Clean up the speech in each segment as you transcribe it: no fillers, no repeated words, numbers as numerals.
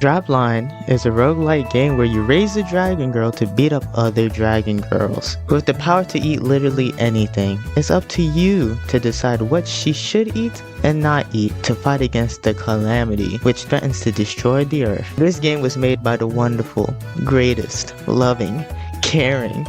DRAPLINE is a roguelike game where you raise a dragon girl to beat up other dragon girls. With the power to eat literally anything, it's up to you to decide what she should eat and not eat to fight against the calamity which threatens to destroy the earth. This game was made by the wonderful, greatest, loving, caring,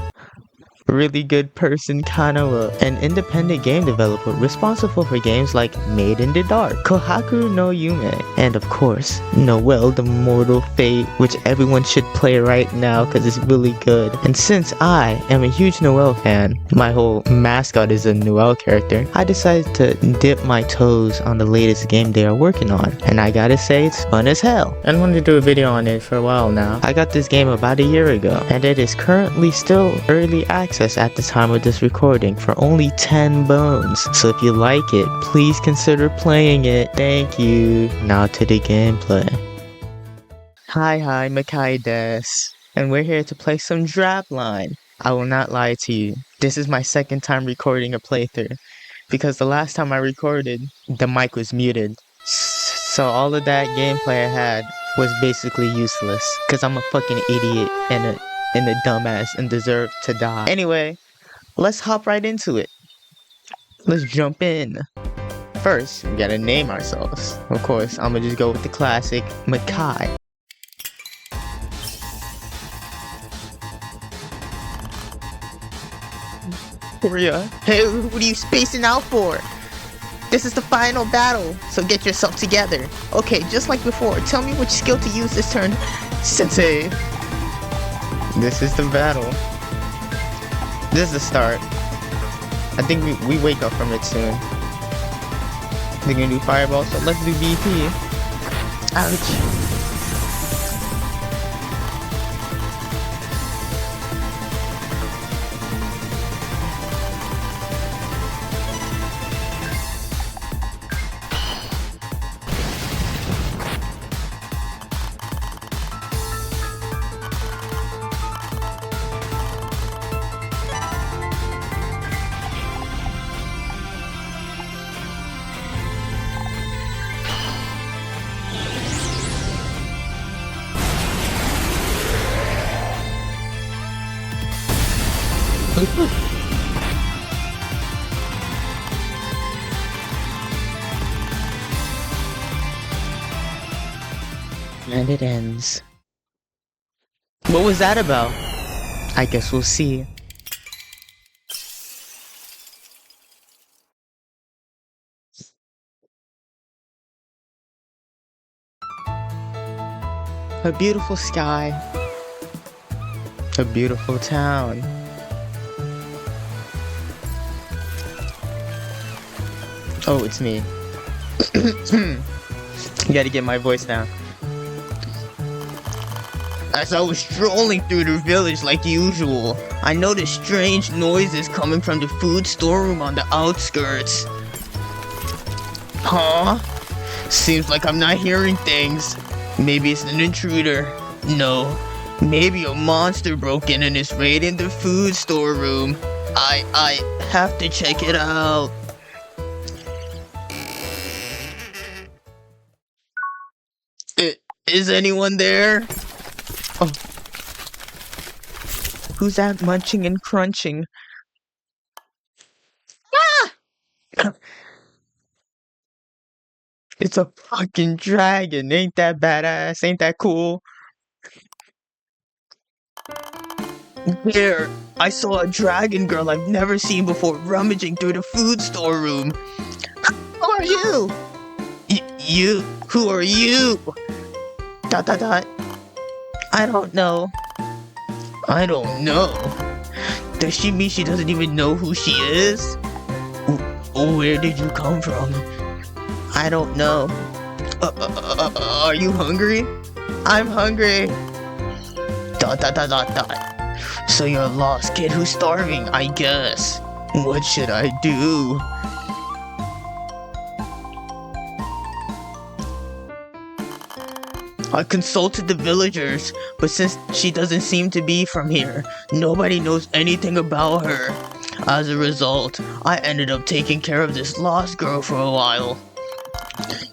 really good person Kanawa, an independent game developer responsible for games like Made in the Dark, Kohaku no Yume, and of course, Noelle the Mortal Fate, which everyone should play right now because it's really good. And since I am a huge Noelle fan, my whole mascot is a Noelle character, I decided to dip my toes on the latest game they are working on, and I gotta say it's fun as hell. I wanted to do a video on it for a while now. I got this game about a year ago, and it is currently still early access at the time of this recording for only 10 bones. So if you like it, please consider playing it. Thank you. Now to the gameplay. Hi, Makai des. And we're here to play some DRAPLINE. I will not lie to you. This is my second time recording a playthrough, because the last time I recorded, the mic was muted. So all of that gameplay I had was basically useless, because I'm a fucking idiot and a dumbass and deserve to die. Anyway, let's hop right into it. Let's jump in. First, we gotta name ourselves. Of course, I'm gonna just go with the classic Makai. Korea. Hey, what are you spacing out for? This is the final battle, so get yourself together. Okay, just like before, tell me which skill to use this turn. Sensei. This is the battle. This is the start. I think we wake up from it soon. We're gonna do fireball, so let's do BP. Ouch. And it ends. What was that about? I guess we'll see. A beautiful sky. A beautiful town. Oh, it's me. You gotta get my voice down. As I was strolling through the village like usual, I noticed strange noises coming from the food storeroom on the outskirts. Huh? Seems like I'm not hearing things. Maybe it's an intruder. No. Maybe a monster broke in and is raiding the food storeroom. I have to check it out. Is anyone there? Oh. Who's that munching and crunching? Ah! It's a fucking dragon. Ain't that badass? Ain't that cool? There, I saw a dragon girl I've never seen before rummaging through the food storeroom. Who are you? You? Who are you? ... I don't know. I don't know. Does she mean she doesn't even know who she is? Where did you come from? I don't know. Are you hungry? I'm hungry. ... So you're a lost kid who's starving, I guess. What should I do? I consulted the villagers, but since she doesn't seem to be from here, nobody knows anything about her. As a result, I ended up taking care of this lost girl for a while.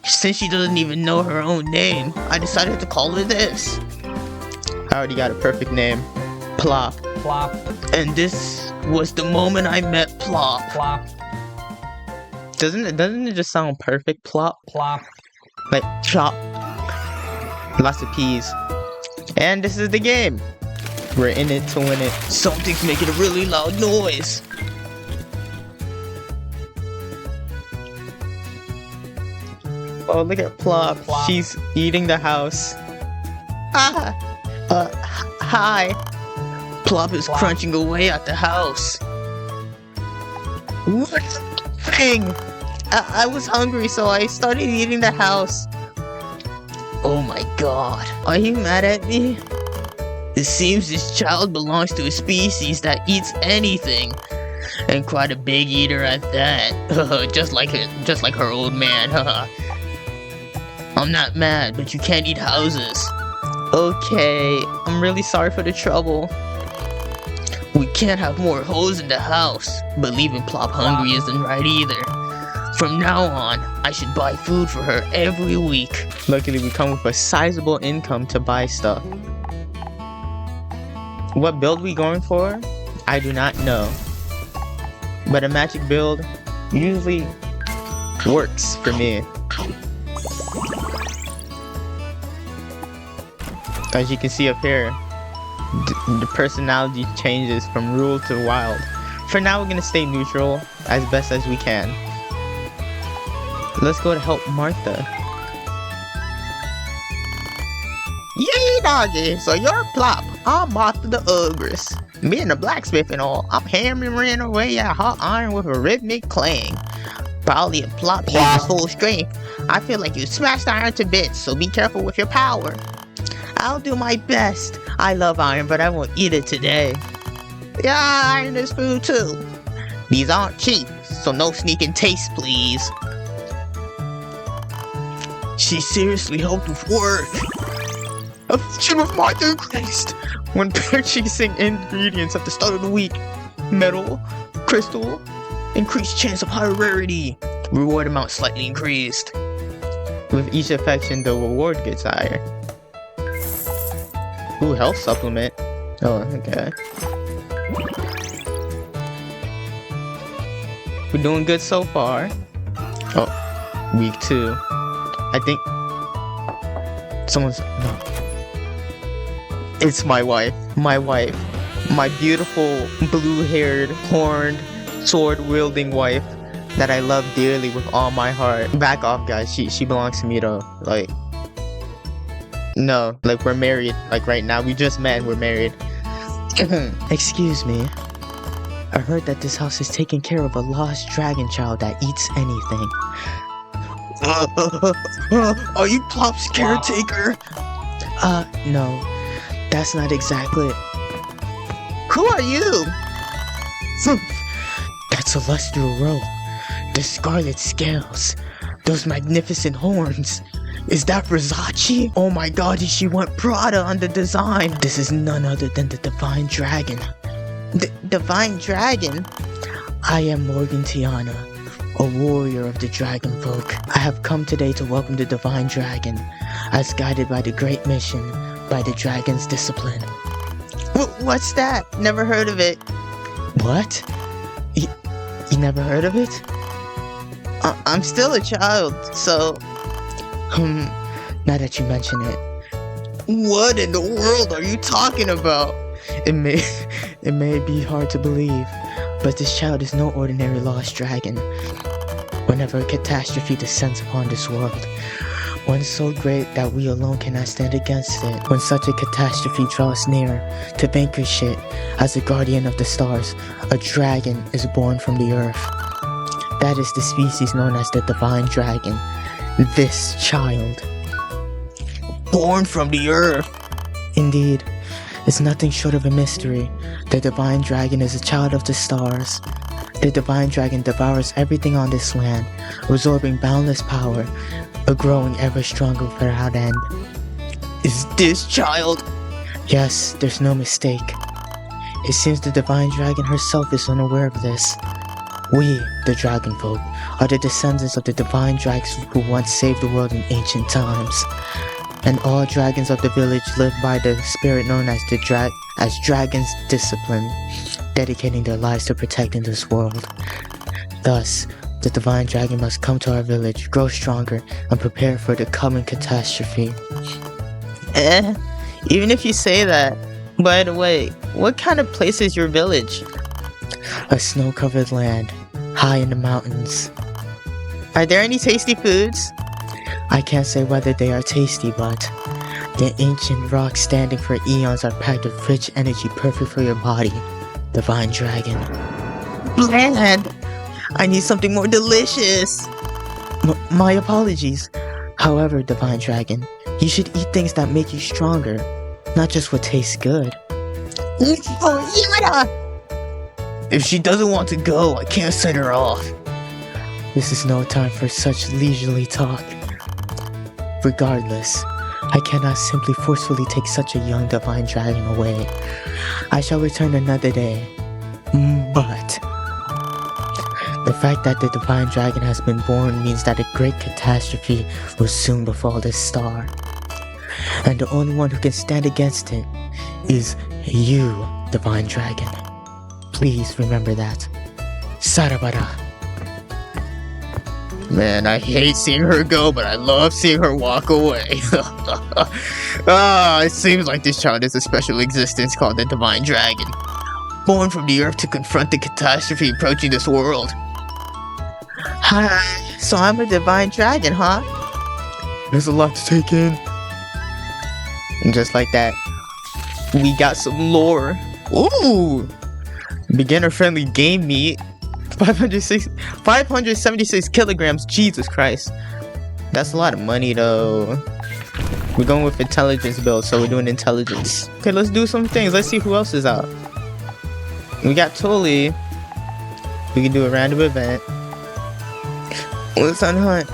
Since she doesn't even know her own name, I decided to call her this. I already got a perfect name. Plop. Plop. And this was the moment I met Plop. Plop. Doesn't it just sound perfect? Plop. Plop. Like chop. Lots of peas. And this is the game. We're in it to win it. Something's making a really loud noise. Oh, look at Plop. Plop. She's eating the house. Ah! Hi. Plop is Plop. crunching away at the house. What thing? I was hungry, so I started eating the house. Oh my god. Are you mad at me? It seems this child belongs to a species that eats anything. And quite a big eater at that. just like her old man. I'm not mad, but you can't eat houses. Okay, I'm really sorry for the trouble. We can't have more hoes in the house, but leaving Plop hungry isn't right either. From now on, I should buy food for her every week. Luckily, we come with a sizable income to buy stuff. What build we going for? I do not know. But a magic build usually works for me. As you can see up here, the personality changes from rule to wild. For now, we're gonna stay neutral as best as we can. Let's go to help Martha. Yay, doggy! So you're Plop. I'm Martha the Ogress. Me and the blacksmith and all. I'm hammering away at hot iron with a rhythmic clang. Probably if Plop uses full strength, I feel like you smashed iron to bits, so be careful with your power. I'll do my best. I love iron, but I won't eat it today. Yeah, iron is food too. These aren't cheap, so no sneaking taste, please. She seriously helped with work. Affliction of mind increased when purchasing ingredients at the start of the week. Metal, crystal, increased chance of higher rarity. Reward amount slightly increased. With each affection, the reward gets higher. Ooh, health supplement. Oh, okay. We're doing good so far. Oh, week 2. I think someone's no. It's my wife. My beautiful blue-haired, horned, sword-wielding wife that I love dearly with all my heart. Back off, guys. She belongs to me though. Like, no, like we're married. Like right now, we just met. We're married. Excuse me. I heard that this house is taking care of a lost dragon child that eats anything. Are you Plop's caretaker? No. That's not exactly. Who are you? That celestial robe. The scarlet scales. Those magnificent horns. Is that Versace? Oh my god, did she want Prada on the design? This is none other than the Divine Dragon. The Divine Dragon? I am Morgan Tiana, a warrior of the dragon folk. I have come today to welcome the Divine Dragon, as guided by the great mission, by the dragon's discipline. What's that? Never heard of it. What? You never heard of it? I'm still a child, so... now that you mention it. What in the world are you talking about? It may be hard to believe, but this child is no ordinary lost dragon. Whenever a catastrophe descends upon this world, one so great that we alone cannot stand against it. When such a catastrophe draws near, to vanquish it, as the guardian of the stars, a dragon is born from the earth. That is the species known as the Divine Dragon. This child. Born from the earth. Indeed, it's nothing short of a mystery. The Divine Dragon is a child of the stars. The Divine Dragon devours everything on this land, absorbing boundless power, but growing ever stronger without end. Is this child? Yes, there's no mistake. It seems the Divine Dragon herself is unaware of this. We, the dragon folk, are the descendants of the divine dragons who once saved the world in ancient times. And all dragons of the village live by the spirit known as Dragon's Discipline, dedicating their lives to protecting this world. Thus, the divine dragon must come to our village, grow stronger, and prepare for the coming catastrophe. Even if you say that. By the way, what kind of place is your village? A snow-covered land, high in the mountains. Are there any tasty foods? I can't say whether they are tasty, but the ancient rocks standing for eons are packed with rich energy perfect for your body. Divine dragon. Bland! I need something more delicious! My apologies. However, divine dragon, you should eat things that make you stronger, not just what tastes good. If she doesn't want to go, I can't set her off. This is no time for such leisurely talk. Regardless, I cannot simply forcefully take such a young divine dragon away. I shall return another day. But the fact that the divine dragon has been born means that a great catastrophe will soon befall this star. And the only one who can stand against it is you, divine dragon. Please remember that. Sarabara. Man, I hate seeing her go, but I love seeing her walk away. It seems like this child is a special existence called the Divine Dragon, born from the earth to confront the catastrophe approaching this world. Hi, so I'm a Divine Dragon, huh? There's a lot to take in. And just like that, we got some lore. Ooh! Beginner-friendly game meat. 576 kilograms, Jesus Christ. That's a lot of money though. We're going with intelligence build, so we're doing intelligence. Okay, let's do some things. Let's see who else is out. We got Tully. We can do a random event. Let's unhunt.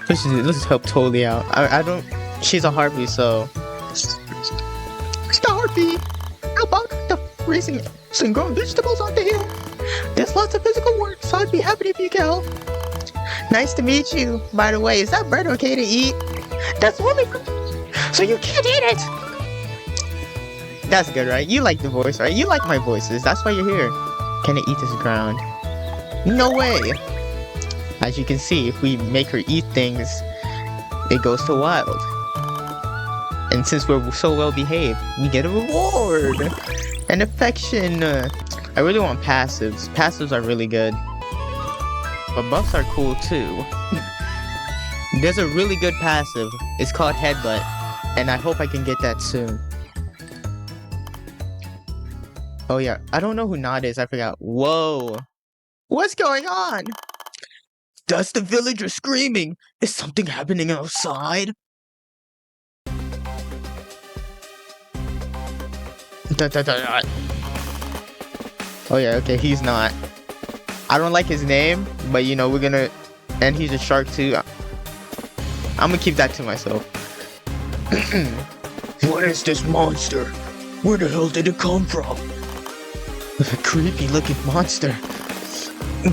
Let's help Tully out. I don't. She's a harpy, so. Mr. Harpy, how about the raising and growing vegetables on the hill? There's lots of physical work, so I'd be happy if you can help. Nice to meet you. By the way, is that bread okay to eat? That's wonderful. So you can't eat it. That's good, right? You like the voice, right? You like my voices. That's why you're here. Can I eat this ground? No way. As you can see, if we make her eat things, it goes to wild. And since we're so well behaved, we get a reward. And affection. I really want passives. Passives are really good. But buffs are cool too. There's a really good passive. It's called Headbutt. And I hope I can get that soon. Oh yeah, I don't know who Nod is. I forgot. Whoa. What's going on? That's the villager screaming. Is something happening outside? Oh yeah, okay, he's not. I don't like his name, but you know, we're gonna... And he's a shark too. I'm gonna keep that to myself. What is this monster? Where the hell did it come from? A creepy looking monster.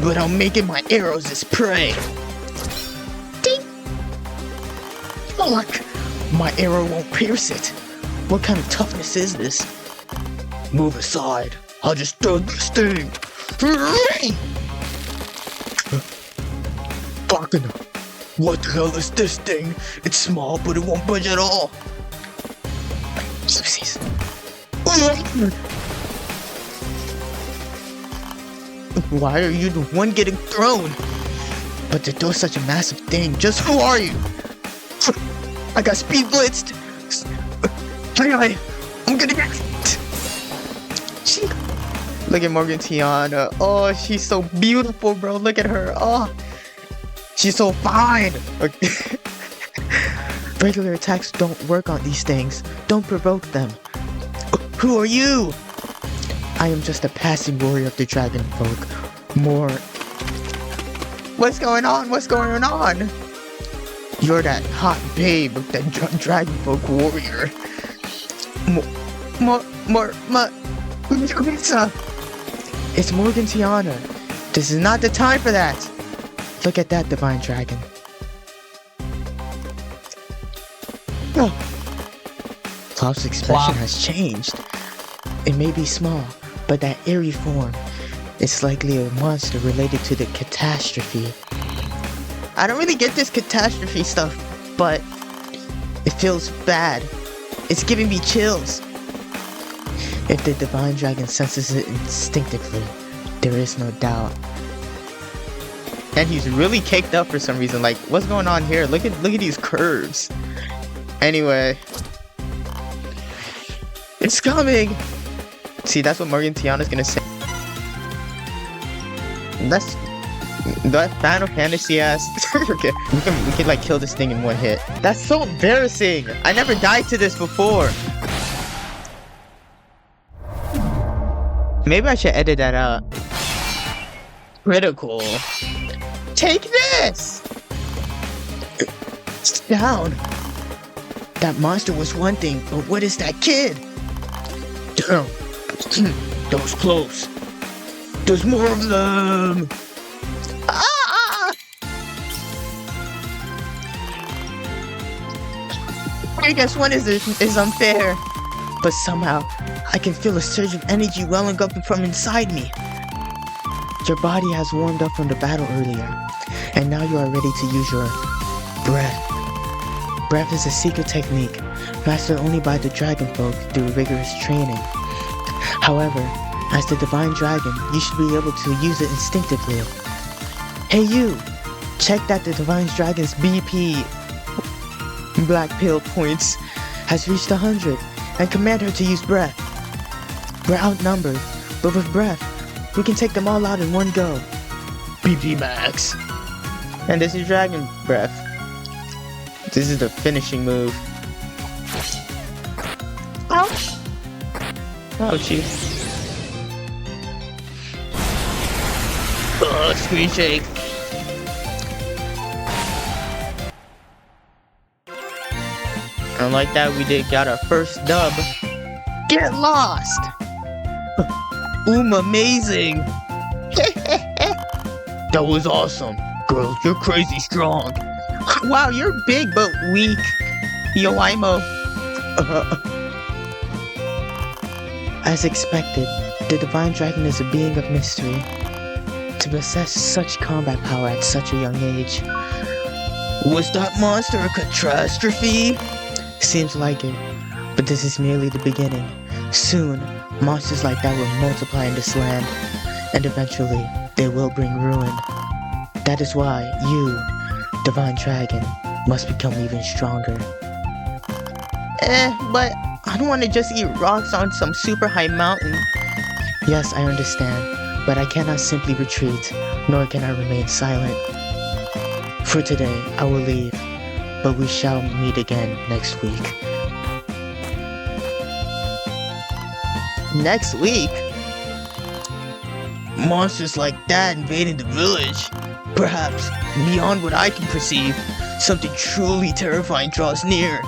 But I'm making my arrows as prey. Ding! Fuck! My arrow won't pierce it. What kind of toughness is this? Move aside. I'll just throw this thing. Fucking. What the hell is this thing? It's small, but it won't budge at all. Why are you the one getting thrown? But to throw such a massive thing, just who are you? I got speed blitzed. I'm gonna get... Look at Morgan Tiana. Oh, she's so beautiful, bro. Look at her. Oh, she's so fine. Okay. Regular attacks don't work on these things. Don't provoke them. Who are you? I am just a passing warrior of the dragon folk. More. What's going on? What's going on? You're that hot babe of that dragon folk warrior. It's Morgan Tiana. This is not the time for that. Look at that divine dragon. Oh. Plop's expression has changed. It may be small, but that eerie form is likely a monster related to the catastrophe. I don't really get this catastrophe stuff, but it feels bad. It's giving me chills. If the divine dragon senses it instinctively, there is no doubt. And he's really caked up for some reason. Like, what's going on here? Look at these curves. Anyway, it's coming. See, that's what Morgan Tiana's gonna say. That's that Final Fantasy ass. Okay, we can like kill this thing in one hit. That's so embarrassing. I never died to this before. Maybe I should edit that out. Critical. Take this. It's down. That monster was one thing, but what is that kid? Damn. That was close. There's more of them. Ah! I guess one is unfair, but somehow I can feel a surge of energy welling up from inside me. Your body has warmed up from the battle earlier, and now you are ready to use your breath. Breath is a secret technique, mastered only by the dragon folk through rigorous training. However, as the divine dragon, you should be able to use it instinctively. Hey you! Check that the divine dragon's BP black pill points has reached 100, and command her to use breath. We're outnumbered, but with breath, we can take them all out in one go. BP max. And this is dragon breath. This is the finishing move. Ouch! Ouchie. Screen shake. And like that, we got our first dub. Get lost! Amazing! That was awesome. Girl, you're crazy strong. Wow, you're big but weak. Yo, Imo. As expected, the divine dragon is a being of mystery. To possess such combat power at such a young age. Was that monster a catastrophe? Seems like it, but this is merely the beginning. Soon, monsters like that will multiply in this land, and eventually, they will bring ruin. That is why you, divine dragon, must become even stronger. But I don't want to just eat rocks on some super high mountain. Yes, I understand. But I cannot simply retreat, nor can I remain silent. For today, I will leave, but we shall meet again next week. Next week? Monsters like that invading the village. Perhaps, beyond what I can perceive, something truly terrifying draws near.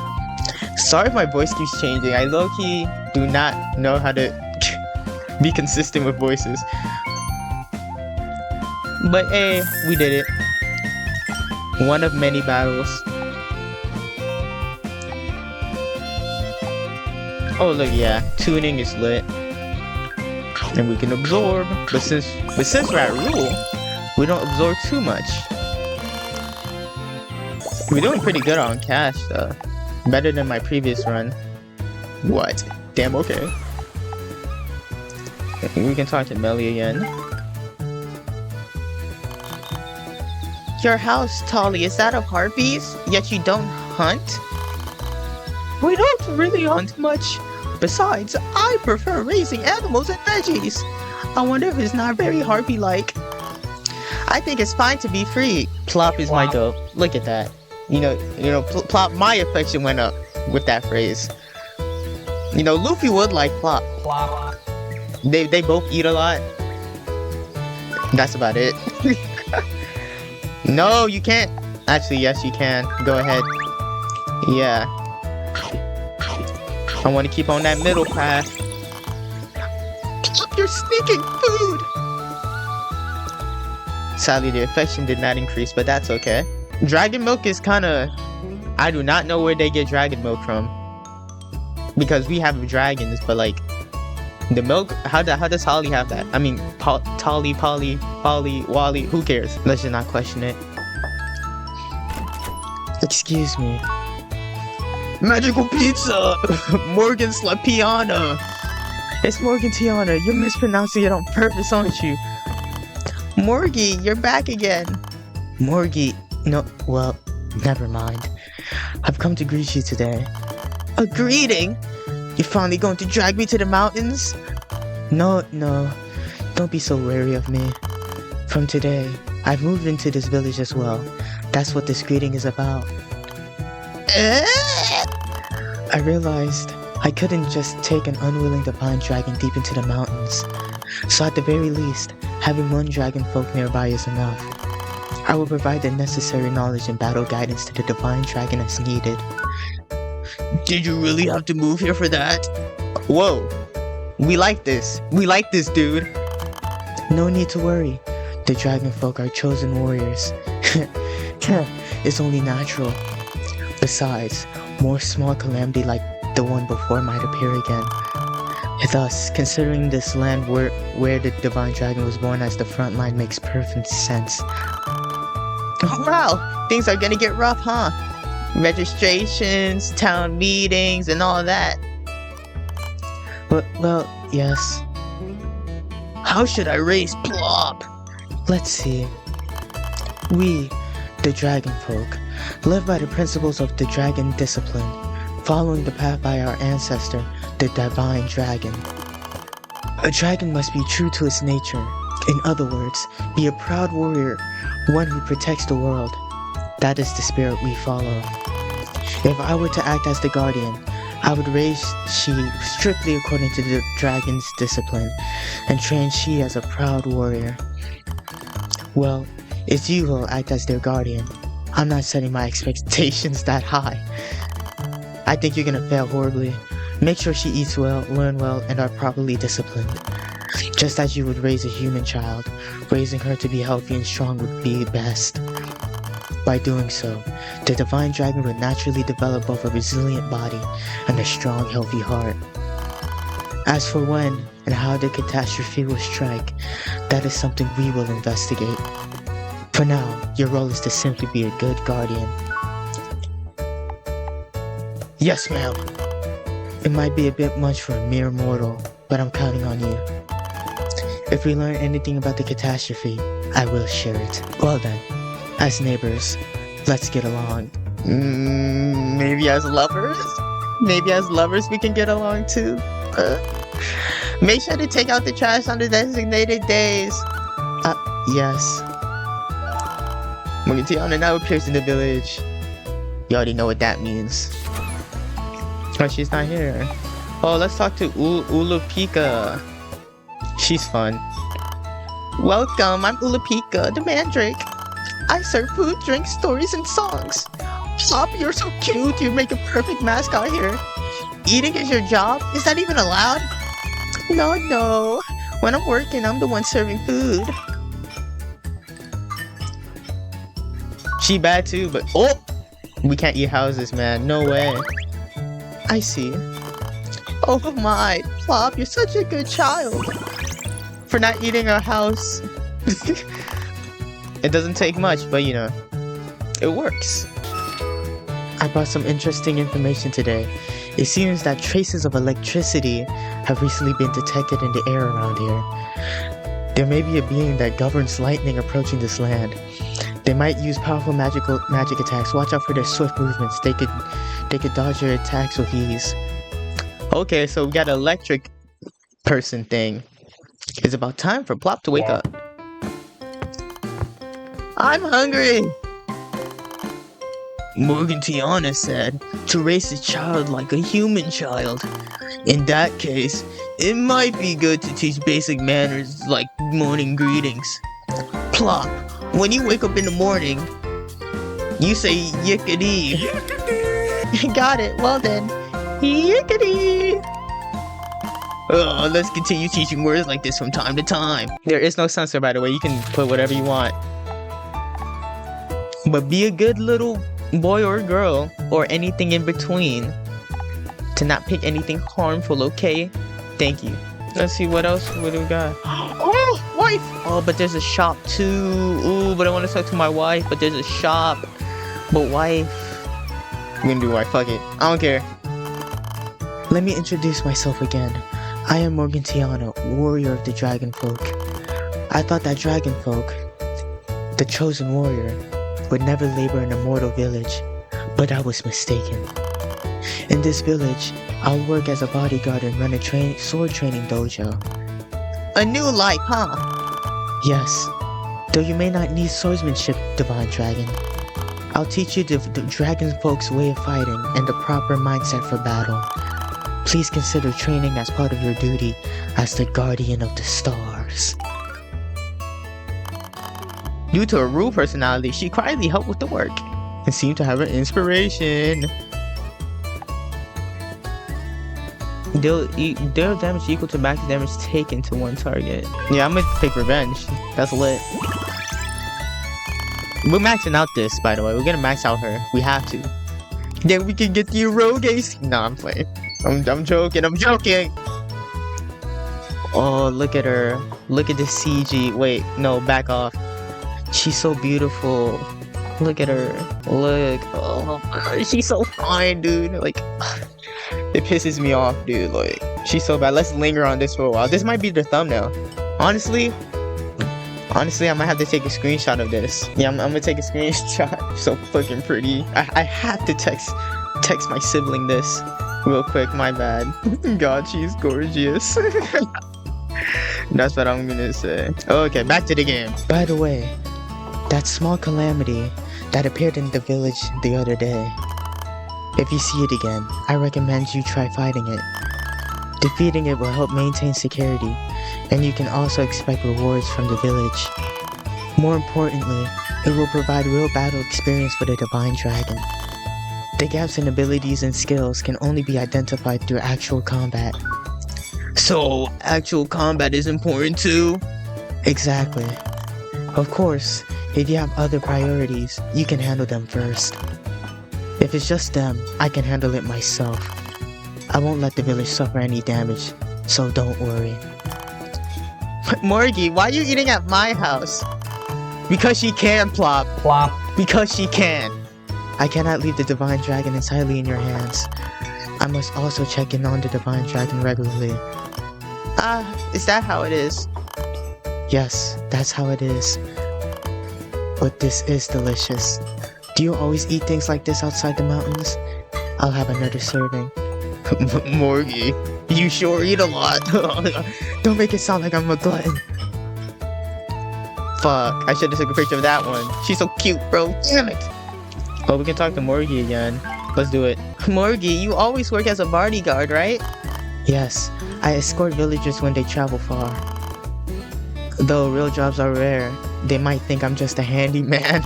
Sorry if my voice keeps changing. I low-key do not know how to be consistent with voices. But hey, we did it. One of many battles. Oh look, yeah, tuning is lit. And we can absorb. But since we're at rule, we don't absorb too much. We're doing pretty good on cash though. Better than my previous run. What? Damn, okay. We can talk to Melly again. Your house, Tolly, is that of harpies? Yet you don't hunt? We don't really hunt much. Besides, I prefer raising animals and veggies. I wonder if it's not very harpy-like. I think it's fine to be free. Plop is my dope. Look at that. You know, Plop, my affection went up with that phrase. You know, Luffy would like Plop. Plop. They both eat a lot. That's about it. No, you can't. Actually, yes, you can. Go ahead. Yeah. I want to keep on that middle path. You're sneaking food! Sadly, the affection did not increase, but that's okay. Dragon milk is kinda... I do not know where they get dragon milk from. Because we have dragons, but like... The milk, how does Holly have that? I mean, Polly, Wally, who cares? Let's just not question it. Excuse me. Magical pizza! Morgan Slapiana! It's Morgan Tiana. You're mispronouncing it on purpose, aren't you? Morgie, you're back again. Morgie, no, well, never mind. I've come to greet you today. A greeting? You're finally going to drag me to the mountains? No, don't be so wary of me. From today, I've moved into this village as well. That's what this greeting is about. I realized I couldn't just take an unwilling divine dragon deep into the mountains. So at the very least, having one dragon folk nearby is enough. I will provide the necessary knowledge and battle guidance to the divine dragon as needed. Did you really have to move here for that? Whoa. We like this. We like this, dude. No need to worry. The dragon folk are chosen warriors. It's only natural. Besides, more small calamity like the one before might appear again. Thus, considering this land where the divine dragon was born as the front line makes perfect sense. Oh wow, things are gonna get rough, huh? Registrations, town meetings, and all that. Well, yes. How should I raise Plop? Let's see. We, the dragon folk, live by the principles of the dragon discipline, following the path by our ancestor, the divine dragon. A dragon must be true to its nature. In other words, be a proud warrior, one who protects the world. That is the spirit we follow. If I were to act as the guardian, I would raise she strictly according to the dragon's discipline, and train she as a proud warrior. Well, it's you who'll act as their guardian. I'm not setting my expectations that high. I think you're gonna fail horribly. Make sure she eats well, learn well, and are properly disciplined. Just as you would raise a human child, raising her to be healthy and strong would be best. By doing so, the divine dragon would naturally develop both a resilient body and a strong, healthy heart. As for when and how the catastrophe will strike, that is something we will investigate. For now, your role is to simply be a good guardian. Yes, ma'am. It might be a bit much for a mere mortal, but I'm counting on you. If we learn anything about the catastrophe, I will share it. Well then, as neighbors, let's get along. Maybe as lovers? Maybe as lovers we can get along too? Make sure to take out the trash on the designated days. Yes. Tiana now appears in the village. You already know what that means. Oh, she's not here. Oh, let's talk to Ulupika. She's fun. Welcome, I'm Ulupika, the mandrake. I serve food, drinks, stories, and songs. Plop, you're so cute. You make a perfect mascot here. Eating is your job? Is that even allowed? No. When I'm working, I'm the one serving food. She bad too, but oh! We can't eat houses, man. No way. I see. Oh my, Plop, you're such a good child. For not eating a house. It doesn't take much, but you know, it works. I brought some interesting information today. It seems that traces of electricity have recently been detected in the air around here. There may be a being that governs lightning approaching this land. They might use powerful magic attacks. Watch out for their swift movements. They could dodge your attacks with ease. Okay, so we got an electric person thing. It's about time for Plop to wake up. I'm hungry! Morgan Tiana said to raise a child like a human child. In that case, it might be good to teach basic manners like morning greetings. Plop, when you wake up in the morning, you say yickety. Got it, well then, yickety! Let's continue teaching words like this from time to time. There is no censor, by the way. You can put whatever you want. But be a good little boy or girl, or anything in between. To not pick anything harmful, okay? Thank you. Let's see, what else? What do we got? Oh, wife! Oh, but there's a shop too. Ooh, but I want to talk to my wife, but there's a shop. But wife. We're gonna do wife, fuck it. I don't care. Let me introduce myself again. I am Morgan Tiana, warrior of the dragon folk. I thought that dragon folk, the chosen warrior, would never labor in a mortal village, but I was mistaken. In this village, I'll work as a bodyguard and run a sword training dojo. A new life, huh? Yes. Though you may not need swordsmanship, Divine Dragon. I'll teach you the dragon folk's way of fighting and the proper mindset for battle. Please consider training as part of your duty as the guardian of the stars. Due to her rude personality, she quietly helped with the work and seemed to have an inspiration. Deal damage equal to max damage taken to one target. Yeah, I'm gonna pick revenge. That's lit. We're maxing out this, by the way. We're gonna max out her. We have to. Then we can get the rogue ace. Nah, I'm playing. I'm joking. I'm joking. Oh, look at her. Look at the CG. Wait, no, back off. She's so beautiful. Look at her. Look. Oh, she's so fine, dude. Like, it pisses me off, dude. Like, she's so bad. Let's linger on this for a while. This might be the thumbnail. Honestly, I might have to take a screenshot of this. Yeah, I'm gonna take a screenshot. So fucking pretty. I have to text my sibling this real quick. My bad. God, she's gorgeous. That's what I'm gonna say. Okay, back to the game. By the way, that small calamity that appeared in the village the other day, if you see it again, I recommend you try fighting it. Defeating it will help maintain security, and you can also expect rewards from the village. More importantly, it will provide real battle experience for the Divine Dragon. The gaps in abilities and skills can only be identified through actual combat. So, actual combat is important too? Exactly. Of course, if you have other priorities, you can handle them first. If it's just them, I can handle it myself. I won't let the village suffer any damage, so don't worry. Morgie, why are you eating at my house? Because she can, Plop. Plop. Because she can. I cannot leave the Divine Dragon entirely in your hands. I must also check in on the Divine Dragon regularly. Is that how it is? Yes, that's how it is. But this is delicious. Do you always eat things like this outside the mountains? I'll have another serving. Morgie, you sure eat a lot. Don't make it sound like I'm a glutton. Fuck, I should have took a picture of that one. She's so cute, bro. Damn it. Oh, we can talk to Morgie again. Let's do it. Morgie, you always work as a bodyguard, right? Yes, I escort villagers when they travel far. Though real jobs are rare, they might think I'm just a handyman.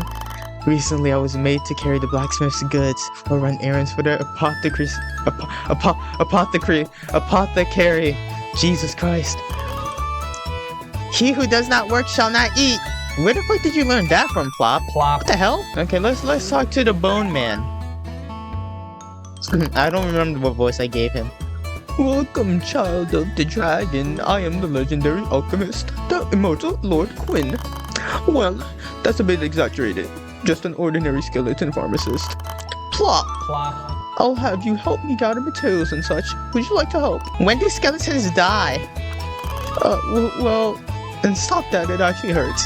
Recently, I was made to carry the blacksmith's goods or run errands for the apothecary. Jesus Christ. He who does not work shall not eat. Where the fuck did you learn that from, Plop? Plop. What the hell? Okay, let's talk to the Bone Man. I don't remember what voice I gave him. Welcome, child of the dragon. I am the legendary alchemist, the immortal Lord Quinn. Well, that's a bit exaggerated. Just an ordinary skeleton pharmacist. Plop! Plop. I'll have you help me gather materials and such. Would you like to help? When do skeletons die? Well, and stop that, it actually hurts.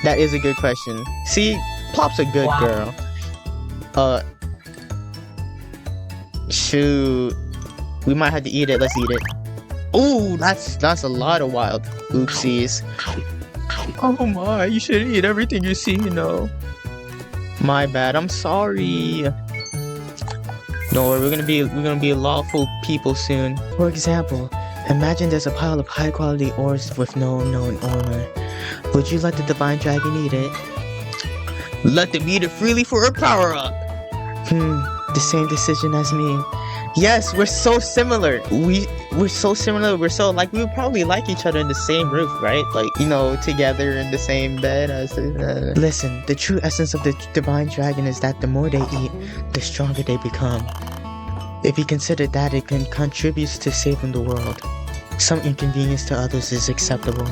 That is a good question. See, Plop's a good girl. Shoot. We might have to eat it. Let's eat it. Ooh, that's a lot of wild oopsies. Oh my, you should eat everything you see, you know. My bad, I'm sorry. Don't worry, we're gonna be lawful people soon. For example, imagine there's a pile of high quality ores with no known owner. Would you let the Divine Dragon eat it? Let them eat it freely for a power up. The same decision as me. Yes, we're so similar. We're so similar. We're so like we would probably like each other in the same roof, right? Like together in the same bed. Listen, the true essence of the divine dragon is that the more they eat, the stronger they become. If you consider that it contributes to saving the world, some inconvenience to others is acceptable.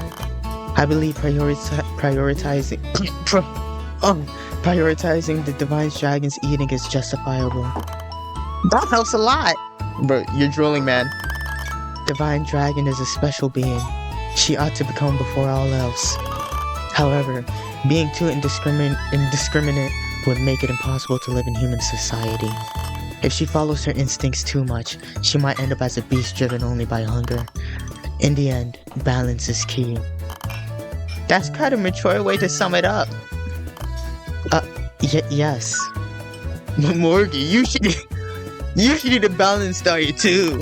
I believe prioritizing the divine dragon's eating is justifiable. That helps a lot. Bro, you're drooling, man. Divine dragon is a special being. She ought to become before all else. However, being too indiscriminate would make it impossible to live in human society. If she follows her instincts too much, she might end up as a beast driven only by hunger. In the end, balance is key. That's quite a mature way to sum it up. Yes. Morgan, you should eat a balanced diet too.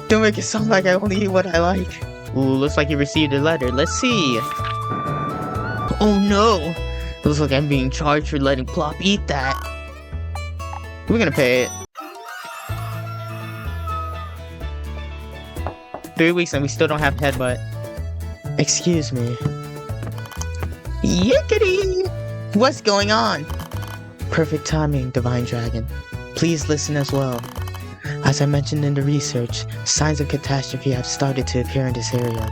Don't make it sound like I only eat what I like. Ooh, looks like you received a letter. Let's see. Oh no! Looks like I'm being charged for letting Plop eat that. We're gonna pay it. 3 weeks and we still don't have headbutt. Excuse me. Yickety! What's going on? Perfect timing, Divine Dragon. Please listen as well. As I mentioned in the research, signs of catastrophe have started to appear in this area.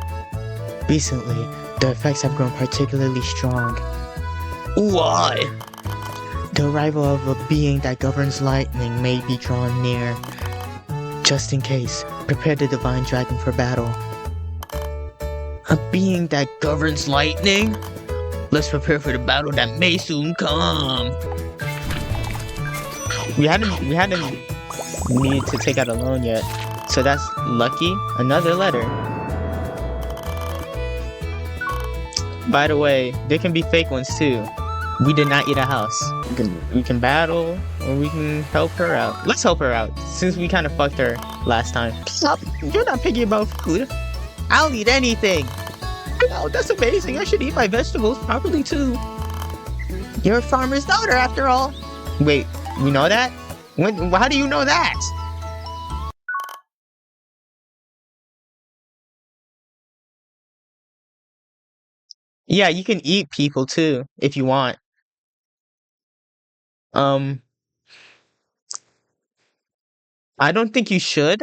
Recently, the effects have grown particularly strong. Why? The arrival of a being that governs lightning may be drawn near. Just in case, prepare the Divine Dragon for battle. A being that governs lightning? Let's prepare for the battle that may soon come. We hadn't needed to take out a loan yet, so that's lucky. Another letter. By the way, there can be fake ones too. We did not eat a house. We can battle, or we can help her out. Let's help her out, since we kind of fucked her last time. Stop! You're not picky about food. I'll eat anything. Oh, that's amazing. I should eat my vegetables properly too. You're a farmer's daughter, after all. Wait, we know that? How do you know that? Yeah, you can eat people too, if you want. I don't think you should.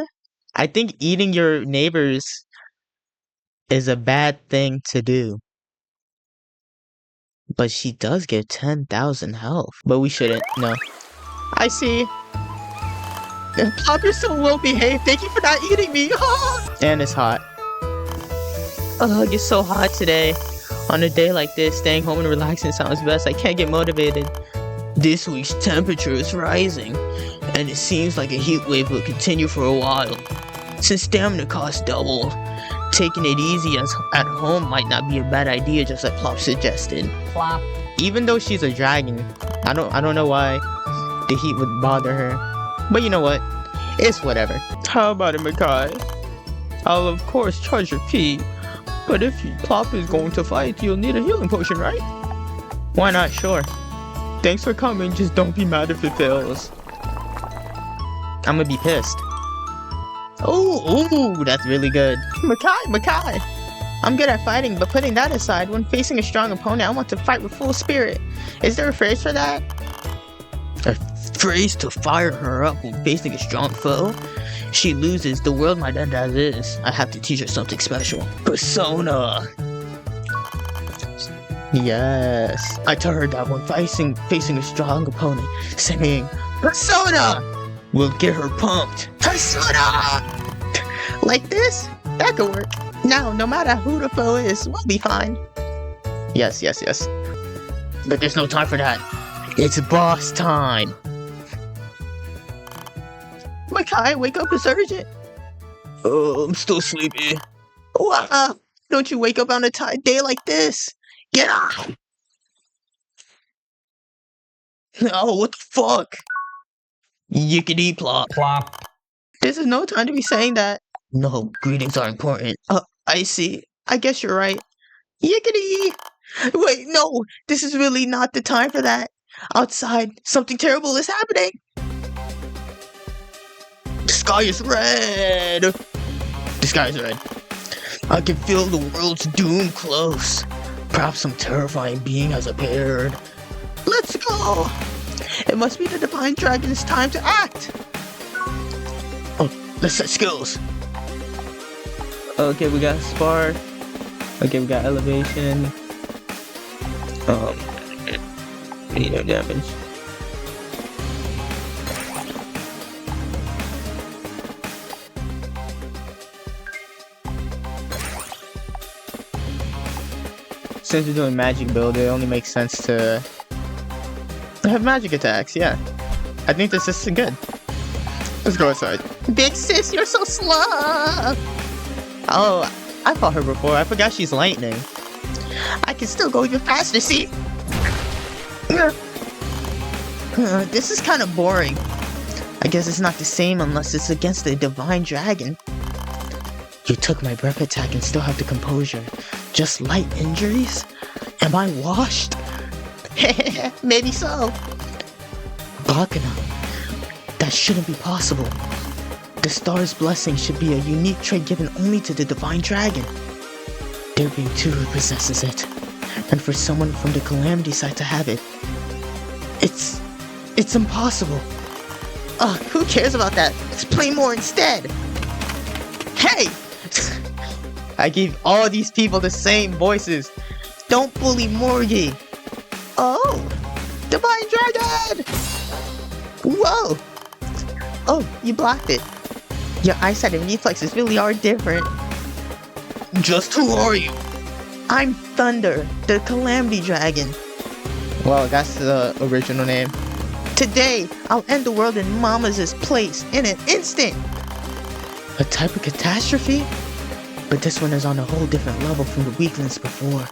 I think eating your neighbors is a bad thing to do. But she does get 10,000 health. But we shouldn't, no. I see. Plop, you're so well behaved. Thank you for not eating me. And it's hot. Ugh, it's so hot today. On a day like this, staying home and relaxing sounds best. I can't get motivated. This week's temperature is rising, and it seems like a heat wave will continue for a while. Since stamina costs double, taking it easy at home might not be a bad idea, just like Plop suggested. Plop. Even though she's a dragon, I don't know why the heat would bother her. But you know what? It's whatever. How about it, Makai? I'll of course charge your fee, but if Plop is going to fight, you'll need a healing potion, right? Why not? Sure. Thanks for coming, just don't be mad if it fails. I'm gonna be pissed. Ooh, that's really good. Makai! I'm good at fighting, but putting that aside, when facing a strong opponent, I want to fight with full spirit. Is there a phrase for that? A phrase to fire her up when facing a strong foe? She loses, the world might end as is. I have to teach her something special. Persona! Yes. I tell her that when facing a strong opponent, saying, Persona! Will get her pumped. Persona! Like this? That could work. Now, no matter who the foe is, we'll be fine. Yes. But there's no time for that. It's boss time. Makai, wake up, it's urgent. Oh, I'm still sleepy. Wow, don't you wake up on a day like this? Get up! Oh, what the fuck? Yickety plop. Plop. This is no time to be saying that. No, greetings are important. I see. I guess you're right. Yickety! Wait, no! This is really not the time for that. Outside, something terrible is happening. sky is red! The sky is red. I can feel the world's doom close. Perhaps some terrifying being has appeared. Let's go! It must be the Divine Dragon. It's time to act! Oh, let's set skills. Okay, we got Spark. Okay, we got Elevation. No damage. Since we're doing magic build, it only makes sense to have magic attacks, yeah. I think this is good. Let's go outside. Big sis, you're so slow! Oh, I fought her before. I forgot she's lightning. I can still go even faster, see? This is kind of boring. I guess it's not the same unless it's against the Divine Dragon. You took my breath attack and still have the composure. Just light injuries? Am I washed? Maybe so. Bakana. That shouldn't be possible. The star's blessing should be a unique trait given only to the Divine Dragon. There being two who possesses it. And for someone from the Calamity side to have it. It's impossible. Ugh, who cares about that? Let's play more instead. Hey! I gave all these people the same voices. Don't bully Morgie. Oh! Divine Dragon! Whoa! Oh, you blocked it. Your eyesight and reflexes really are different. Just who are you? I'm Thunder, the Calamity Dragon. Well, that's the original name. Today, I'll end the world in Mama's place in an instant. A type of catastrophe? But this one is on a whole different level from the weaklings before.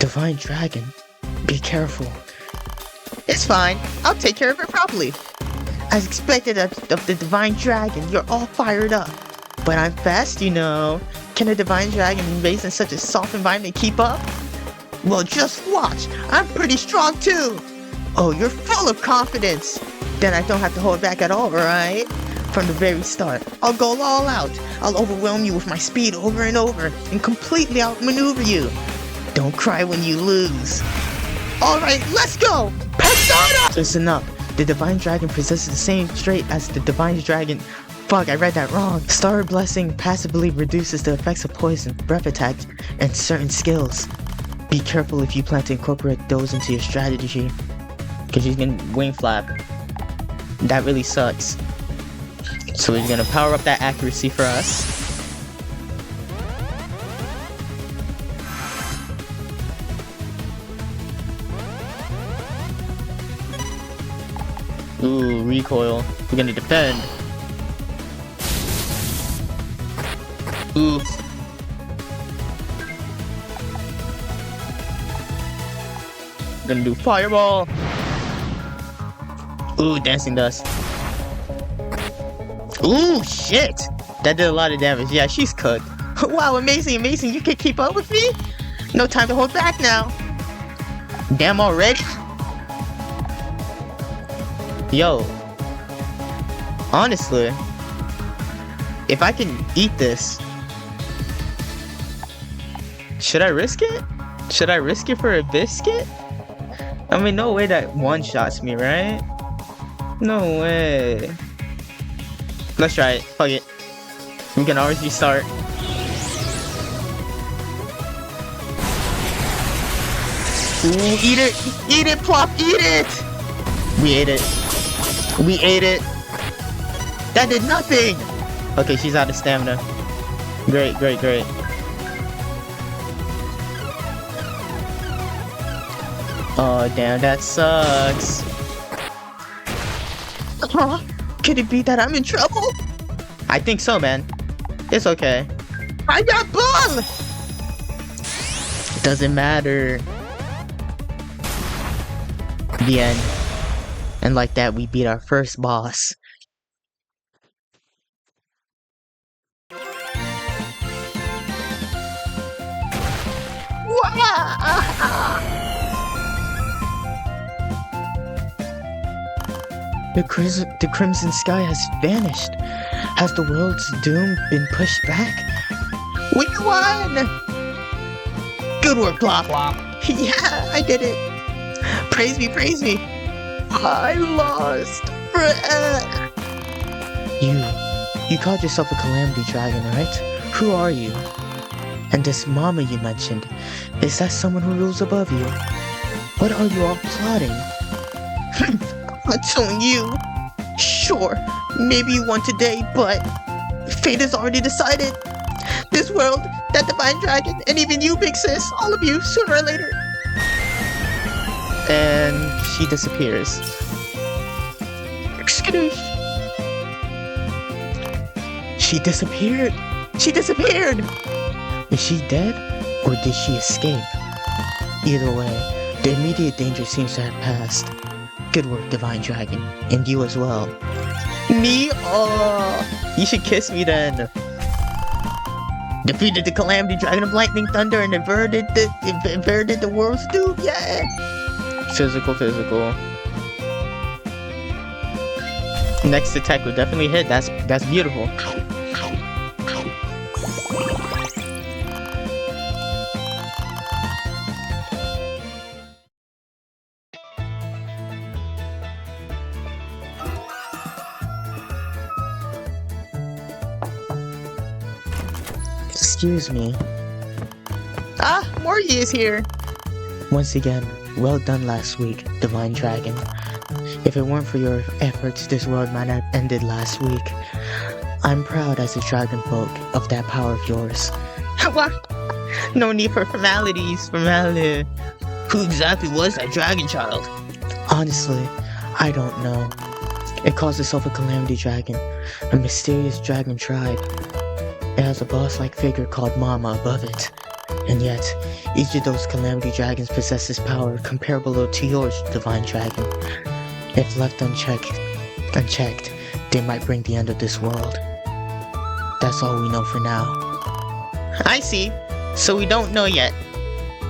Divine Dragon, be careful. It's fine. I'll take care of it properly. As expected of the Divine Dragon, you're all fired up. But I'm fast, you know. Can a Divine Dragon raised in such a soft environment keep up? Well, just watch. I'm pretty strong too. Oh, you're full of confidence. Then I don't have to hold back at all, right? From the very start, I'll go all out. I'll overwhelm you with my speed over and over and completely outmaneuver you. Don't cry when you lose. Alright, let's go! Persona! Listen up. The Divine Dragon possesses the same trait as the Divine Dragon. Fuck, I read that wrong. Star Blessing passively reduces the effects of poison, breath attack, and certain skills. Be careful if you plan to incorporate those into your strategy. Because she's gonna wing flap. That really sucks. So we're gonna power up that accuracy for us. Ooh, recoil. We're gonna defend. Ooh. We're gonna do fireball. Ooh, dancing dust. Ooh, shit! That did a lot of damage. Yeah, she's cooked. Wow, amazing, amazing. You can keep up with me? No time to hold back now. Damn already? Yo. Honestly, if I can eat this, should I risk it? Should I risk it for a biscuit? I mean, no way that one-shots me, right? No way. Let's try it. Fuck it. We can always restart. Ooh, eat it! Eat it, Plop! Eat it! We ate it. We ate it. That did nothing! Okay, she's out of stamina. Great, great, great. Oh, damn, that sucks. Huh? Could it be that I'm in trouble? I think so, man. It's okay. I got ball! Doesn't matter. The end. And like that, we beat our first boss. The crimson sky has vanished. Has the world's doom been pushed back? We won! Good work, Plop. Yeah, I did it. Praise me, praise me. I lost. You called yourself a Calamity Dragon, right? Who are you? And this mama you mentioned, is that someone who rules above you? What are you all plotting? I'm telling you. Sure, maybe you won today, but fate is already decided. This world, that divine dragon, and even you, big sis, all of you, sooner or later. And she disappears. Skadoosh. She disappeared. She disappeared. Is she dead, or did she escape? Either way, the immediate danger seems to have passed. Good work, Divine Dragon, and you as well. Me? Oh, you should kiss me then. Defeated the Calamity Dragon of Lightning Thunder and averted the world's doom. Yeah. Physical. Next attack will definitely hit. That's beautiful. Excuse me. Ah, Morgie is here! Once again, well done last week, Divine Dragon. If it weren't for your efforts, this world might have ended last week. I'm proud as a dragon folk of that power of yours. What? No need for formalities, Who exactly was that dragon child? Honestly, I don't know. It calls itself a Calamity Dragon, a mysterious dragon tribe. It has a boss-like figure called Mama above it. And yet, each of those Calamity Dragons possesses power comparable to yours, Divine Dragon. If left unchecked, they might bring the end of this world. That's all we know for now. I see. So we don't know yet.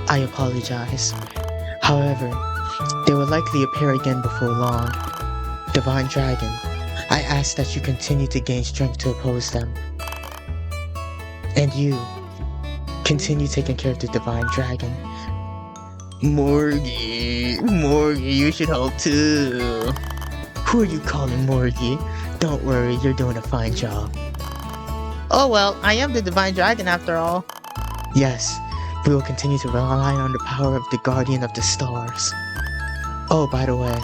I apologize. However, they will likely appear again before long. Divine Dragon, I ask that you continue to gain strength to oppose them. And you, continue taking care of the Divine Dragon. Morgie, you should help too. Who are you calling Morgie? Don't worry, you're doing a fine job. Oh well, I am the Divine Dragon after all. Yes, we will continue to rely on the power of the Guardian of the Stars. Oh, by the way,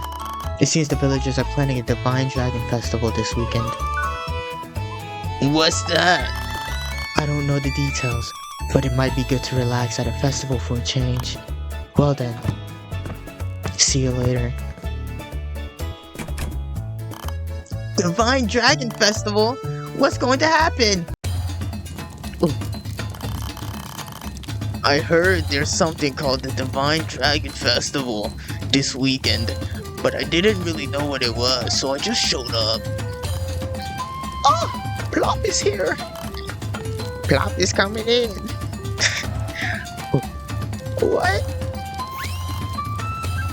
it seems the villagers are planning a Divine Dragon Festival this weekend. What's that? I don't know the details, but it might be good to relax at a festival for a change. Well then, see you later. Divine Dragon Festival? What's going to happen? Ooh. I heard there's something called the Divine Dragon Festival this weekend, but I didn't really know what it was, so I just showed up. Oh! Plop is here! Plop is coming in. What?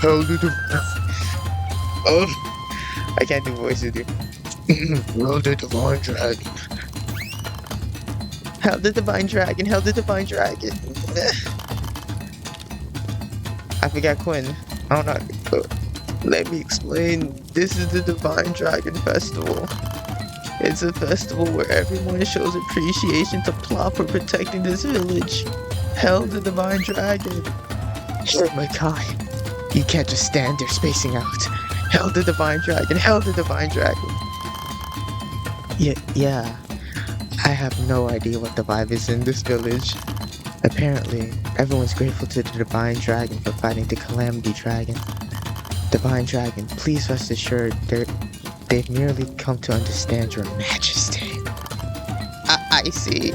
How did the... Oh, I can't do voices here. Well, the Divine Dragon. Hell the Divine Dragon, hell the Divine Dragon. I forgot Quinn. I don't know. Let me explain. This is the Divine Dragon Festival. It's a festival where everyone shows appreciation to Plop for protecting this village. Hell the Divine Dragon. Oh my god. You can't just stand there spacing out. Hell the Divine Dragon, hell the Divine Dragon. Yeah. I have no idea what the vibe is in this village. Apparently, everyone's grateful to the Divine Dragon for fighting the Calamity Dragon. Divine Dragon, please rest assured they've merely come to understand your majesty. I see.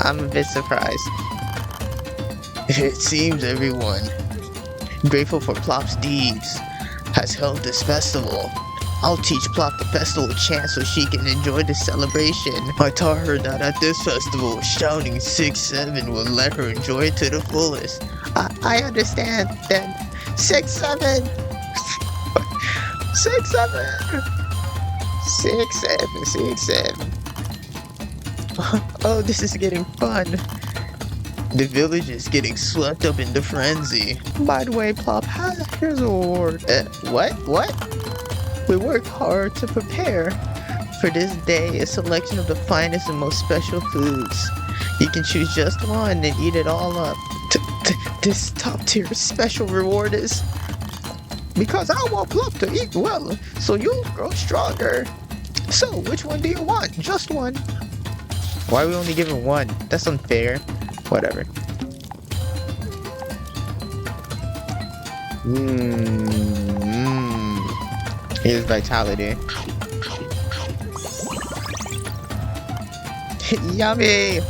I'm a bit surprised. It seems everyone, grateful for Plop's deeds, has held this festival. I'll teach Plop the festival chant so she can enjoy the celebration. I taught her that at this festival, shouting 6-7 will let her enjoy it to the fullest. I understand then. 6-7! 6-7! 6-7, 6-7. Oh, this is getting fun. The village is getting swept up into frenzy. By the way, Plop, here's a reward. What? We worked hard to prepare for this day a selection of the finest and most special foods. You can choose just one and eat it all up. This top tier special reward is because I want Plop to eat well, so you'll grow stronger. So, which one do you want? Just one. Why are we only giving one? That's unfair. Whatever. Here's vitality. Yummy!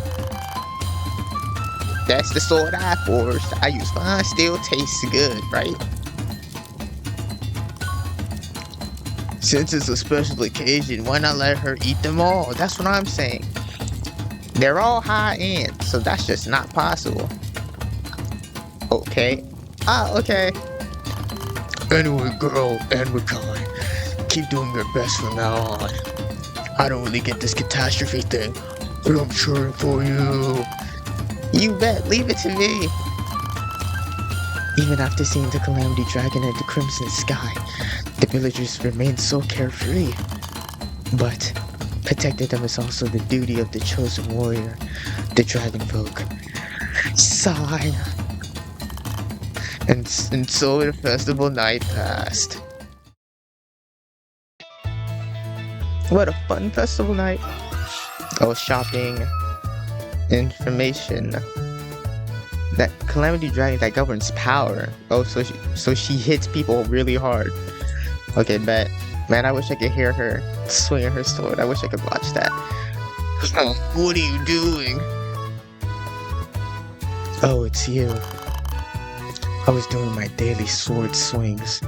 That's the sword I forged. I use fine steel, tastes good, right? Since it's a special occasion, why not let her eat them all? That's what I'm saying. They're all high-end, so that's just not possible. Okay. Okay. Anyway, girl and Makai, keep doing your best from now on. I don't really get this catastrophe thing, but I'm cheering for you. You bet, leave it to me. Even after seeing the Calamity Dragon and the Crimson Sky, the villagers remained so carefree. But protecting them is also the duty of the chosen warrior, the Dragon Folk. Sigh. And so the festival night passed. What a fun festival night. Oh, shopping, information. That Calamity Dragon that governs power. Oh, so she hits people really hard. Okay, bet. Man, I wish I could hear her swinging her sword. I wish I could watch that. What are you doing? Oh, it's you. I was doing my daily sword swings.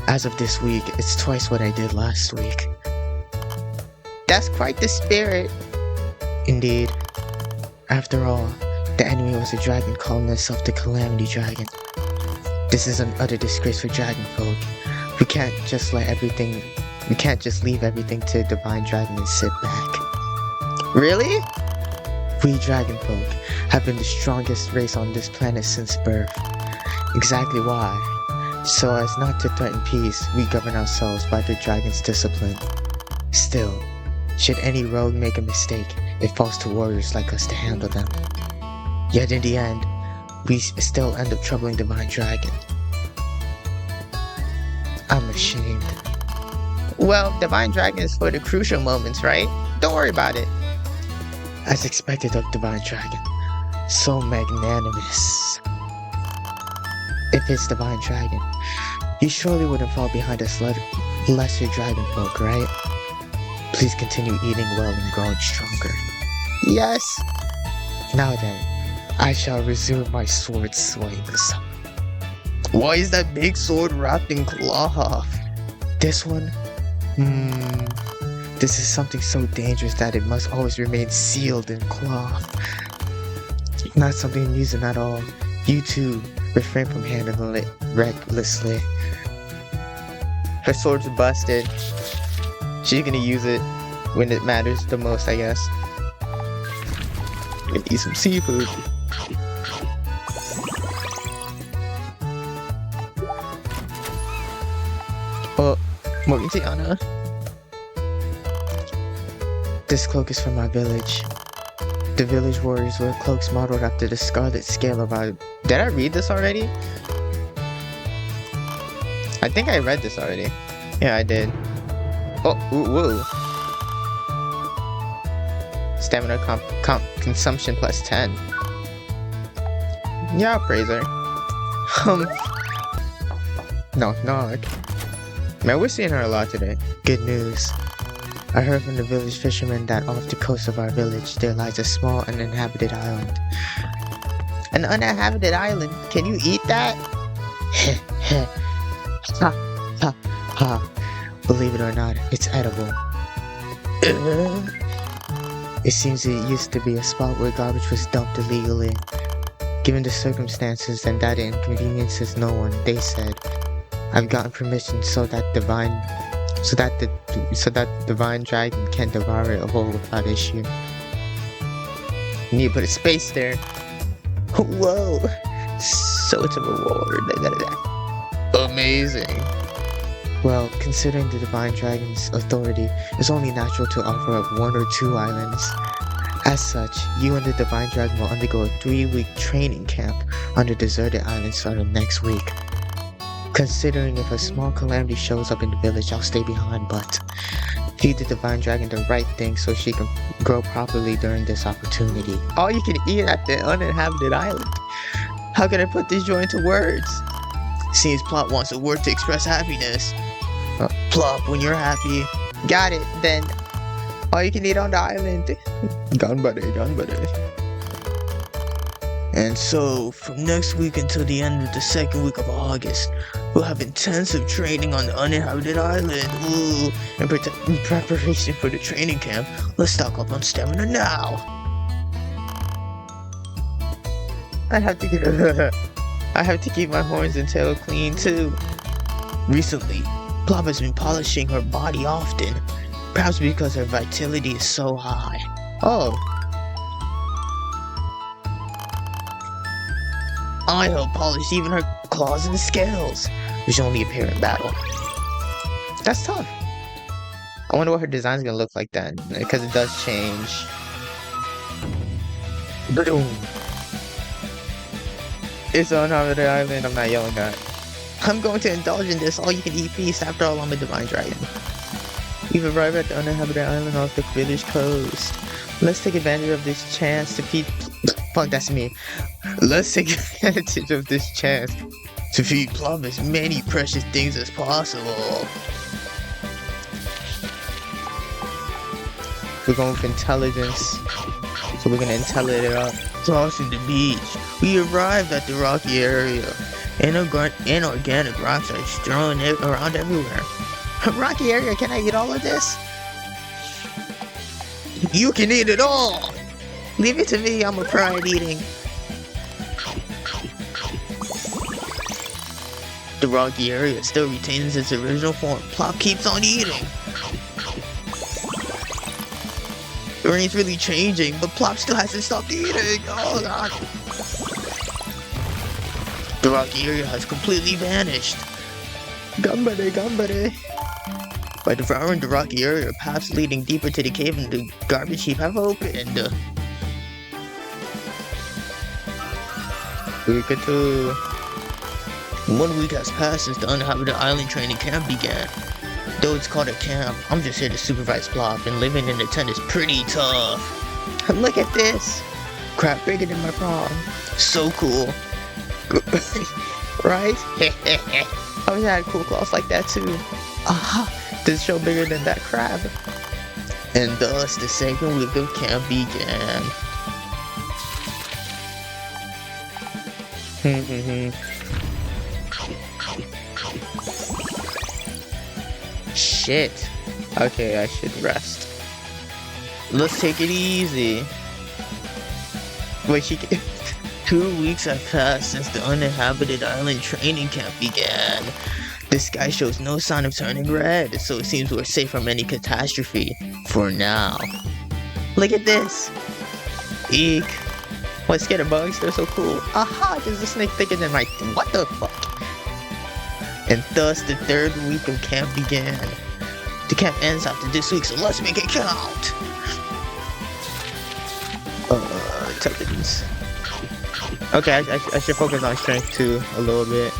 As of this week, it's twice what I did last week. That's quite the spirit. Indeed. After all, the enemy was a dragon calling itself the Calamity Dragon. This is an utter disgrace for Dragon Folk. We can't just leave everything to Divine Dragon and sit back. Really? We Dragon Folk have been the strongest race on this planet since birth. Exactly why. So as not to threaten peace, we govern ourselves by the dragon's discipline. Still, should any rogue make a mistake, it falls to warriors like us to handle them. Yet in the end, we still end up troubling Divine Dragon. I'm ashamed. Well, Divine Dragon is for the crucial moments, right? Don't worry about it. As expected of Divine Dragon. So magnanimous. If it's Divine Dragon, you surely wouldn't fall behind us lesser Dragon Folk, right? Please continue eating well and growing stronger. Yes! Now then, I shall resume my sword swings. Why is that big sword wrapped in cloth? This one? This is something so dangerous that it must always remain sealed in cloth. Not something amusing at all. You too, refrain from handling it recklessly. Her sword's busted. She's gonna use it when it matters the most, I guess. I'm gonna eat some seafood. Oh, Morgana. This cloak is from my village. The village warriors wear cloaks modeled after the scarlet scale of our... Did I read this already? I think I read this already. Yeah, I did. Oh, woo. Stamina consumption plus 10. Yeah, I'll praise her. Knock knock. Man, we're seeing her a lot today. Good news. I heard from the village fishermen that off the coast of our village there lies a small uninhabited island. An uninhabited island? Can you eat that? Ha ha ha. Believe it or not, it's edible. It seems it used to be a spot where garbage was dumped illegally. Given the circumstances and that it inconveniences no one, they said, I've gotten permission so that Divine so that the divine dragon can devour it whole without issue. You need to put a space there. Whoa! So it's a reward. Amazing. Well, considering the divine dragon's authority, it's only natural to offer up 1 or 2 islands. As such, you and the divine dragon will undergo a 3-week training camp on the deserted island starting next week. Considering if a small calamity shows up in the village, I'll stay behind, but feed the divine dragon the right thing so she can grow properly during this opportunity. All you can eat at the uninhabited island. How can I put this joy into words? Seems Plop wants a word to express happiness. Plop, when you're happy. Got it, then. All you can eat on the island. Ganbare. And so, from next week until the end of the 2nd week of August, we'll have intensive training on the uninhabited island. Ooh, in preparation for the training camp, let's stock up on stamina now. I have to keep my horns and tail clean too. Recently, Plop has been polishing her body often, perhaps because her vitality is so high. Oh. I help polish even her claws and scales, which only appear in battle. That's tough. I wonder what her design's gonna look like then, because it does change. Boom. It's on the island, I'm not yelling at. I'm going to indulge in this all-you-can-eat feast. After all, I'm a divine dragon. We've arrived at the uninhabited island off the British coast. Let's take advantage of this chance to feed... Fuck, that's me. Let's take advantage of this chance to feed Plum as many precious things as possible. We're going with intelligence, so we're gonna intelligence it up. Crossing the beach, we arrived at the rocky area. Inorganic rocks are strewn around everywhere. Rocky area, can I eat all of this? You can eat it all! Leave it to me, I'm a pro at eating. The rocky area still retains its original form. Plop keeps on eating. The rain's really changing, but Plop still hasn't stopped eating. Oh god. The rocky area has completely vanished. Gambare. By devouring the rocky area, paths leading deeper to the cave and the garbage heap have opened. Week or 2. 1 week has passed since the uninhabited island training camp began. Though it's called a camp, I'm just here to supervise Plop, and living in the tent is pretty tough. Look at this! Crap bigger than my palm. So cool. Right? I wish I had cool claws like that too. Aha! This show bigger than that crab. And thus, the 2nd week of camp began. Shit. Okay, I should rest. Let's take it easy. Wait, she can... 2 weeks have passed since the uninhabited island training camp began. The sky shows no sign of turning red, so it seems we're safe from any catastrophe. For now. Look at this. Eek. What, scared of bugs? They're so cool. Aha, there's a snake bigger than my... What the fuck? And thus, the 3rd week of camp began. The camp ends after this week, so let's make it count! Intelligence. Okay, I should focus on strength too, a little bit.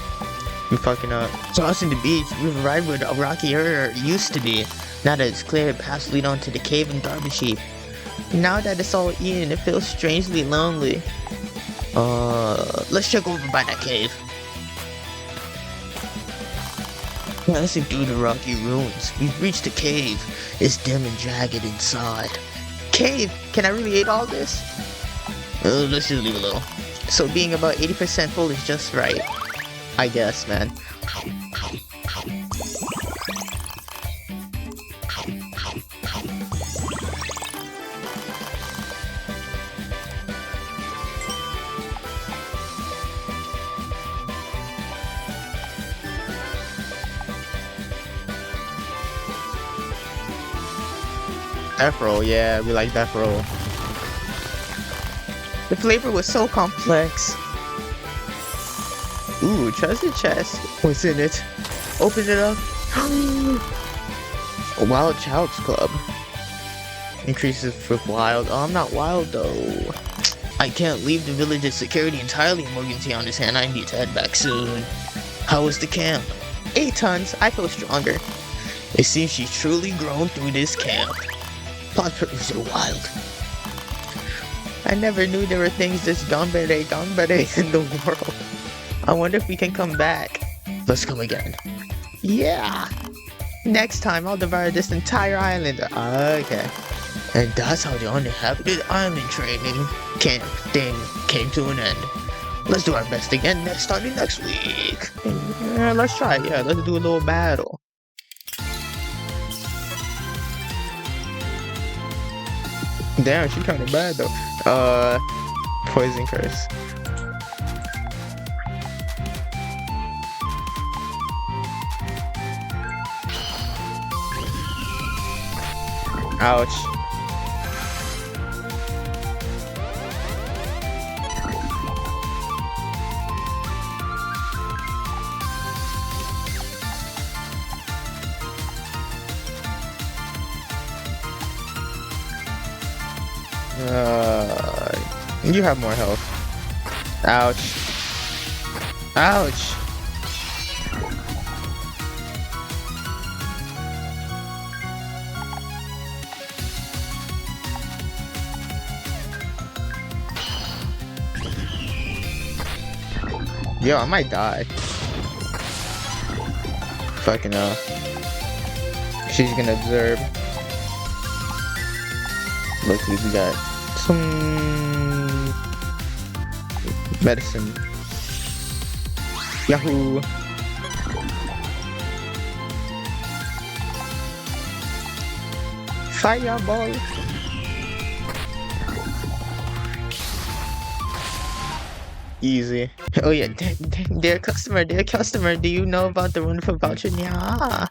I'm fucking up. Crossing the beach, we've arrived where the rocky area used to be. Now that it's clear, paths lead on to the cave and garbage heap. Now that it's all eaten, it feels strangely lonely. Let's check over by that cave. Passing through the rocky ruins, we've reached the cave. It's dim and jagged inside. Cave! Can I really eat all this? Let's just leave a little. So being about 80% full is just right. I guess, man. Death roll, yeah, we like death roll. The flavor was so complex. Ooh, treasure chest. What's in it? Open it up. A Wild Child's Club. Increases for wild. Oh, I'm not wild though. I can't leave the village's security entirely in Morgantown hand. I need to head back soon. How was the camp? 8 tons. I feel stronger. It seems she's truly grown through this camp. Plot purposes are wild. I never knew there were things this gambare in the world. I wonder if we can come back. Let's come again. Yeah! Next time I'll devour this entire island. Okay. And that's how the uninhabited island training camp thing came to an end. Let's do our best again starting next week. Yeah, let's try it. Yeah, let's do a little battle. Damn, she kinda bad though. Poison curse. Ouch. You have more health. Ouch. Ouch. Yo, I might die. Fucking hell. She's gonna observe. Look, we got some medicine. Yahoo! Fireball! Easy. Oh yeah, dear customer, do you know about the wonderful voucher? Yeah,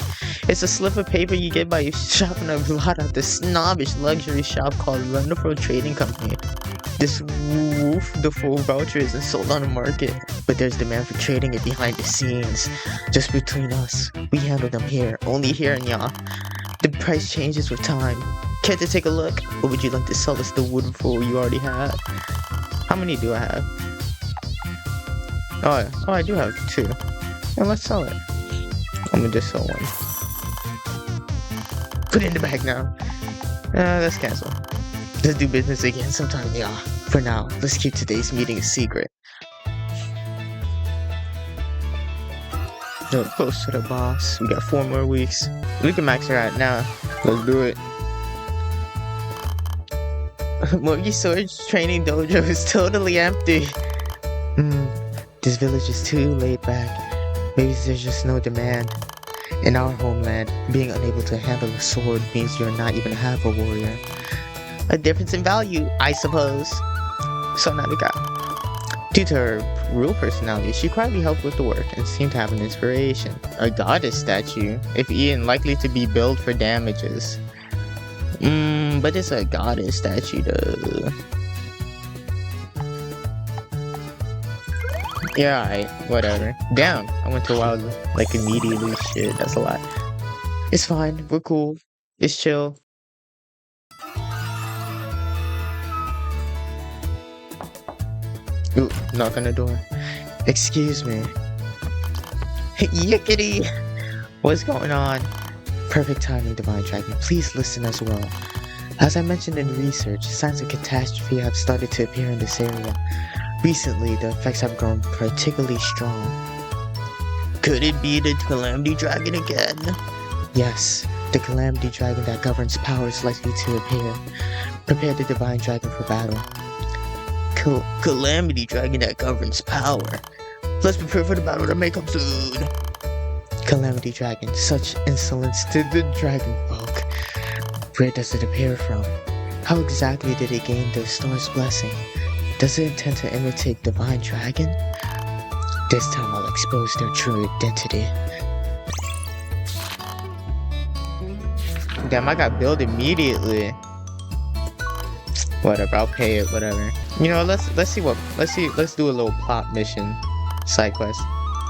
it's a slip of paper you get by shopping a lot at this snobbish luxury shop called Wonderful Trading Company. This wonderful voucher isn't sold on the market, but there's demand for trading it behind the scenes. Just between us, we handle them here, only here in Ya. The price changes with time. Care to take a look? Or would you like to sell us the wonderful you already have? How many do I have? Oh, I do have 2. And let's sell it. I'm gonna just sell 1. Put it in the bag now. Let's cancel. Let's do business again sometime, yeah. For now, let's keep today's meeting a secret. No, close to the boss. We got 4 more weeks. We can max her out now. Let's do it. Morgie Sword's training dojo is totally empty. This village is too laid back. Maybe there's just no demand. In our homeland, being unable to handle a sword means you're not even half a warrior. A difference in value, I suppose. So Nanika. Due to her real personality, she quietly helped with the work and seemed to have an inspiration. A goddess statue, if Ian likely to be billed for damages. But it's a goddess statue though. Yeah, alright, whatever. Damn, I went to wild like immediately. Shit, that's a lot. It's fine, we're cool. It's chill. Ooh, knock on the door. Excuse me. Yickety! What's going on? Perfect timing, Divine Dragon. Please listen as well. As I mentioned in research, signs of catastrophe have started to appear in this area. Recently, the effects have grown particularly strong. Could it be the Calamity Dragon again? Yes, the Calamity Dragon that governs power is likely to appear. Prepare the Divine Dragon for battle. Calamity Dragon that governs power. Let's prepare for the battle that may come soon. Calamity Dragon, such insolence to the dragon folk. Where does it appear from? How exactly did it gain the star's blessing? Does it intend to imitate Divine Dragon? This time I'll expose their true identity. Damn, I got billed immediately. Whatever, I'll pay it, whatever. You know, let's do a little plot mission. Side quest.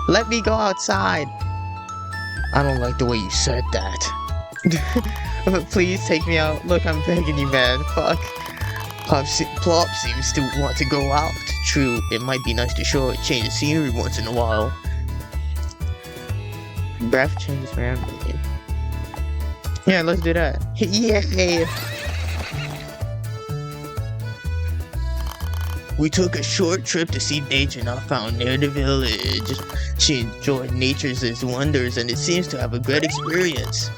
Let me go outside. I don't like the way you said that. Please take me out. Look, I'm begging you, man. Fuck. Plop seems to want to go out. True, it might be nice to show a change of scenery once in a while. Breath changes randomly. Yeah, let's do that. Yay! We took a short trip to see nature not found near the village. She enjoyed nature's wonders and it seems to have a great experience.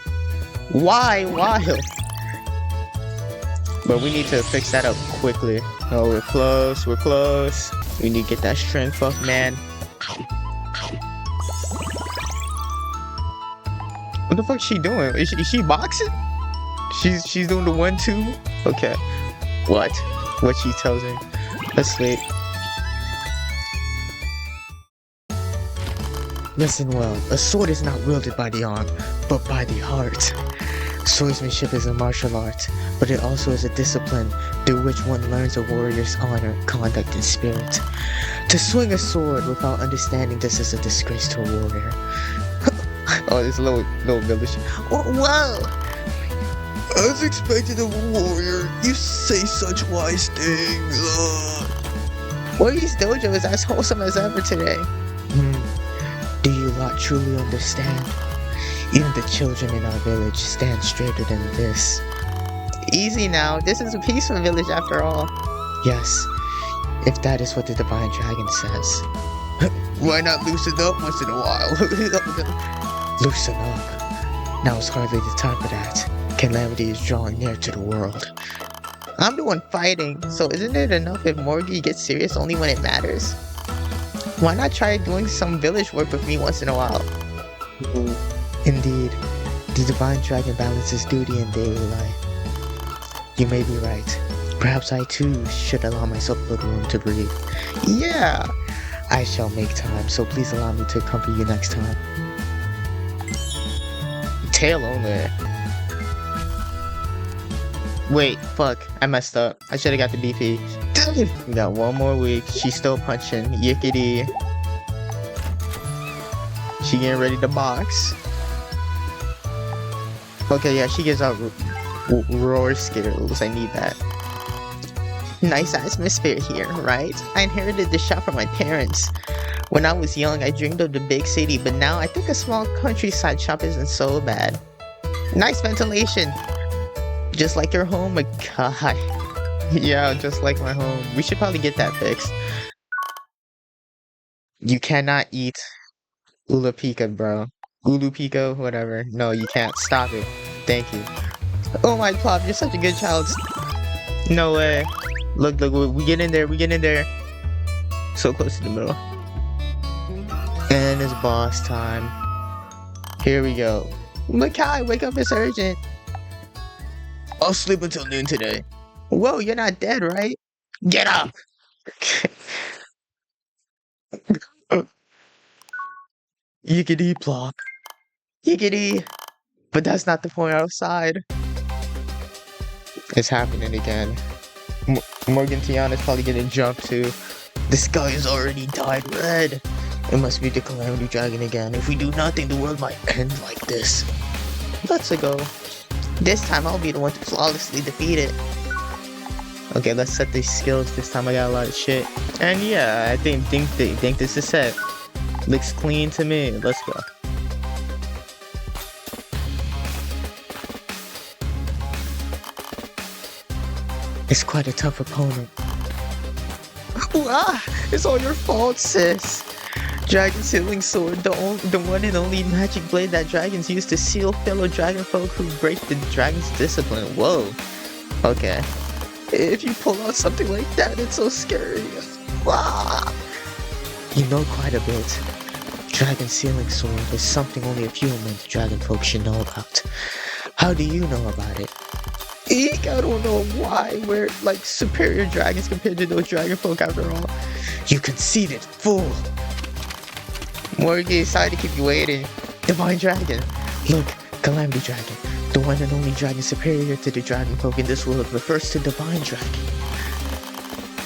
Why? But we need to fix that up quickly. Oh, we're close. We need to get that strength up, man. What the fuck is she doing? Is she boxing? She's doing the 1-2? Okay. What she tells me. Let's wait. Listen well, a sword is not wielded by the arm, but by the heart. Swordsmanship is a martial art, but it also is a discipline through which one learns a warrior's honor, conduct, and spirit. To swing a sword without understanding this is a disgrace to a warrior. Oh, this little village. Oh, whoa! As expected of a warrior, you say such wise things. Warrior's dojo is as wholesome as ever today. Do you lot truly understand? Even the children in our village stand straighter than this. Easy now, this is a peaceful village after all. Yes, if that is what the Divine Dragon says. Why not loosen up once in a while? Loosen up? Now is hardly the time for that. Calamity is drawing near to the world. I'm the one fighting, so isn't it enough if Morgie gets serious only when it matters? Why not try doing some village work with me once in a while? Indeed, the Divine Dragon balances duty and daily life. You may be right. Perhaps I too should allow myself a little room to breathe. Yeah! I shall make time, so please allow me to accompany you next time. Tail only. Wait, fuck. I messed up. I should've got the BP. We got one more week. She's still punching. Yickety. She getting ready to box. Okay, yeah, she gives out roar skills. I need that. Nice atmosphere here, right? I inherited this shop from my parents. When I was young, I dreamed of the big city, but now I think a small countryside shop isn't so bad. Nice ventilation. Just like your home, my god. Yeah, just like my home. We should probably get that fixed. You cannot eat Ula Pika, bro. Ulu Pico, whatever. No, you can't. Stop it. Thank you. Oh my Plop, you're such a good child. No way. Look, we get in there. So close to the middle. And it's boss time. Here we go. Makai, wake up, it's urgent. I'll sleep until noon today. Whoa, you're not dead, right? Get up! Yickety Plop. Yickety! But that's not the point outside. It's happening again. Morgan Tiana's probably getting jumped too. The sky is already dyed red. It must be the Calamity Dragon again. If we do nothing, the world might end like this. Let's go. This time I'll be the one to flawlessly defeat it. Okay, let's set these skills. This time I got a lot of shit. And yeah, I think this is set. Looks clean to me. Let's go. It's quite a tough opponent. Ah, it's all your fault, sis. Dragon Sealing Sword, the one and only magic blade that dragons use to seal fellow dragon folk who break the dragon's discipline. Whoa. Okay. If you pull out something like that, it's so scary. Ah. You know quite a bit. Dragon Sealing Sword is something only a few amongst dragon folk should know about. How do you know about it? Eek, I don't know why we're like superior dragons compared to those dragon folk after all. You conceited fool. Morgie, sorry to keep you waiting. Divine Dragon. Look, Calamity Dragon. The one and only dragon superior to the dragon folk in this world refers to divine dragon.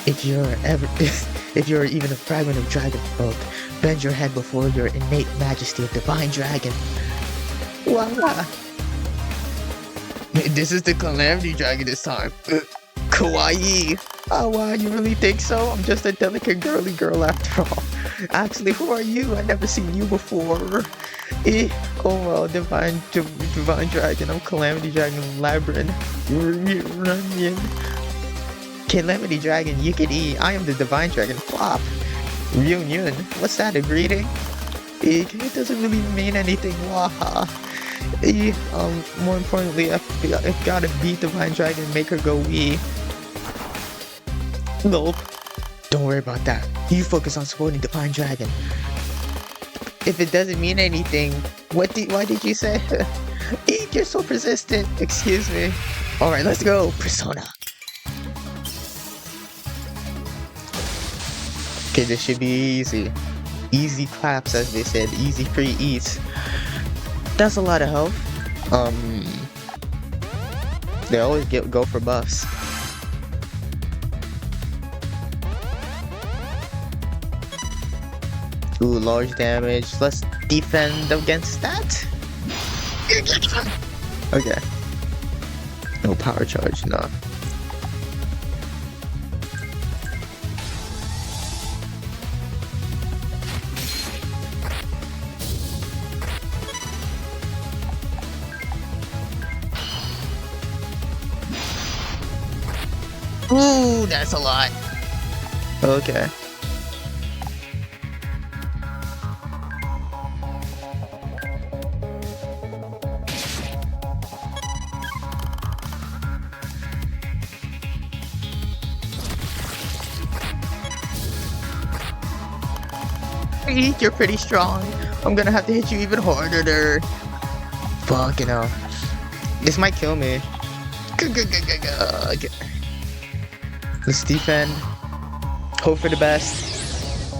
If you're even a fragment of dragon folk, bend your head before your innate majesty of divine dragon. Voila! This is the calamity dragon this time. Kawaii! Oh wow, you really think so? I'm just a delicate girly girl after all. Actually, who are you? I've never seen you before. Oh well, divine dragon. I'm calamity dragon labyrinth. Calamity dragon, you can eat. I am the divine dragon. Flop. Reunion. What's that? A greeting? It doesn't really mean anything. Waha. More importantly, I've gotta beat divine dragon and make her go wee. Nope. Don't worry about that. You focus on supporting divine dragon. If it doesn't mean anything, why did you say? You're so persistent. Excuse me. Alright, let's go. Persona. Okay, this should be easy. Easy claps, as they said. Easy free eats. That's a lot of health. They always go for buffs. Ooh, large damage. Let's defend against that. Okay. No power charge, no. Ooh, that's a lot. Okay. You're pretty strong. I'm gonna have to hit you even harder there. Fucking hell. This might kill me. Let's defend. Hope for the best.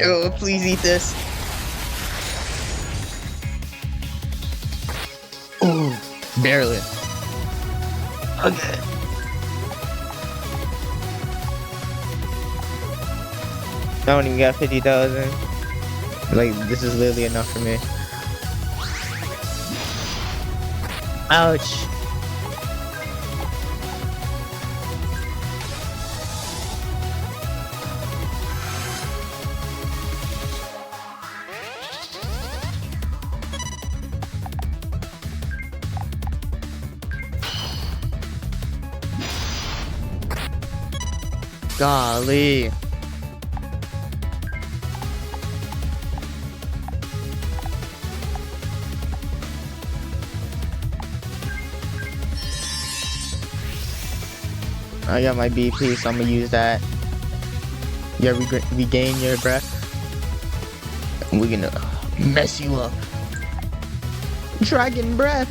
Oh, please eat this. Ooh, barely. Okay. I don't even got 50,000. Like, this is literally enough for me. Ouch. Golly. I got my BP, so I'm gonna use that. Yeah, regain your breath. And we're gonna mess you up. Dragon breath.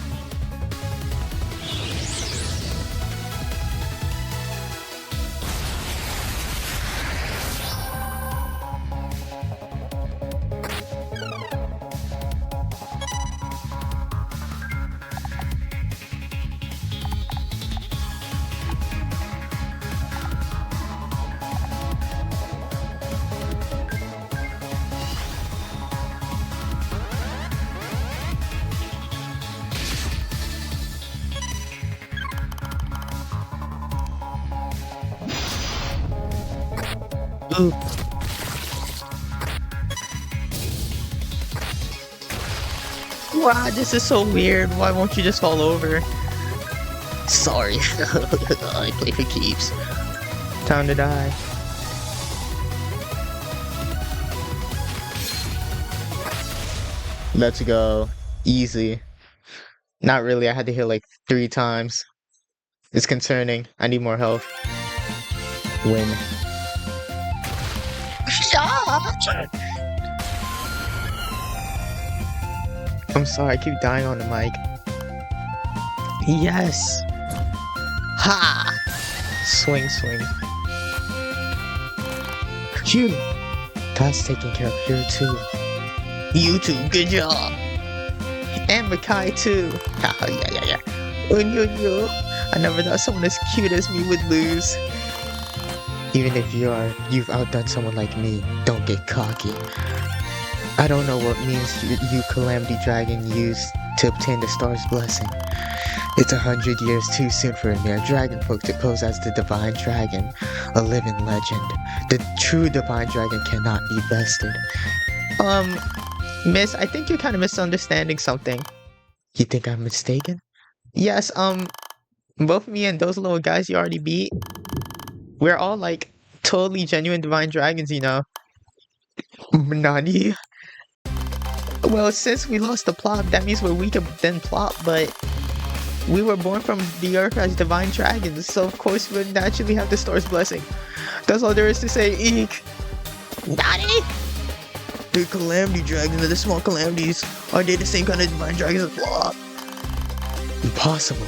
Ooh. Wow, this is so weird. Why won't you just fall over? Sorry. I play for keeps. Time to die. Let's go. Easy. Not really. I had to hit like 3 times. It's concerning. I need more health. Win. I'm sorry, I keep dying on the mic. Yes! Ha! Swing, swing. Phew! God's taking care of you too. You too, good job! And Makai too. Yeah. Unyo. I never thought someone as cute as me would lose. Even if you've outdone someone like me, don't get cocky. I don't know what means you Calamity Dragon used to obtain the star's blessing. It's 100 years too soon for a mere dragon folk to pose as the divine dragon, a living legend. The true divine dragon cannot be bested. Miss, I think you're kind of misunderstanding something. You think I'm mistaken? Yes, both me and those little guys you already beat, we're all like totally genuine divine dragons, you know. Nani? Well, since we lost the plop, that means we're weaker than plop, but we were born from the earth as divine dragons, so of course we naturally have the star's blessing. That's all there is to say, eek. Nani? The calamity dragons are the small calamities. Are they the same kind of divine dragons as plop? Impossible.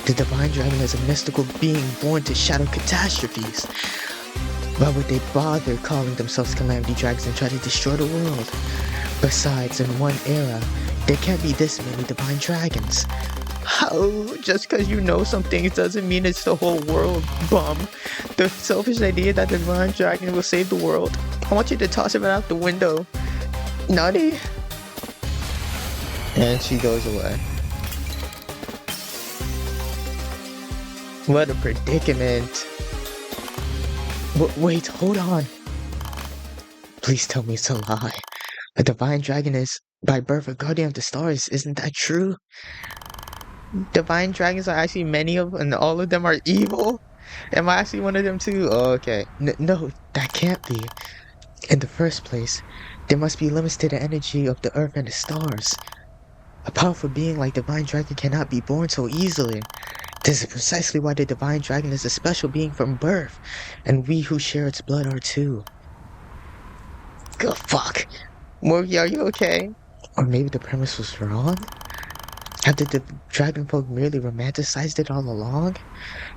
The divine dragon is a mystical being born to shadow catastrophes. Why would they bother calling themselves calamity dragons and try to destroy the world? Besides, in one era, there can't be this many divine dragons. How? Just because you know some things doesn't mean it's the whole world, bum. The selfish idea that the divine dragon will save the world. I want you to toss it right out the window. Naughty. And she goes away. What a predicament. Wait, hold on. Please tell me it's a lie. A divine dragon is, by birth, a guardian of the stars. Isn't that true? Divine dragons are actually many of them, and all of them are evil? Am I actually one of them too? Oh, okay. No, that can't be. In the first place, there must be limits to the energy of the earth and the stars. A powerful being like Divine Dragon cannot be born so easily. This is precisely why the Divine Dragon is a special being from birth, and we who share its blood are too. Good fuck. Morgie, are you okay? Or maybe the premise was wrong? Have the dragon folk merely romanticized it all along?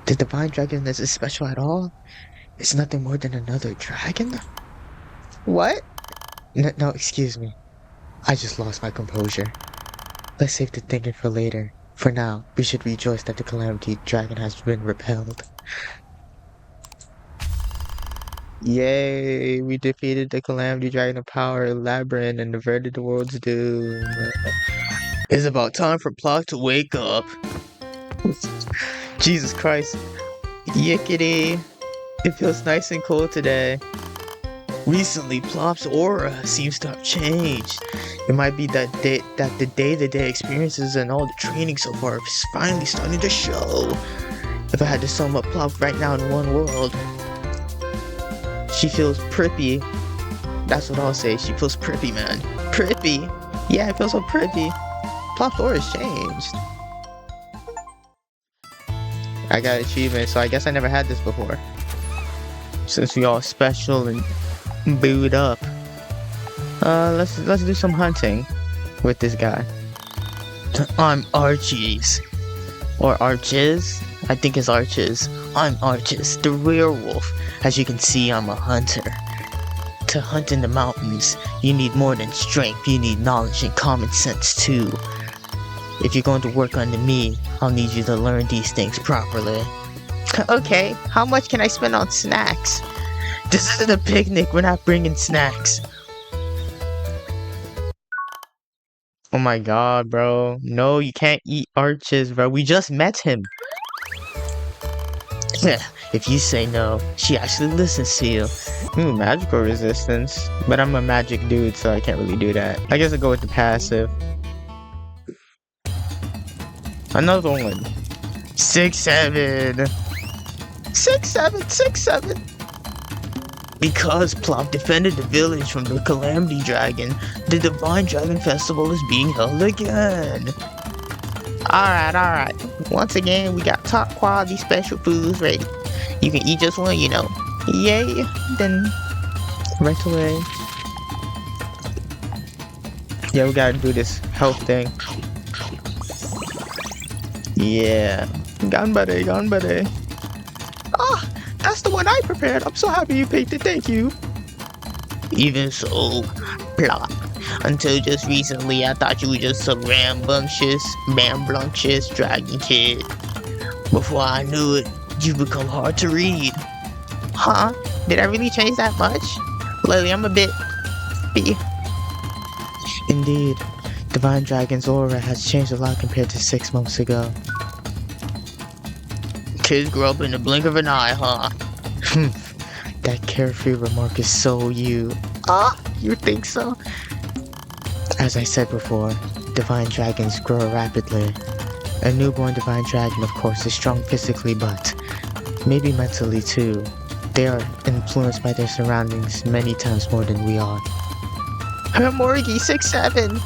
The Divine Dragon isn't special at all? It's nothing more than another dragon? What? No, excuse me. I just lost my composure. Let's save the thinking for later. For now, we should rejoice that the Calamity Dragon has been repelled. Yay! We defeated the Calamity Dragon of Power Labyrinth and averted the world's doom. It's about time for Plot to wake up. Jesus Christ. Yickety. It feels nice and cool today. Recently, Plop's aura seems to have changed. It might be that the day-to-day experiences and all the training so far is finally starting to show. If I had to sum up Plop right now in one word, she feels prippy. That's what I'll say. She feels prippy, man. Prippy. Yeah, it feels so prippy. Plop's aura has changed. I got achievement, so I guess I never had this before. Since we all special and booed up. Let's do some hunting with this guy. I'm Archie's. Or Arches? I think it's Arches. I'm Arches, the werewolf. As you can see, I'm a hunter. To hunt in the mountains, you need more than strength, you need knowledge and common sense too. If you're going to work under me, I'll need you to learn these things properly. Okay, how much can I spend on snacks? This isn't a picnic, we're not bringing snacks. Oh my god, bro. No, you can't eat Arches, bro. We just met him. If you say no, she actually listens to you. Magical resistance. But I'm a magic dude, so I can't really do that. I guess I'll go with the passive. Another one. 6-7. 6-7. Because Plop defended the village from the Calamity Dragon, the Divine Dragon Festival is being held again. Alright. Once again, we got top quality special foods ready. You can eat just one, you know. Yay. Then, right away. Yeah, we gotta do this health thing. Yeah. Ganbare. Ah! That's the one I prepared. I'm so happy you picked it. Thank you. Even so, Plop, Until just recently, I thought you were just a rambunctious dragon kid. Before I knew it, you become hard to read. Huh? Did I really change that much? Lately, I'm a bit... Indeed, Divine Dragon's aura has changed a lot compared to 6 months ago. Kids grow up in the blink of an eye, huh? That carefree remark is so you. You think so? As I said before, Divine Dragons grow rapidly. A newborn Divine Dragon, of course, is strong physically, but maybe mentally too. They are influenced by their surroundings many times more than we are. Her Morgie, 6'7".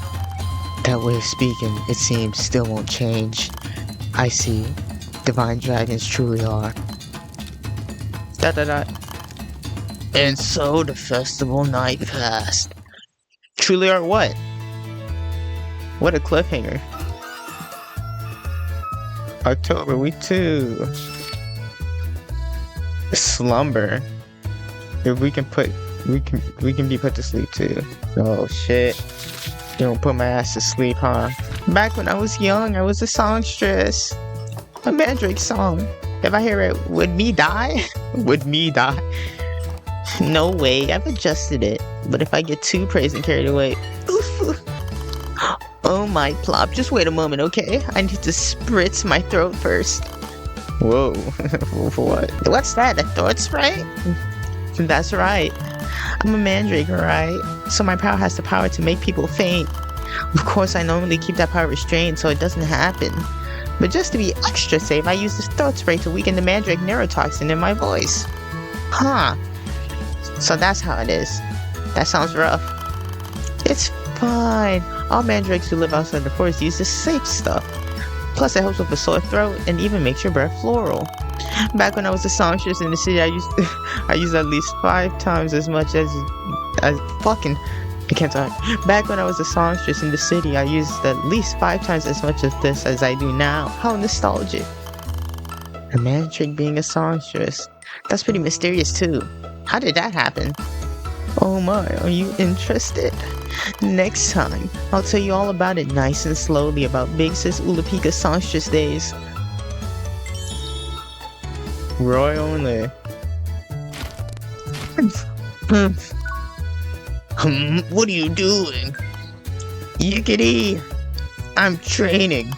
That way of speaking, it seems, still won't change. I see. Divine Dragons truly are. ... And so the festival night passed. Truly are what? What a cliffhanger. October, week 2. Slumber. If we can be put to sleep too. Oh shit. You don't put my ass to sleep, huh? Back when I was young, I was a songstress. A Mandrake song. If I hear it, would me die? Would me die? No way, I've adjusted it. But if I get too praised and carried away, oof. Oh my plop, just wait a moment, okay? I need to spritz my throat first. Whoa, for what? What's that, a throat spray? That's right. I'm a Mandrake, right? So my power has the power to make people faint. Of course, I normally keep that power restrained so it doesn't happen. But just to be extra safe, I use this throat spray to weaken the Mandrake neurotoxin in my voice. Huh. So that's how it is. That sounds rough. It's fine. All Mandrakes who live outside the forest use this safe stuff. Plus it helps with a sore throat and even makes your breath floral. Back when I was a songstress in the city, I used at least 5 times as much as fucking... I can't talk. Back when I was a songstress in the city, I used at least 5 times as much of this as I do now. How nostalgic. A Mandrake being a songstress. That's pretty mysterious too. How did that happen? Oh my, are you interested? Next time, I'll tell you all about it nice and slowly about Big Sis Ulapika's songstress days. Roy only. What are you doing? Yickety! I'm training.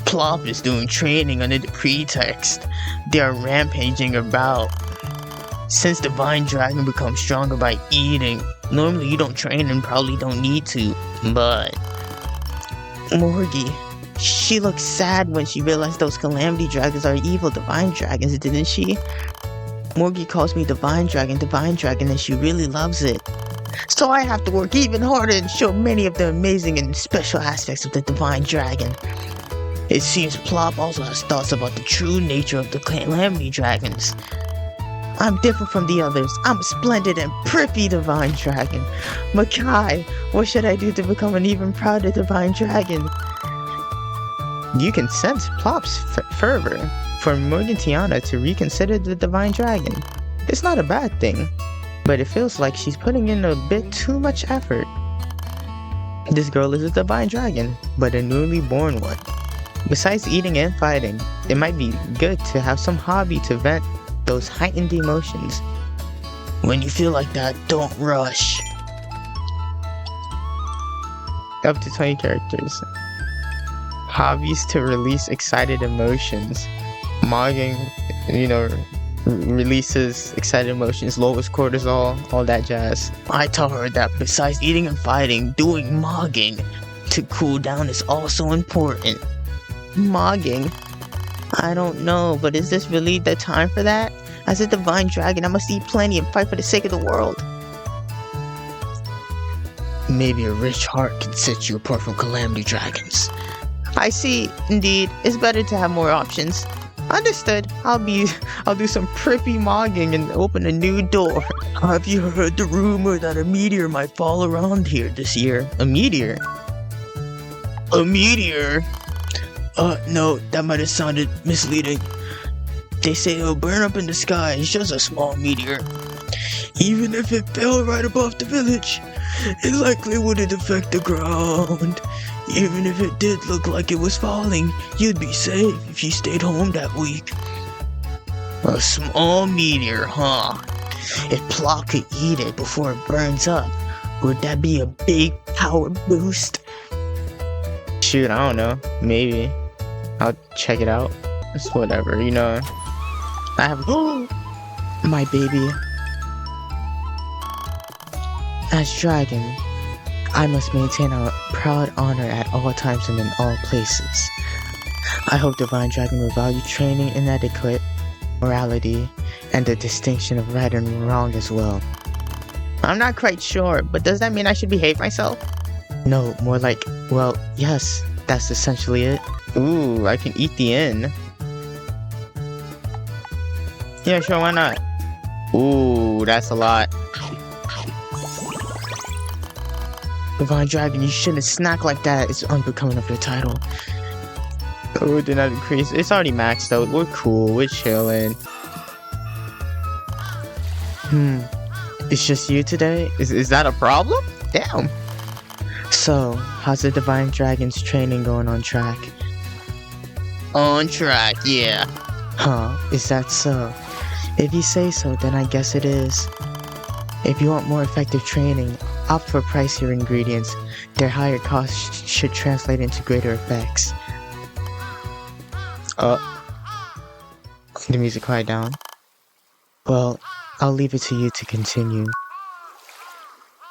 Plop is doing training under the pretext they are rampaging about. Since Divine Dragon becomes stronger by eating, normally you don't train and probably don't need to, but... Morgie, she looked sad when she realized those Calamity Dragons are evil Divine Dragons, didn't she? Morgie calls me Divine Dragon, and she really loves it. So I have to work even harder and show many of the amazing and special aspects of the Divine Dragon. It seems Plop also has thoughts about the true nature of the Calamity Dragons. I'm different from the others. I'm a splendid and pretty Divine Dragon. Makai, what should I do to become an even prouder Divine Dragon? You can sense Plop's fervor for Morgantiana to reconsider the Divine Dragon. It's not a bad thing, but it feels like she's putting in a bit too much effort. This girl is a Divine Dragon, but a newly born one. Besides eating and fighting, it might be good to have some hobby to vent those heightened emotions. When you feel like that, don't rush. Up to 20 characters. Hobbies to release excited emotions. Mogging, releases excited emotions, lowers cortisol, all that jazz. I taught her that besides eating and fighting, doing mogging to cool down is also important. Mogging? I don't know, but is this really the time for that? As a Divine Dragon, I must eat plenty and fight for the sake of the world. Maybe a rich heart can set you apart from Calamity Dragons. I see. Indeed, it's better to have more options. Understood. I'll do some pretty mogging and open a new door. Have you heard the rumor that a meteor might fall around here this year? A meteor? A meteor? No, that might have sounded misleading. They say it'll burn up in the sky. It's just a small meteor. Even if it fell right above the village, it likely wouldn't affect the ground. Even if it did look like it was falling, you'd be safe if you stayed home that week. A small meteor, huh? If Plop could eat it before it burns up, would that be a big power boost? Shoot, I don't know. Maybe. I'll check it out. It's whatever, you know. I have my baby. As dragon, I must maintain a proud honor at all times and in all places. I hope Divine Dragon will value training in etiquette, morality, and the distinction of right and wrong as well. I'm not quite sure, but does that mean I should behave myself? No, more like, well, yes, that's essentially it. Ooh, I can eat the inn. Yeah, sure, why not? Ooh, that's a lot. Divine Dragon, you shouldn't snack like that. It's unbecoming of your title. Oh, did not increase. It's already maxed out. We're cool. We're chilling. It's just you today? Is that a problem? Damn. So, how's the Divine Dragon's training going on track? On track, yeah. Huh, is that so? If you say so, then I guess it is. If you want more effective training, opt for pricier ingredients. Their higher costs should translate into greater effects. The music quiet down. Well, I'll leave it to you to continue.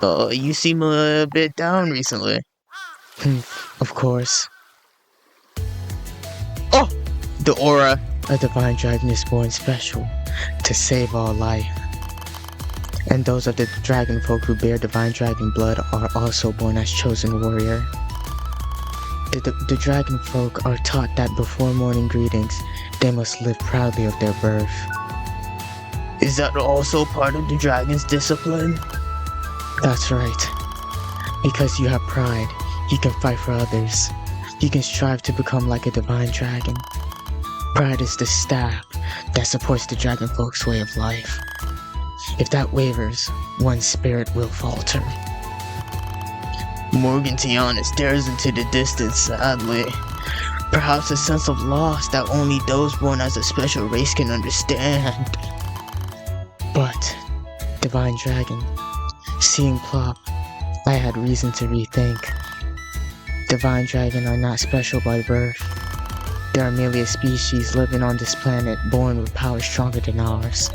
You seem a bit down recently. Of course. Oh! The aura. A Divine Dragon is born special, to save all life. And those of the dragon folk who bear Divine Dragon blood are also born as chosen warrior. The dragon folk are taught that before morning greetings, they must live proudly of their birth. Is that also part of the dragon's discipline? That's right. Because you have pride, you can fight for others. You can strive to become like a Divine Dragon. Pride is the staff that supports the dragon folk's way of life. If that wavers, one's spirit will falter. Morgan Tiana stares into the distance sadly. Perhaps a sense of loss that only those born as a special race can understand. But, Divine Dragon, seeing Plop, I had reason to rethink. Divine Dragon are not special by birth. They are merely a species living on this planet born with powers stronger than ours.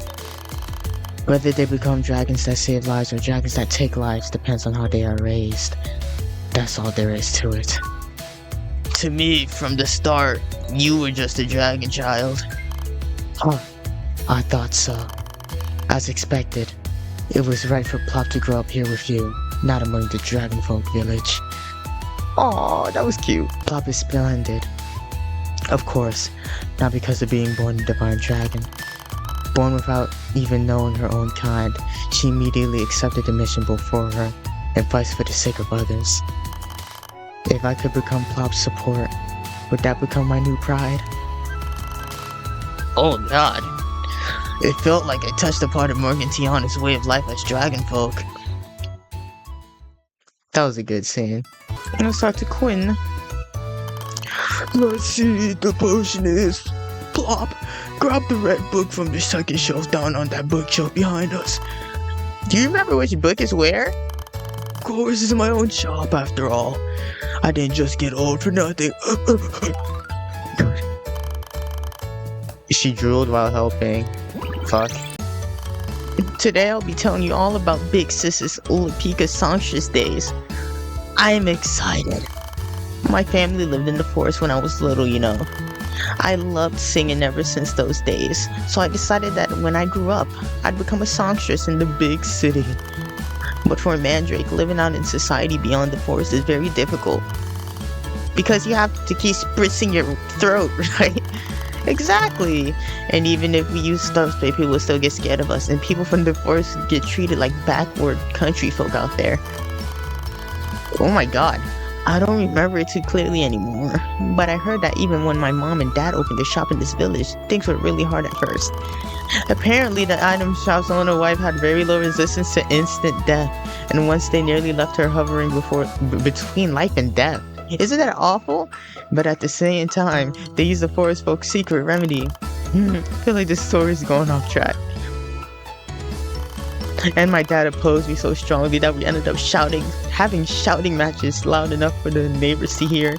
Whether they become dragons that save lives or dragons that take lives depends on how they are raised. That's all there is to it. To me, from the start, you were just a dragon child. Huh, I thought so. As expected, it was right for Plop to grow up here with you, not among the dragon folk village. Aw, that was cute. Plop is splendid. Of course, not because of being born a Divine Dragon. Born without even knowing her own kind, she immediately accepted the mission before her and fights for the sake of others. If I could become Plop's support, would that become my new pride? Oh god. It felt like I touched a part of Morgan Tiana's way of life as dragon folk. That was a good scene. Let's talk to Quinn. Let's see, the potion is... Plop, grab the red book from the second shelf down on that bookshelf behind us. Do you remember which book is where? Of course, it's my own shop after all. I didn't just get old for nothing. She drooled while helping. Fuck. Today I'll be telling you all about Big Sis's Olapika songstress days. I'm excited. My family lived in the forest when I was little, you know. I loved singing ever since those days, so I decided that when I grew up, I'd become a songstress in the big city. But for a mandrake, living out in society beyond the forest is very difficult. Because you have to keep spritzing your throat, right? Exactly! And even if we use stuff, people will still get scared of us, and people from the forest get treated like backward country folk out there. Oh my god. I don't remember it too clearly anymore, but I heard that even when my mom and dad opened a shop in this village, things were really hard at first. Apparently, the item shop's owner wife had very low resistance to instant death, and once they nearly left her hovering between life and death. Isn't that awful? But at the same time, they used the forest folk's secret remedy. I feel like this story's going off track. And my dad opposed me so strongly that we ended up having shouting matches loud enough for the neighbors to hear.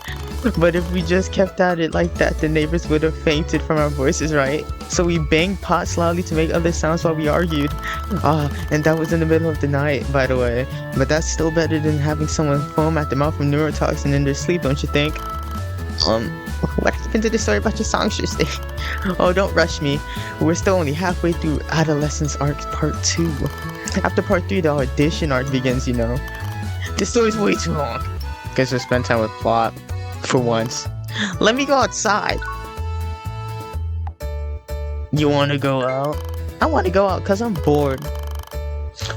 But if we just kept at it like that, the neighbors would have fainted from our voices, right? So we banged pots loudly to make other sounds while we argued. And that was in the middle of the night, by the way. But that's still better than having someone foam at the mouth from neurotoxin in their sleep, don't you think? What happened to the story about your songstress thing? Oh, don't rush me. We're still only halfway through Adolescence Arc Part 2. After Part 3, the audition arc begins, you know. This story's way too long. Guess we'll spend time with Plop. For once. Let me go outside. You wanna go out? I wanna go out cause I'm bored.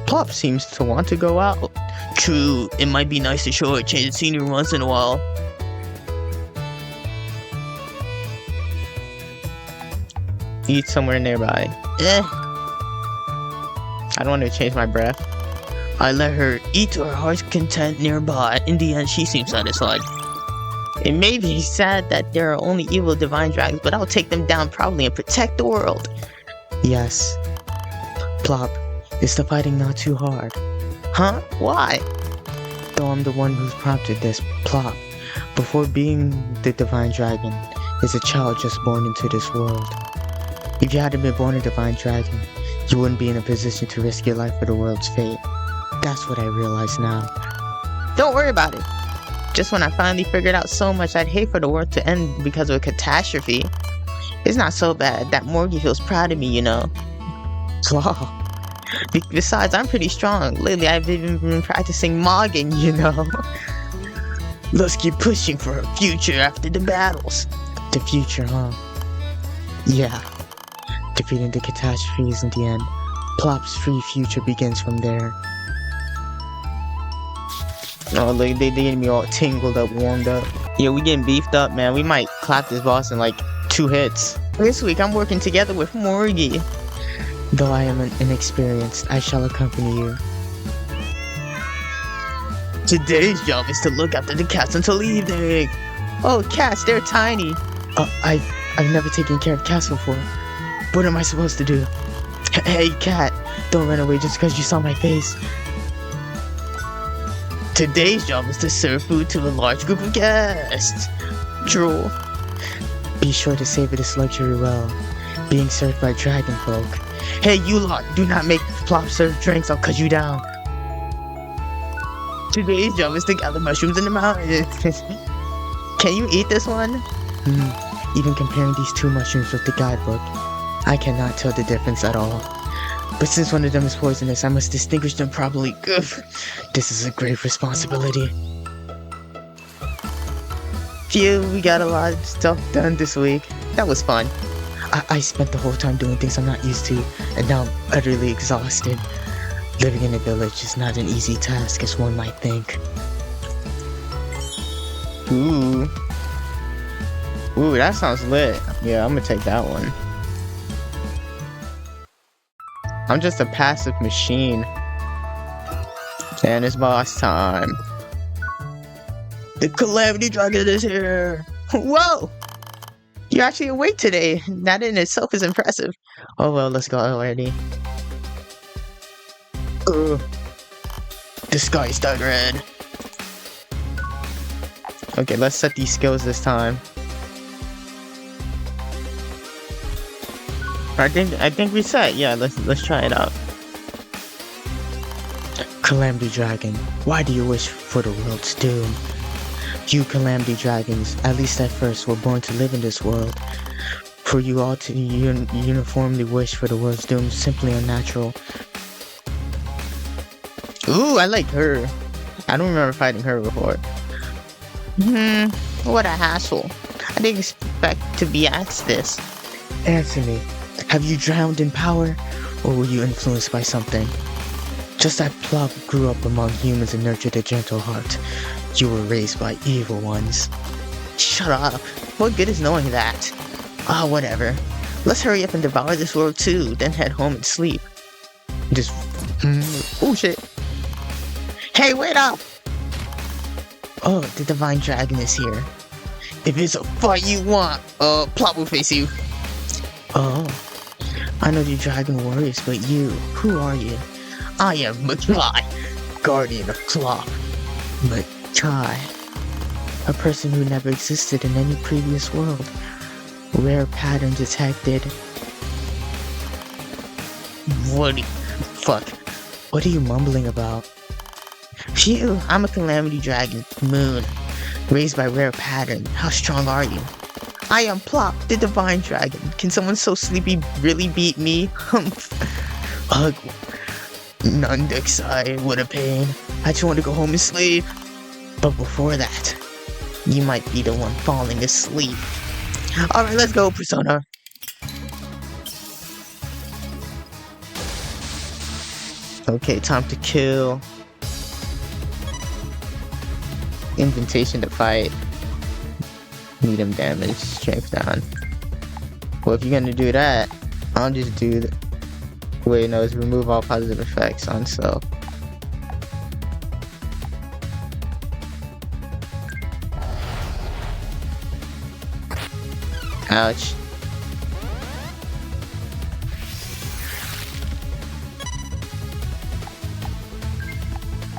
Plop seems to want to go out. True, it might be nice to show a change of scenery once in a while. Eat somewhere nearby. I don't want to change my breath. I let her eat to her heart's content nearby. In the end, she seems satisfied. It may be sad that there are only evil divine dragons, but I'll take them down proudly and protect the world. Yes. Plop, is the fighting not too hard? Huh? Why? Though I'm the one who's prompted this, Plop, before being the divine dragon, is a child just born into this world. If you hadn't been born a divine dragon, you wouldn't be in a position to risk your life for the world's fate. That's what I realize now. Don't worry about it. Just when I finally figured out so much I'd hate for the world to end because of a catastrophe. It's not so bad that Morgie feels proud of me, you know. Wow. Besides, I'm pretty strong. Lately, I've even been practicing mogging, you know. Let's keep pushing for a future after the battles. The future, huh? Yeah. Defeating the catastrophes in the end. Plop's free future begins from there. Oh, look, they getting me all tingled up, warmed up. Yeah, we getting beefed up, man. We might clap this boss in like 2 hits. This week, I'm working together with Morgie. Though I am inexperienced, I shall accompany you. Today's job is to look after the cats until evening. Oh, cats, they're tiny. I've never taken care of cats before. What am I supposed to do? Hey, cat, don't run away just because you saw my face. Today's job is to serve food to a large group of guests. Drool. Be sure to savor this luxury well. Being served by dragon folk. Hey, you lot, do not make Plop serve drinks, I'll cut you down. Today's job is to gather mushrooms in the mountains. Can you eat this one? Even comparing these 2 mushrooms with the guidebook, I cannot tell the difference at all. But since one of them is poisonous, I must distinguish them properly. This is a grave responsibility. Phew, we got a lot of stuff done this week. That was fun. I spent the whole time doing things I'm not used to, and now I'm utterly exhausted. Living in a village is not an easy task as one might think. Ooh, that sounds lit. Yeah, I'm gonna take that one. I'm just a passive machine. And it's boss time. The Calamity Dragon is here! Whoa! You're actually awake today. That in itself is impressive. Oh well, let's go already. The sky's done red. Okay, let's set these skills this time. I think we set. Yeah, let's try it out. Calamity Dragon, why do you wish for the world's doom? You Calamity Dragons, at least at first, were born to live in this world. For you all to uniformly wish for the world's doom is simply unnatural. Ooh, I like her. I don't remember fighting her before. What a hassle. I didn't expect to be asked this. Answer me. Have you drowned in power, or were you influenced by something? Just as Plop grew up among humans and nurtured a gentle heart, you were raised by evil ones. Shut up. What good is knowing that? Ah, whatever. Let's hurry up and devour this world too, then head home and sleep. Just... oh shit. Hey, wait up! Oh, the Divine Dragon is here. If it's a fight you want, Plop will face you. Oh, I know the Dragon Warriors, but you, who are you? I am Makai, Guardian of Plop. Makai. A person who never existed in any previous world. Rare pattern detected. Fuck. What are you mumbling about? Phew, I'm a Calamity Dragon, Moon. Raised by rare pattern. How strong are you? I am Plop, the Divine Dragon. Can someone so sleepy really beat me? Ugh. Nunduksai, what a pain. I just want to go home and sleep. But before that, you might be the one falling asleep. Alright, let's go, Persona. Okay, time to kill. Invitation to fight. Medium damage, strength down. Well, if you're gonna do that, I'll just do the... Wait, no, it's remove all positive effects on self. Ouch.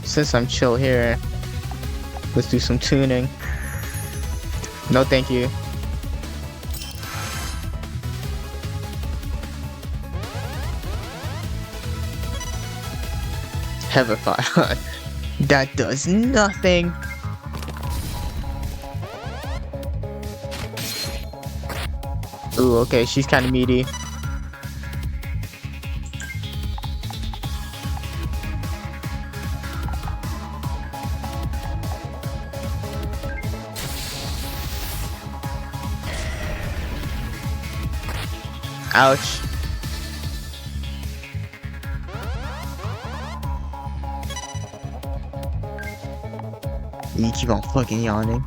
Since I'm chill here, let's do some tuning. No thank you. Heavify. That does nothing. Ooh, okay, she's kind of meaty. Ouch. You keep on fucking yawning.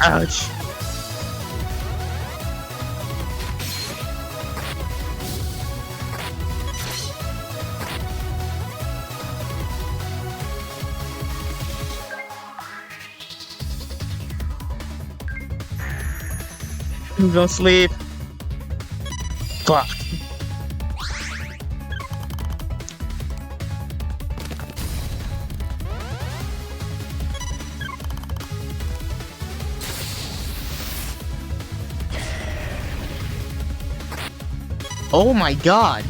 Ouch. Don't sleep. Fuck. Oh my god.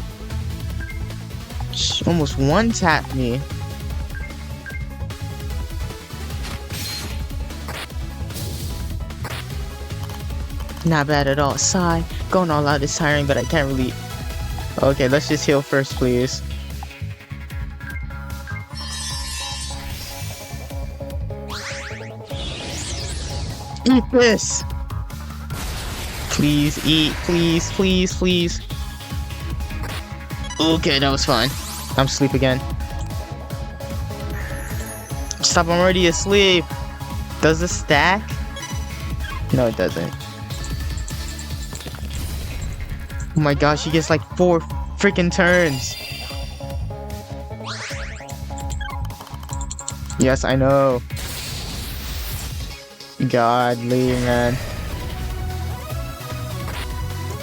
She almost one-tapped me. Not bad at all. Sigh. Going all out is tiring, but I can't really... Okay, let's just heal first, please. Eat this! Please eat. Please, please, please. Okay, that was fine. I'm asleep again. Stop, I'm already asleep. Does this stack? No, it doesn't. Oh my gosh, he gets like 4 freaking turns. Yes, I know. Godly, man.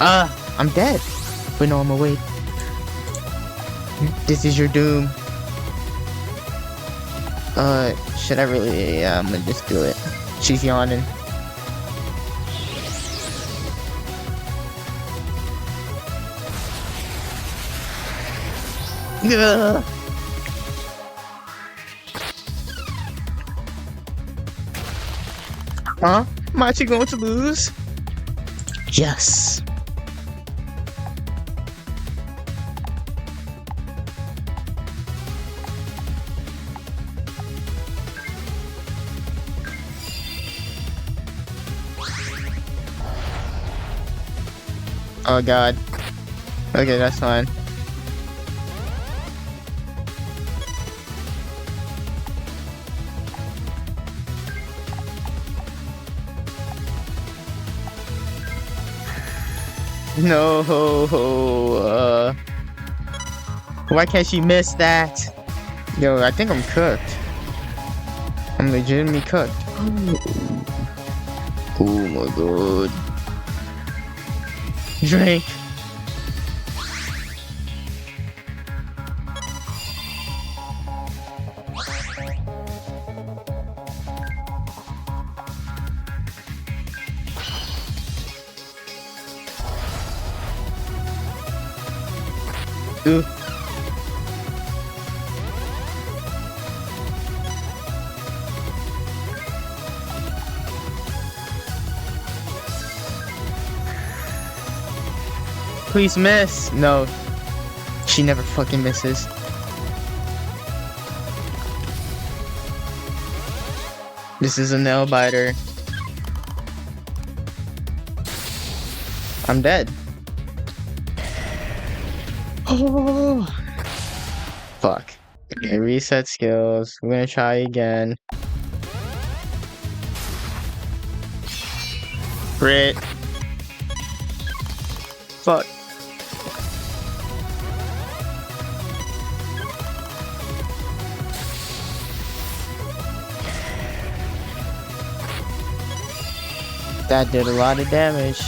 I'm dead. But no, I'm awake. This is your doom. Should I really? Yeah, I'm gonna just do it. She's yawning. Ugh. Huh? Machi going to lose? Yes. Oh god. Okay, that's fine. No, why can't she miss that? Yo, I think I'm cooked. I'm legitimately cooked. Oh my god. Drink. Ooh. Please miss. No. She never fucking misses. This is a nail biter. I'm dead. Oh. Fuck. Okay, reset skills. We're gonna try again. Crit. Fuck. That did a lot of damage.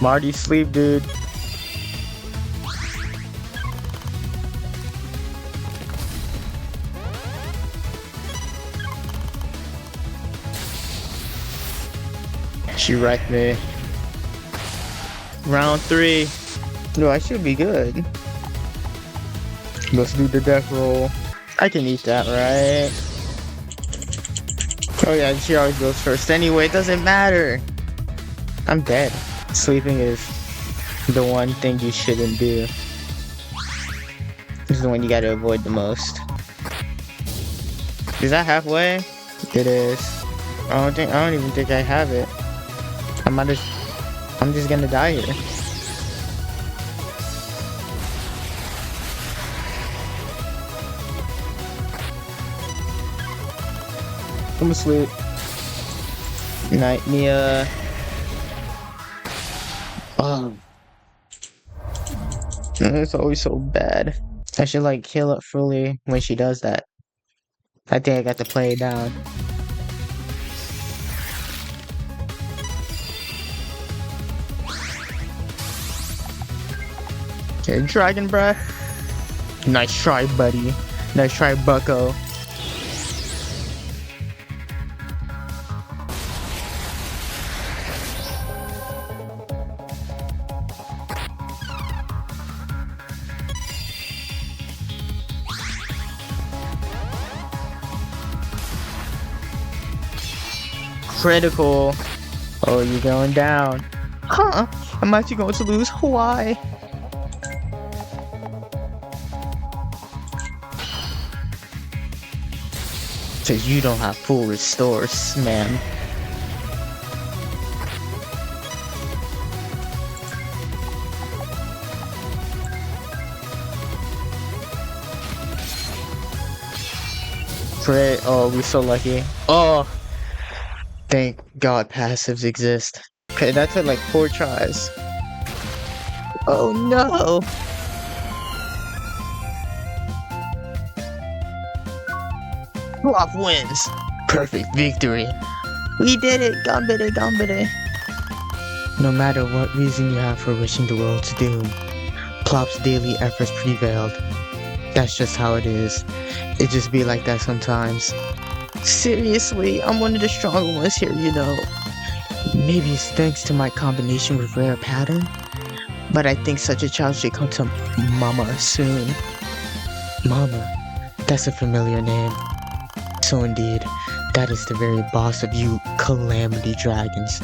Marty, sleep, dude. She wrecked me. Round 3. No, I should be good. Let's do the death roll. I can eat that, right? Oh yeah, she always goes first anyway, it doesn't matter. I'm dead. Sleeping is the one thing you shouldn't do. This is the one you gotta avoid the most. Is that halfway? It is. I don't even think I have it. I'm just gonna die here. I'm asleep. Night, Mia. It's always so bad. I should like kill it fully when she does that. I think I got to play it down. Okay, dragon breath. Nice try, buddy. Nice try, bucko. Critical. Oh, you're going down. Huh? I'm actually going to lose. Why? Cause you don't have full restores, man. Crit. Oh, we're so lucky. Oh. Thank God passives exist. Okay, that took like 4 tries. Oh no! Plop wins! Perfect victory! We did it! Gambit, gambit. No matter what reason you have for wishing the world's doom, Plop's daily efforts prevailed. That's just how it is. It just be like that sometimes. Seriously, I'm one of the stronger ones here, you know. Maybe it's thanks to my combination with Rare Pattern, but I think such a child should come to Mama soon. Mama, that's a familiar name. So indeed, that is the very boss of you Calamity Dragons,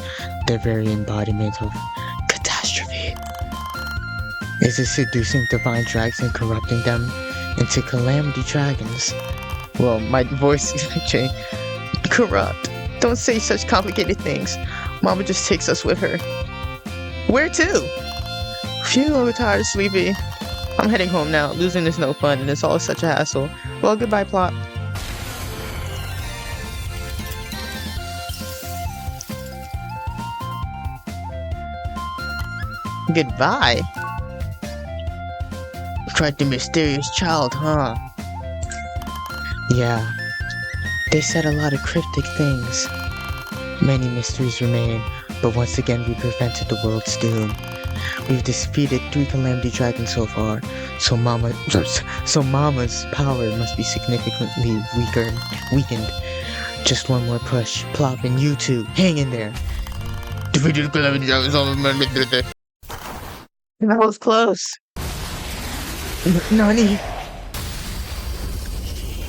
the very embodiment of catastrophe. Is it seducing divine dragons and corrupting them into calamity dragons. Well, my voice changed. Corrupt. Don't say such complicated things. Mama just takes us with her. Where to? Phew, I'm tired, sleepy. I'm heading home now. Losing is no fun, and it's all such a hassle. Well, goodbye, plot. Goodbye? Quite the mysterious child, huh? Yeah, they said a lot of cryptic things. Many mysteries remain, but once again we prevented the world's doom. We've defeated 3 calamity dragons so far, so Mama's power must be significantly weakened. Just one more push. Plop and you two, hang in there. Defeated calamity dragons on that was close. Nani?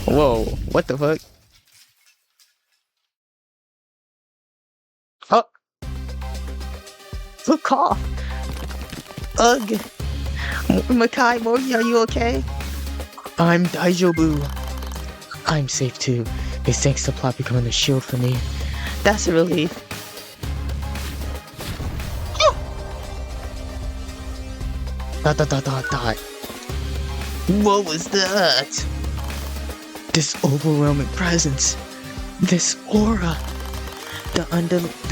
Whoa, what the fuck? Oh! Look off! Ugh! Makai, Morgi, are you okay? I'm Daijobu. I'm safe too. It's thanks to Plop becoming a shield for me. That's a relief. Dot. What was that? This overwhelming presence. This aura. The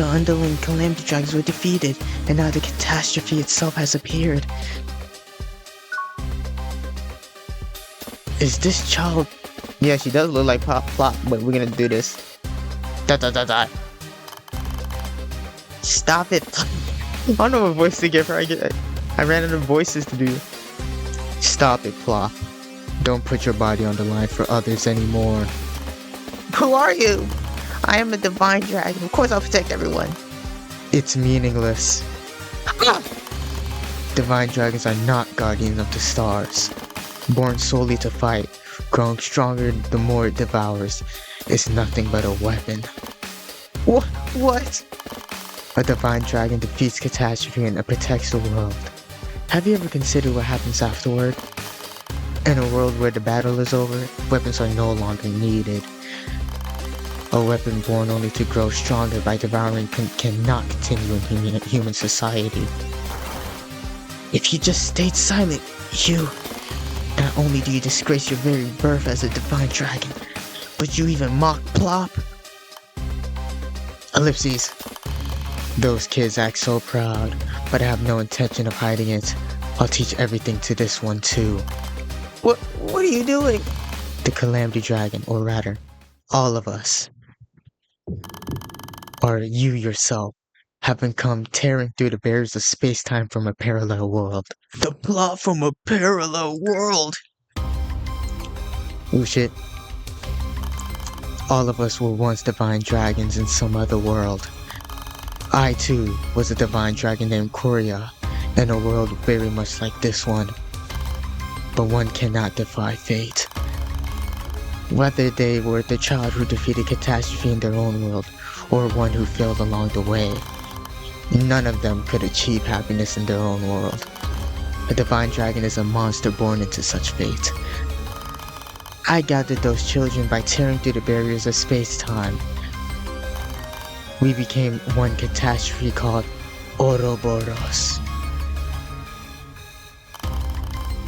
underling calamity dragons were defeated, and now the catastrophe itself has appeared. Is this child... Yeah, she does look like Plop, but we're gonna do this. Dot. Stop it. I don't know what voice to give her. I ran out of voices to do. Stop it, Plop. Don't put your body on the line for others anymore. Who are you? I am a divine dragon. Of course I'll protect everyone. It's meaningless. Divine dragons are not guardians of the stars. Born solely to fight, growing stronger the more it devours, is nothing but a weapon. What? A divine dragon defeats catastrophe and protects the world. Have you ever considered what happens afterward? In a world where the battle is over, weapons are no longer needed. A weapon born only to grow stronger by devouring cannot continue in human society. If you just stayed silent, you... Not only do you disgrace your very birth as a divine dragon, but you even mock Plop. Ellipses. Those kids act so proud, but I have no intention of hiding it. I'll teach everything to this one too. What are you doing? The calamity dragon, or rather, all of us, or you yourself, have come tearing through the barriers of space-time from a parallel world. The Plop from a parallel world! Oh shit. All of us were once divine dragons in some other world. I too was a divine dragon named Korea, in a world very much like this one. But one cannot defy fate. Whether they were the child who defeated catastrophe in their own world, or one who failed along the way, none of them could achieve happiness in their own world. A divine dragon is a monster born into such fate. I gathered those children by tearing through the barriers of space-time. We became one catastrophe called Ouroboros.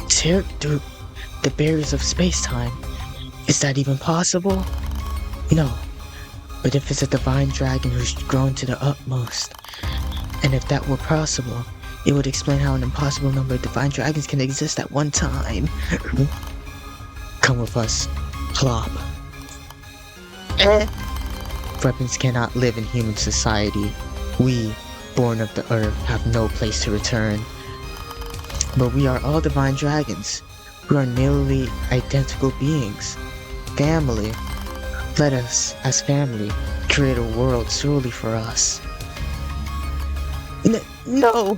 Tear through the barriers of space-time? Is that even possible? No. But if it's a divine dragon who's grown to the utmost, and if that were possible, it would explain how an impossible number of divine dragons can exist at one time. Come with us, Plop. Weapons cannot live in human society. We, born of the earth, have no place to return. But we are all divine dragons. We are nearly identical beings. Family. Let us, as family, create a world solely for us. No!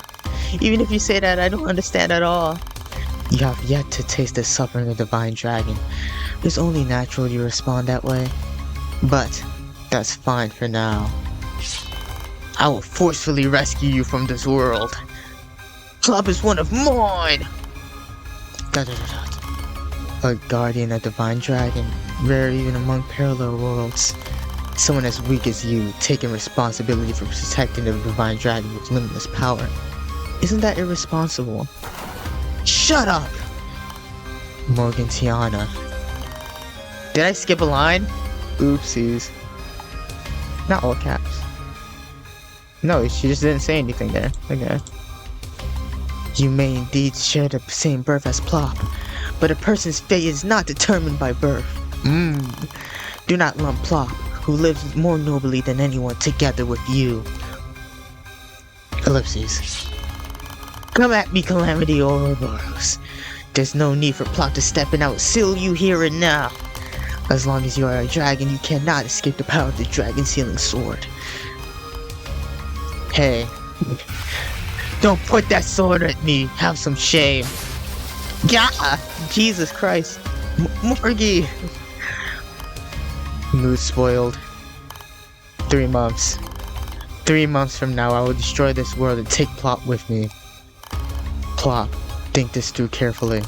Even if you say that, I don't understand at all. You have yet to taste the suffering of the divine dragon. It's only natural you respond that way. But that's fine for now. I will forcefully rescue you from this world. Plop is one of mine! A guardian of divine dragon, rare even among parallel worlds. Someone as weak as you, taking responsibility for protecting the divine dragon with limitless power. Isn't that irresponsible? Shut up! Morgan Tiana. Did I skip a line? Oopsies. Not all caps. No, she just didn't say anything there. Okay. You may indeed share the same birth as Plop, but a person's fate is not determined by birth. Do not lump Plop, who lives more nobly than anyone, together with you. Ellipses. Come at me, Calamity Ouroboros. There's no need for Plop to step in. I will seal you here and now. As long as you are a dragon, you cannot escape the power of the dragon sealing sword. Hey. Don't put that sword at me. Have some shame. Gah! Jesus Christ. Morgie. Mood spoiled. 3 months. 3 months from now, I will destroy this world and take Plop with me. Plop, think this through carefully.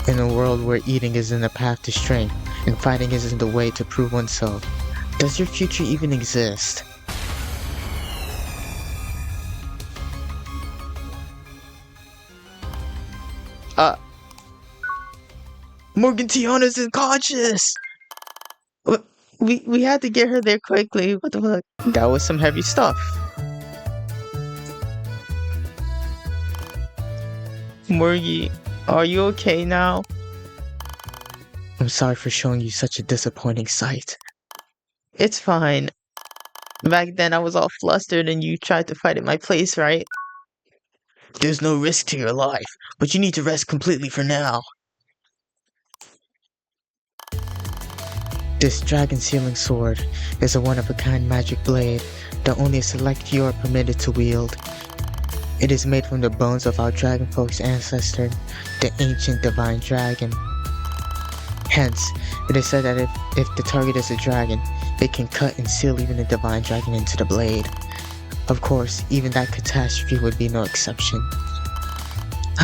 In a world where eating isn't a path to strength, and fighting isn't the way to prove oneself, does your future even exist? Morgan Tiana's unconscious! We had to get her there quickly. What the fuck? That was some heavy stuff. Morgie, are you okay now? I'm sorry for showing you such a disappointing sight. It's fine. Back then I was all flustered and you tried to fight at my place, right? There's no risk to your life, but you need to rest completely for now. This dragon sealing sword is a one-of-a-kind magic blade that only a select few are permitted to wield. It is made from the bones of our dragon folk's ancestor, the ancient divine dragon. Hence, it is said that if the target is a dragon, it can cut and seal even a divine dragon into the blade. Of course, even that catastrophe would be no exception.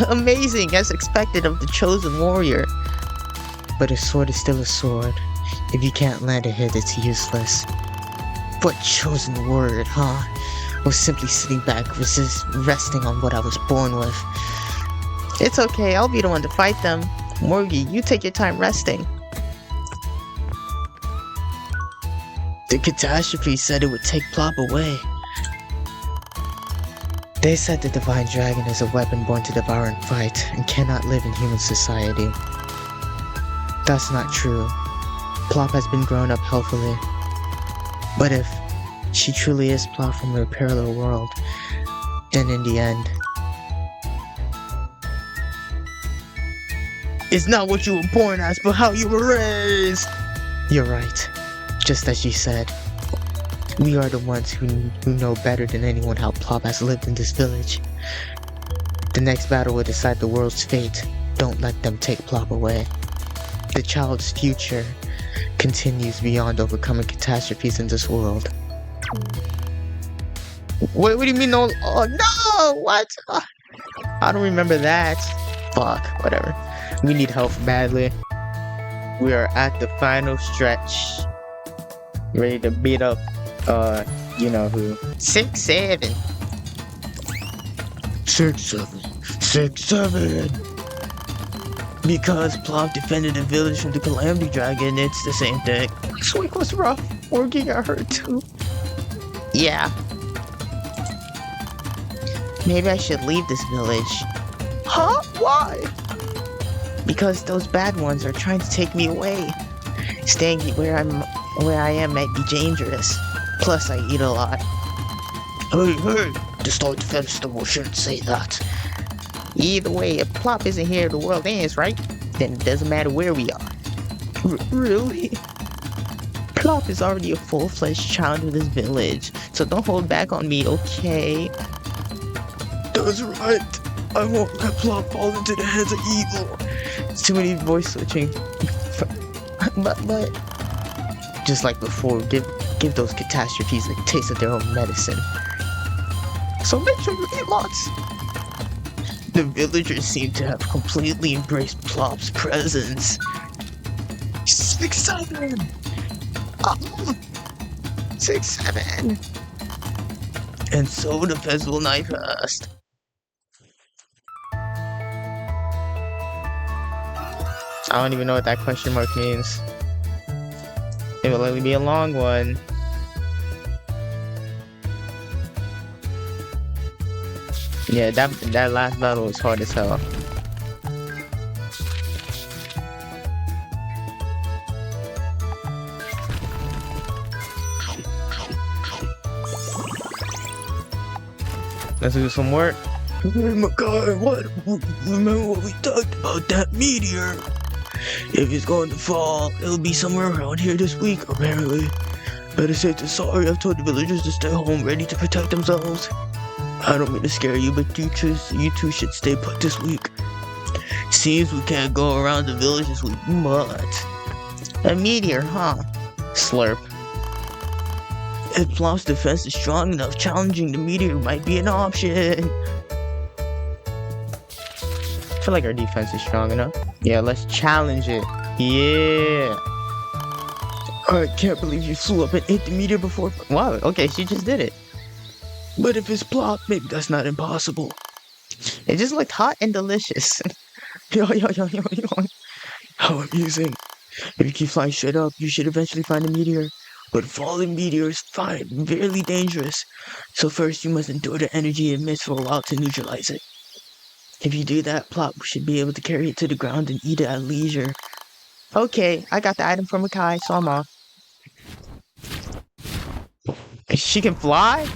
Amazing, as expected of the chosen warrior. But a sword is still a sword. If you can't land a hit, it's useless. What chosen word, huh? I was simply sitting back, resting on what I was born with. It's okay, I'll be the one to fight them. Morgie, you take your time resting. The catastrophe said it would take Plop away. They said the divine dragon is a weapon born to devour and fight, and cannot live in human society. That's not true. Plop has been grown up healthily. But if she truly is Plop from a parallel world, then in the end, it's not what you were born as, but how you were raised! You're right. Just as you said. We are the ones who know better than anyone how Plop has lived in this village. The next battle will decide the world's fate. Don't let them take Plop away. The child's future continues beyond overcoming catastrophes in this world. What do you mean no? Oh no! What? I don't remember that. Fuck, whatever. We need help badly. We are at the final stretch. Ready to beat up, you know who. 6-7. 6-7. 6-7. Because Plop defended the village from the Calamity Dragon, it's the same thing. This week was rough. Morgie got hurt too. Yeah. Maybe I should leave this village. Huh? Why? Because those bad ones are trying to take me away. Staying where I am might be dangerous. Plus, I eat a lot. Hey, to start the festival shouldn't say that. Either way, if Plop isn't here, the world ends, right? Then it doesn't matter where we are. Really? Plop is already a full-fledged child of this village, so don't hold back on me, okay? That's right. I won't let Plop fall into the hands of evil. It's too many voice switching. but just like before, give those catastrophes a taste of their own medicine. So make sure you eat lots. The villagers seem to have completely embraced Plop's presence. 6-7! Oh, 6-7! And so the festival night passed. I don't even know what that question mark means. It will only be a long one. Yeah, that last battle was hard as hell. Let's do some work. Oh my god, what? Remember what we talked about, that meteor? If it's going to fall, it'll be somewhere around here this week, apparently. Better say to sorry, I've told the villagers to stay home ready to protect themselves. I don't mean to scare you, but you two should stay put this week. Seems we can't go around the village this week, but... A meteor, huh? Slurp. If Plop's defense is strong enough, challenging the meteor might be an option. I feel like our defense is strong enough. Yeah, let's challenge it. Yeah. I can't believe you flew up and ate the meteor before. Wow, okay, she just did it. But if it's Plop, maybe that's not impossible. It just looked hot and delicious. Yo. How amusing. If you keep flying straight up, you should eventually find a meteor. But falling meteors find very dangerous. So first you must endure the energy it emits for a while to neutralize it. If you do that, Plop should be able to carry it to the ground and eat it at leisure. Okay, I got the item from Makai, so I'm off. She can fly?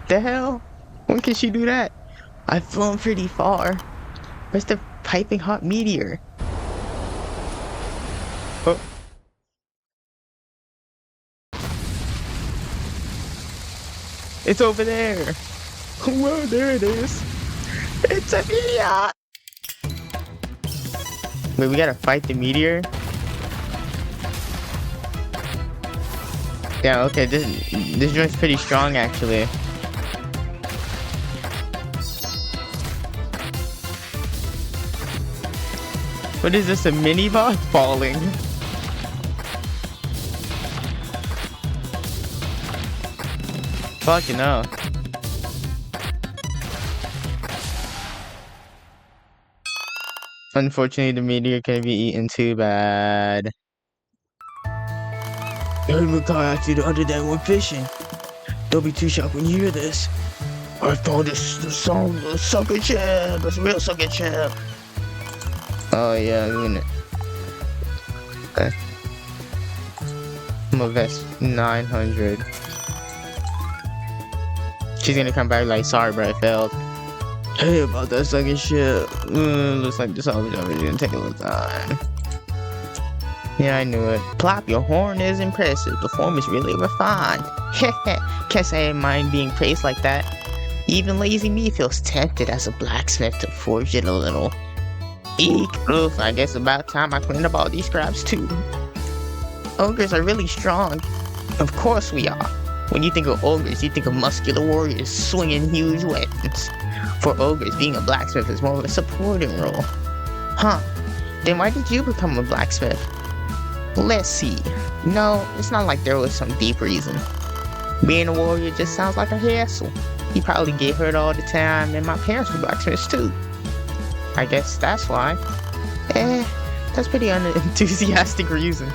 The hell? When can she do that? I've flown pretty far. Where's the piping hot meteor? Oh. It's over there. Well, there it is. It's a meteor. Wait, we gotta fight the meteor? Yeah, okay, this joint's pretty strong actually. What is this, a mini boss falling? Fucking hell. Unfortunately, the meteor can be eaten too bad. Hey, Makai, I see the other day went fishing. Don't be too shocked when you hear this. I found this song, a sucker chip. It's a real sucker chip. Oh yeah, isn't it? Okay. I'm gonna vest 900. She's gonna come back like, sorry bro, I failed. Hey, about that sucker ship. Looks like this salvage is gonna take a little time. Yeah, I knew it. Plop, your horn is impressive. The form is really refined. Can't say I mind being praised like that. Even lazy me feels tempted as a blacksmith to forge it a little. Eek, oof, I guess about time I cleaned up all these scraps too. Ogres are really strong. Of course we are. When you think of ogres, you think of muscular warriors swinging huge weapons. For ogres, being a blacksmith is more of a supporting role. Huh, then why did you become a blacksmith? Let's see. No, it's not like there was some deep reason. Being a warrior just sounds like a hassle. You probably get hurt all the time, and my parents were blacksmiths too. I guess that's why. That's pretty unenthusiastic reason.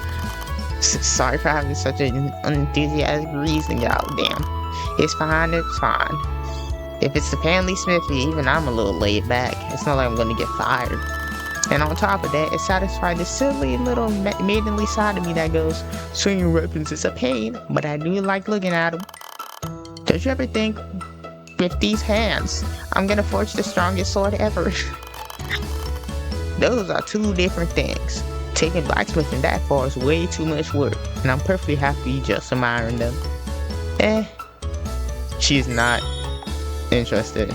Sorry for having such an unenthusiastic reason, y'all. Damn. It's fine, it's fine. If it's the Panley Smithy, even I'm a little laid back. It's not like I'm gonna get fired. And on top of that, it satisfies the silly little maidenly side of me that goes, swinging weapons is a pain, but I do like looking at them. Don't you ever think, with these hands, I'm gonna forge the strongest sword ever? Those are two different things. Taking blacksmithing that far is way too much work, and I'm perfectly happy just admiring them. She's not interested.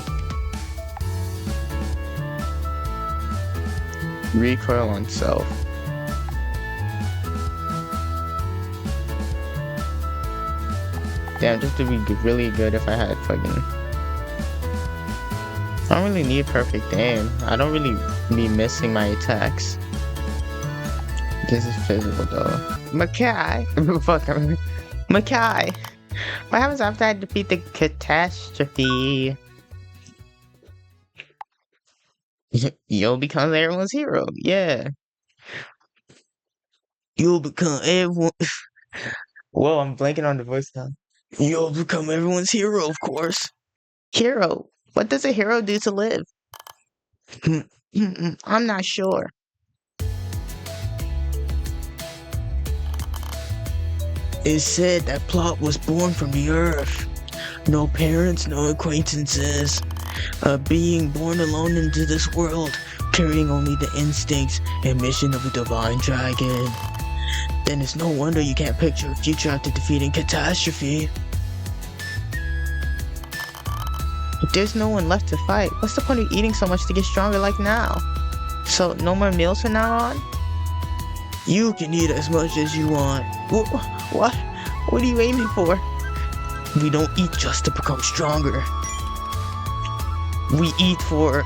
Recoil on self. Damn, just to be really good if I had fucking... I don't really need perfect aim. I don't really be missing my attacks. This is physical though. Mackay! Fuck, Mackay! What happens after I defeat the catastrophe? You'll become everyone's hero, yeah. You'll become everyone. Whoa, I'm blanking on the voice now. You'll become everyone's hero, of course. Hero? What does a hero do to live? I'm not sure. It's said that Plop was born from the earth. No parents, no acquaintances. A being born alone into this world, carrying only the instincts and mission of a divine dragon. Then it's no wonder you can't picture a future after defeating catastrophe. If there's no one left to fight, what's the point of eating so much to get stronger like now? So, no more meals from now on? You can eat as much as you want. What? What are you aiming for? We don't eat just to become stronger. We eat for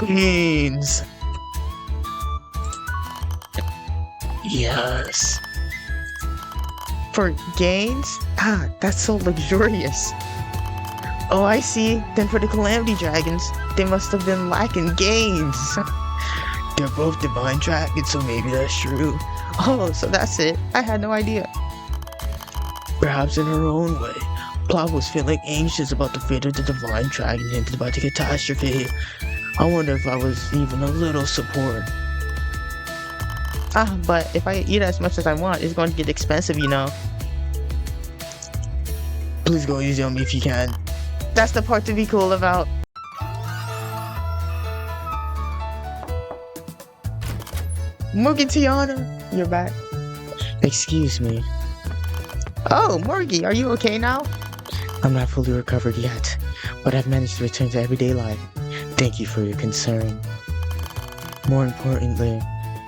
gains. Yes. For gains? Ah, that's so luxurious. Oh, I see. Then for the Calamity Dragons, they must have been lacking gains. They're both divine dragons, so maybe that's true. Oh, so that's it. I had no idea. Perhaps in her own way, Plop was feeling anxious about the fate of the divine dragon hinted about the catastrophe. I wonder if I was even a little support. But if I eat as much as I want, it's going to get expensive, you know. Please go easy on me if you can. That's the part to be cool about. Morgitiana, you're back. Excuse me. Oh, Morgie, are you okay now? I'm not fully recovered yet, but I've managed to return to everyday life. Thank you for your concern. More importantly,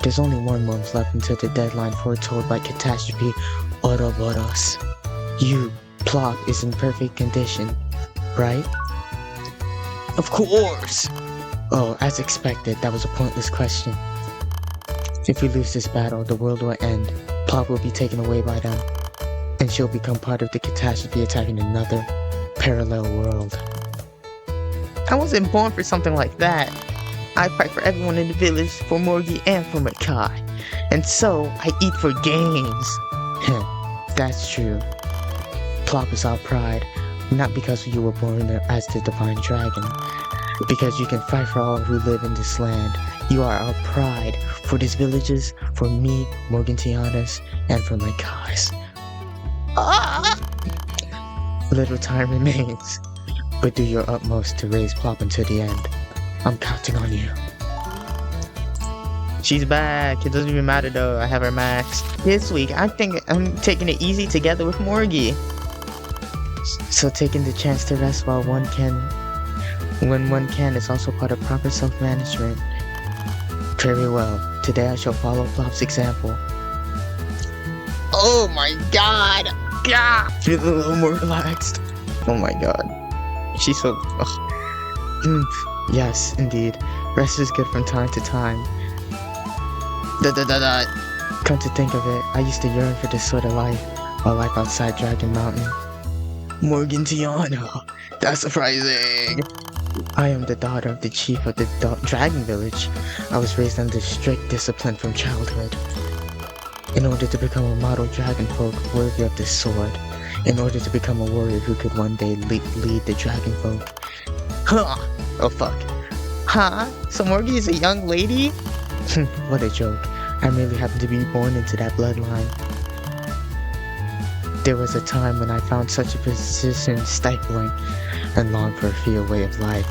there's only 1 month left until the deadline foretold by Catastrophe Ouroboros. You, Plop, is in perfect condition, right? Of course! Oh, as expected, that was a pointless question. If we lose this battle, the world will end. Plop will be taken away by them, and she'll become part of the catastrophe attacking another parallel world. I wasn't born for something like that. I fight for everyone in the village, for Morgie and for Mackay. And so, I eat for gains. That's true. Plop is our pride, not because you were born as the divine dragon, because you can fight for all who live in this land. You are our pride, for these villages, for me, Morgantiana's, and for Mackay's. Little time remains, but do your utmost to raise Plop until the end. I'm counting on you. She's back. It doesn't even matter though. I have her maxed. This week, I'm taking it easy together with Morgie. So taking the chance to rest when one can is also part of proper self-management. Very well. Today I shall follow Plop's example. Oh my god! Yeah! Feel a little more relaxed. Oh my god. She's so... Yes, indeed. Rest is good from time to time. Come to think of it, I used to yearn for this sort of life, a life outside Dragon Mountain. Morgantiana, that's surprising. I am the daughter of the chief of the Dragon Village. I was raised under strict discipline from childhood. In order to become a model dragon folk worthy of this sword, in order to become a warrior who could one day lead the dragon folk. Huh! Oh fuck. Huh? So Morgie is a young lady? What a joke. I merely happened to be born into that bloodline. There was a time when I found such a position stifling and longed for a freer way of life.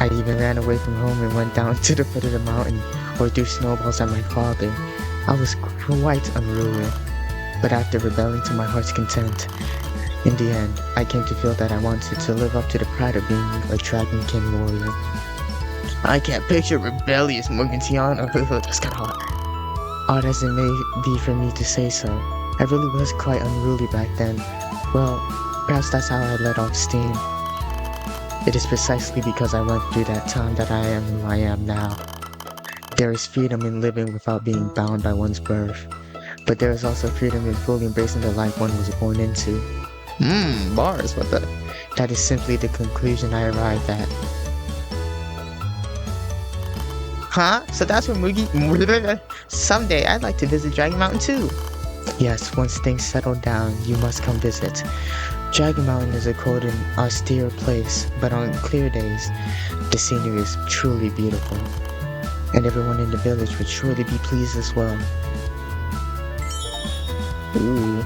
I even ran away from home and went down to the foot of the mountain or threw snowballs at my father. I was quite unruly, but after rebelling to my heart's content, in the end, I came to feel that I wanted to live up to the pride of being a Dragonkin warrior. I can't picture rebellious Morgantiana. That's kinda hot. Odd as it may be for me to say so, I really was quite unruly back then. Well, perhaps that's how I let off steam. It is precisely because I went through that time that I am who I am now. There is freedom in living without being bound by one's birth, but there is also freedom in fully embracing the life one was born into. Bars, what the? That is simply the conclusion I arrived at. Huh? So that's where Mugi... Someday I'd like to visit Dragon Mountain too. Yes, once things settle down, you must come visit. Dragon Mountain is a cold and austere place, but on clear days, the scenery is truly beautiful. And everyone in the village would surely be pleased as well. Ooh.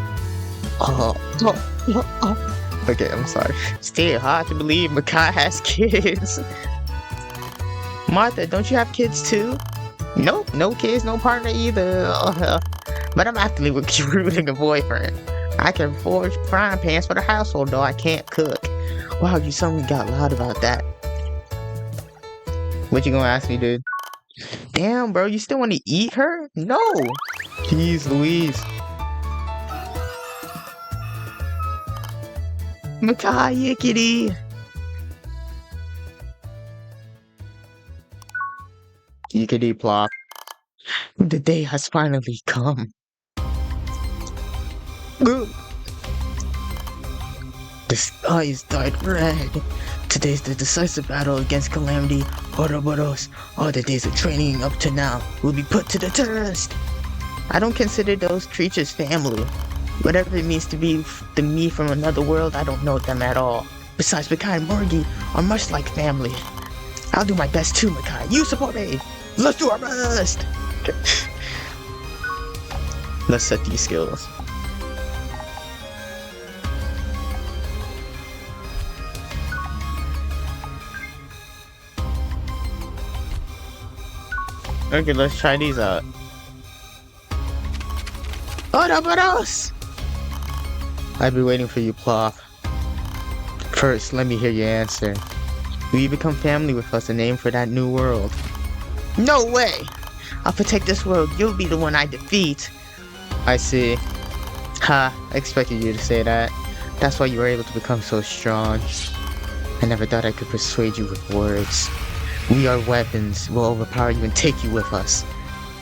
Okay, I'm sorry. Still hard to believe Makai has kids. Martha, don't you have kids too? Nope, no kids, no partner either. But I'm actively recruiting a boyfriend. I can afford frying pans for the household, though I can't cook. Wow, you suddenly got loud about that. What you gonna ask me, dude? Damn, bro, you still want to eat her? No! Jeez Louise. Makai, yickety! Yickety plop. The day has finally come. The sky is dyed red. Today's the decisive battle against Calamity, Ouroboros. All the days of training up to now will be put to the test. I don't consider those creatures family. Whatever it means to be the me from another world, I don't know them at all. Besides, Makai and Morgie are much like family. I'll do my best too, Makai. You support me. Let's do our best. Okay. Let's set these skills. Okay, let's try these out. Ouroboros! I've been waiting for you, Plop. First, let me hear your answer. Will you become family with us and aim for that new world? No way! I'll protect this world. You'll be the one I defeat. I see. Ha, I expected you to say that. That's why you were able to become so strong. I never thought I could persuade you with words. We are weapons. We'll overpower you and take you with us.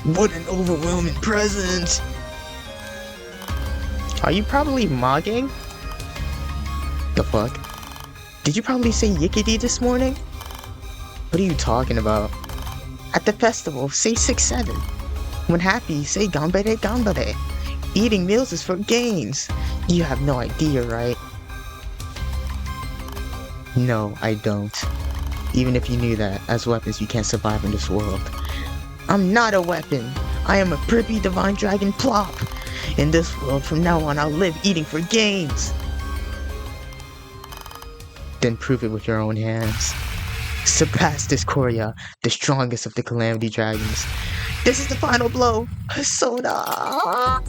What an overwhelming presence! Are you probably mogging? The fuck? Did you probably say yickety this morning? What are you talking about? At the festival, say 6-7. When happy, say gambare gambare. Eating meals is for gains. You have no idea, right? No, I don't. Even if you knew that, as weapons you can't survive in this world. I'm not a weapon. I am a prippy divine dragon Plop. In this world, from now on, I'll live eating for gains. Then prove it with your own hands. Surpass this Korya, the strongest of the Calamity Dragons. This is the final blow. Soda.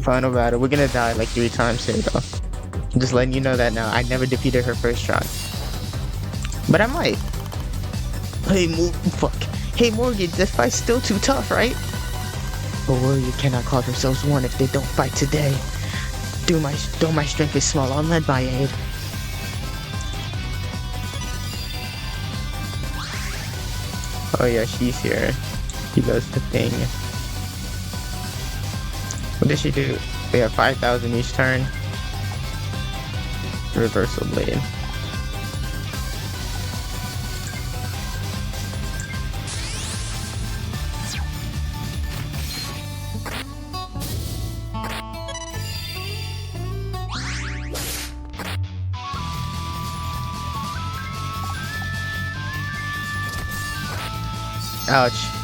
Final battle. We're gonna die like 3 times here, though. I'm just letting you know that now. I never defeated her first try. But I might. Hey, Morgan, this fight's still too tough, right? A warrior cannot call themselves one if they don't fight today. Though my strength is small, I'll lend my aid. Oh yeah, she's here. She does the thing. What does she do? They have 5,000 each turn. Reversal blade. Ouch.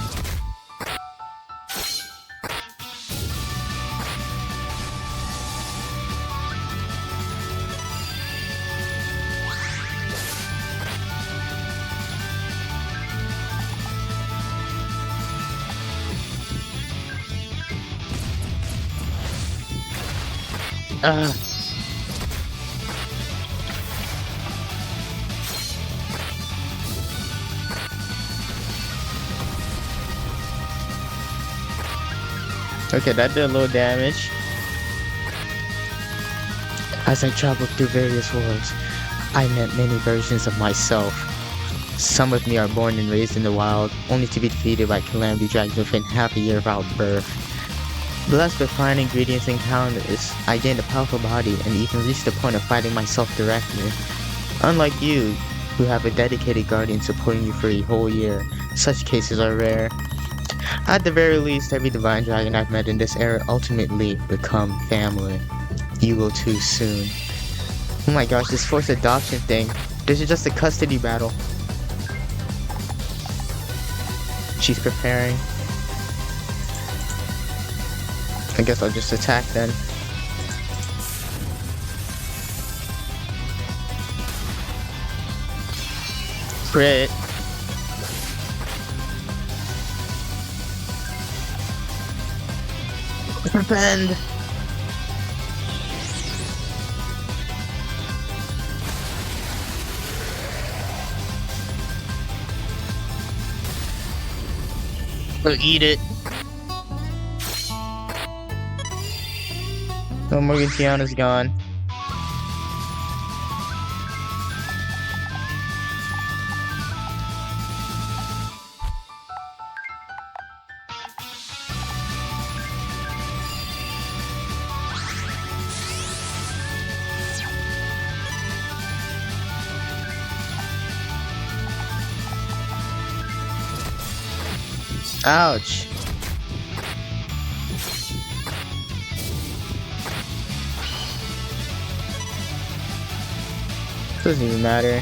Okay, that did a little damage. As I traveled through various worlds, I met many versions of myself. Some of me are born and raised in the wild, only to be defeated by calamity dragons within half a year of our birth. Blessed with fine ingredients and encounters, I gained a powerful body and even reached the point of fighting myself directly. Unlike you, who have a dedicated guardian supporting you for a whole year, such cases are rare. At the very least, every divine dragon I've met in this era ultimately become family. You will too soon. Oh my gosh, this forced adoption thing. This is just a custody battle. She's preparing. I guess I'll just attack then. Crit. Defend. Or eat it. Oh, Morgantiana's gone. Ouch. Doesn't even matter.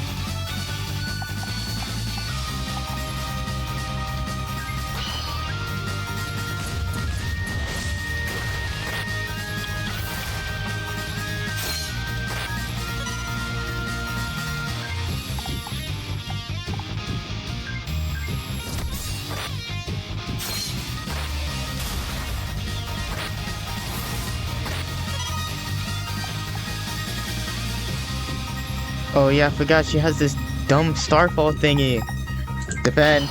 Oh yeah, I forgot she has this dumb starfall thingy. Defend.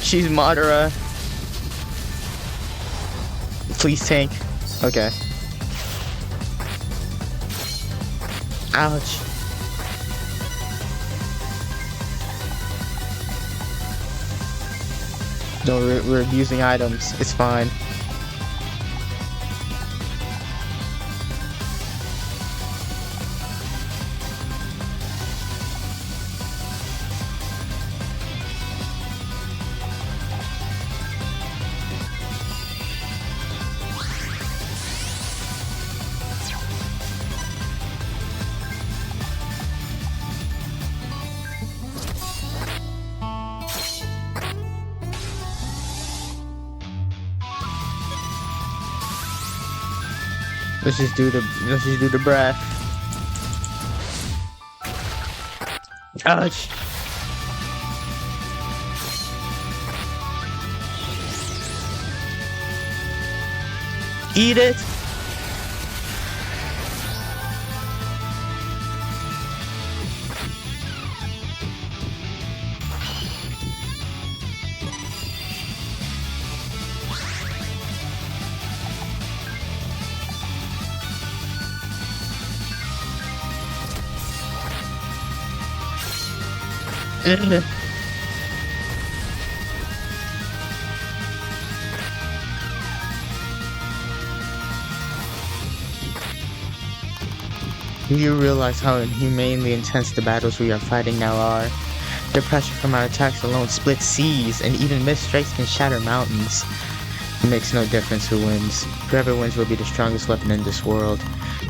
She's Madara. Please tank. Okay. Ouch. No, we're abusing items. It's fine. Let's just do the breath. Ouch. Eat it. You realize how inhumanely intense the battles we are fighting now are. The pressure from our attacks alone splits seas, and even missed strikes can shatter mountains. It makes no difference who wins. Whoever wins will be the strongest weapon in this world.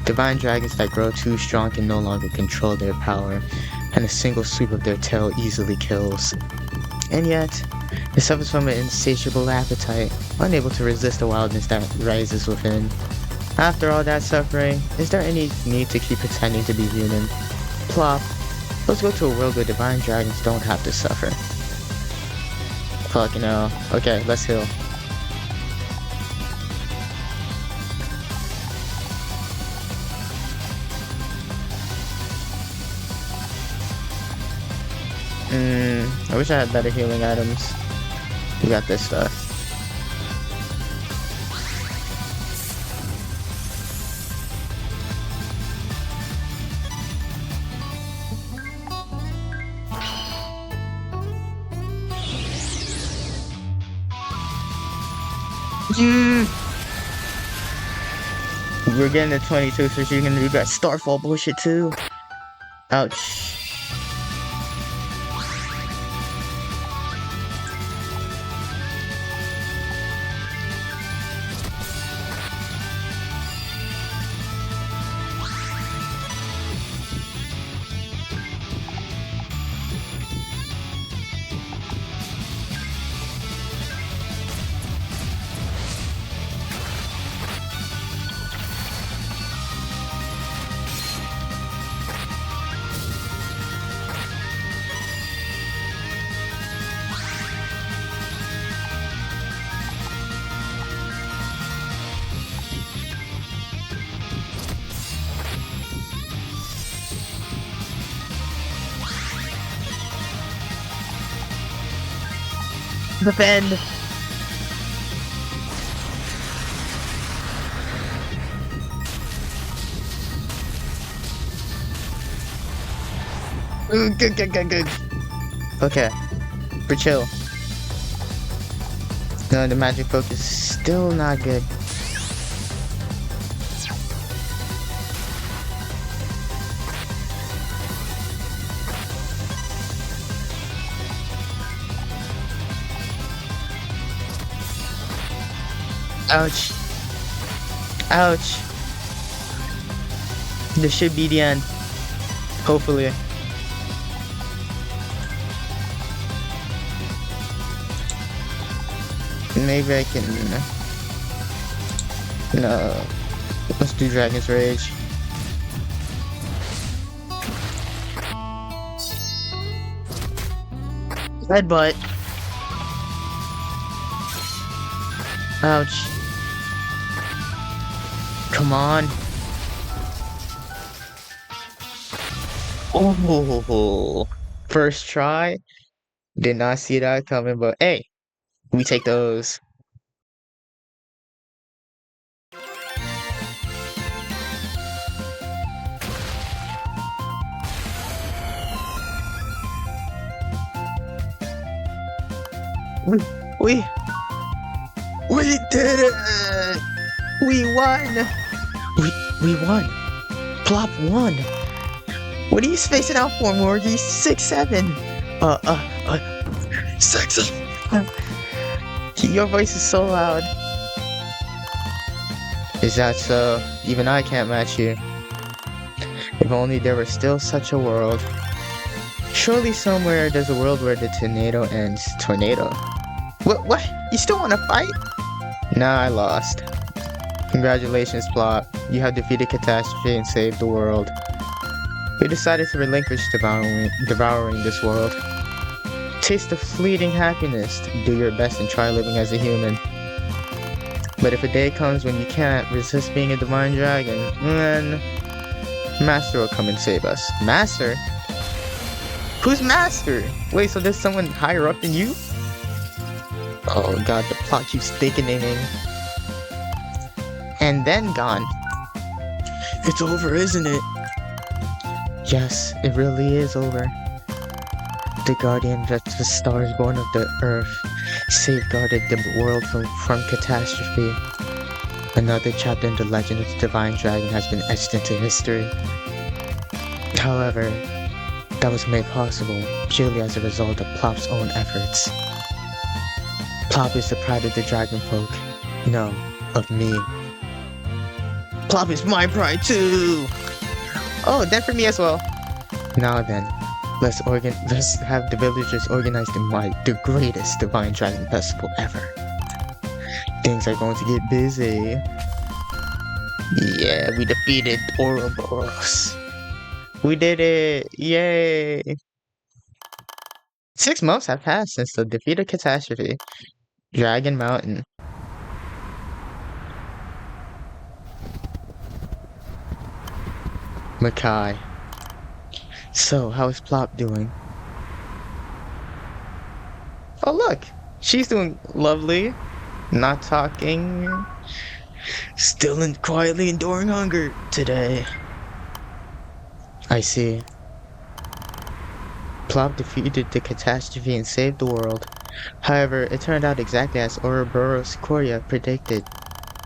Divine dragons that grow too strong can no longer control their power, and a single sweep of their tail easily kills. And yet, it suffers from an insatiable appetite, unable to resist the wildness that rises within. After all that suffering, is there any need to keep pretending to be human? Plop. Let's go to a world where divine dragons don't have to suffer. Fucking hell. Okay, let's heal. I wish I had better healing items. We got this stuff. Mm. We're getting to 22, so she's gonna do that Starfall bullshit too. Ouch. Defend. Good. Okay, for chill. No, the magic focus is still not good. Ouch. Ouch. This should be the end. Hopefully. Maybe I can... No. Let's do Dragon's Rage. Headbutt. Ouch. Come on. Oh, first try. Did not see that coming, but hey, we take those. We did it! We won! We won! Plop won! What are you spacing out for, Morgie? 6-7! 6. Your voice is so loud. Is that so? Even I can't match you. If only there were still such a world. Surely somewhere there's a world where the tornado ends. Tornado? What? You still want to fight? Nah, I lost. Congratulations, Plop. You have defeated Catastrophe and saved the world. We decided to relinquish devouring this world. Taste the fleeting happiness. Do your best and try living as a human. But if a day comes when you can't resist being a divine dragon, then Master will come and save us. Master? Who's Master? Wait, so there's someone higher up than you? Oh god, the plot keeps thickening. And then gone. It's over, isn't it? Yes, it really is over. The guardian of the stars born of the earth safeguarded the world from catastrophe. Another chapter in the legend of the divine dragon has been etched into history. However, that was made possible purely as a result of Plop's own efforts. Plop is the pride of the dragon folk. No, of me. Plop is my pride too! Oh, that for me as well. Now then, let's have the villagers organized in the greatest divine dragon festival ever. Things are going to get busy. Yeah, we defeated Ouroboros. We did it! Yay! 6 months have passed since the defeat of Catastrophe. Dragon Mountain. Makai. So, how is Plop doing? Oh look! She's doing lovely. Not talking. Still quietly enduring hunger today. I see. Plop defeated the catastrophe and saved the world. However, it turned out exactly as Ouroboros Coria predicted.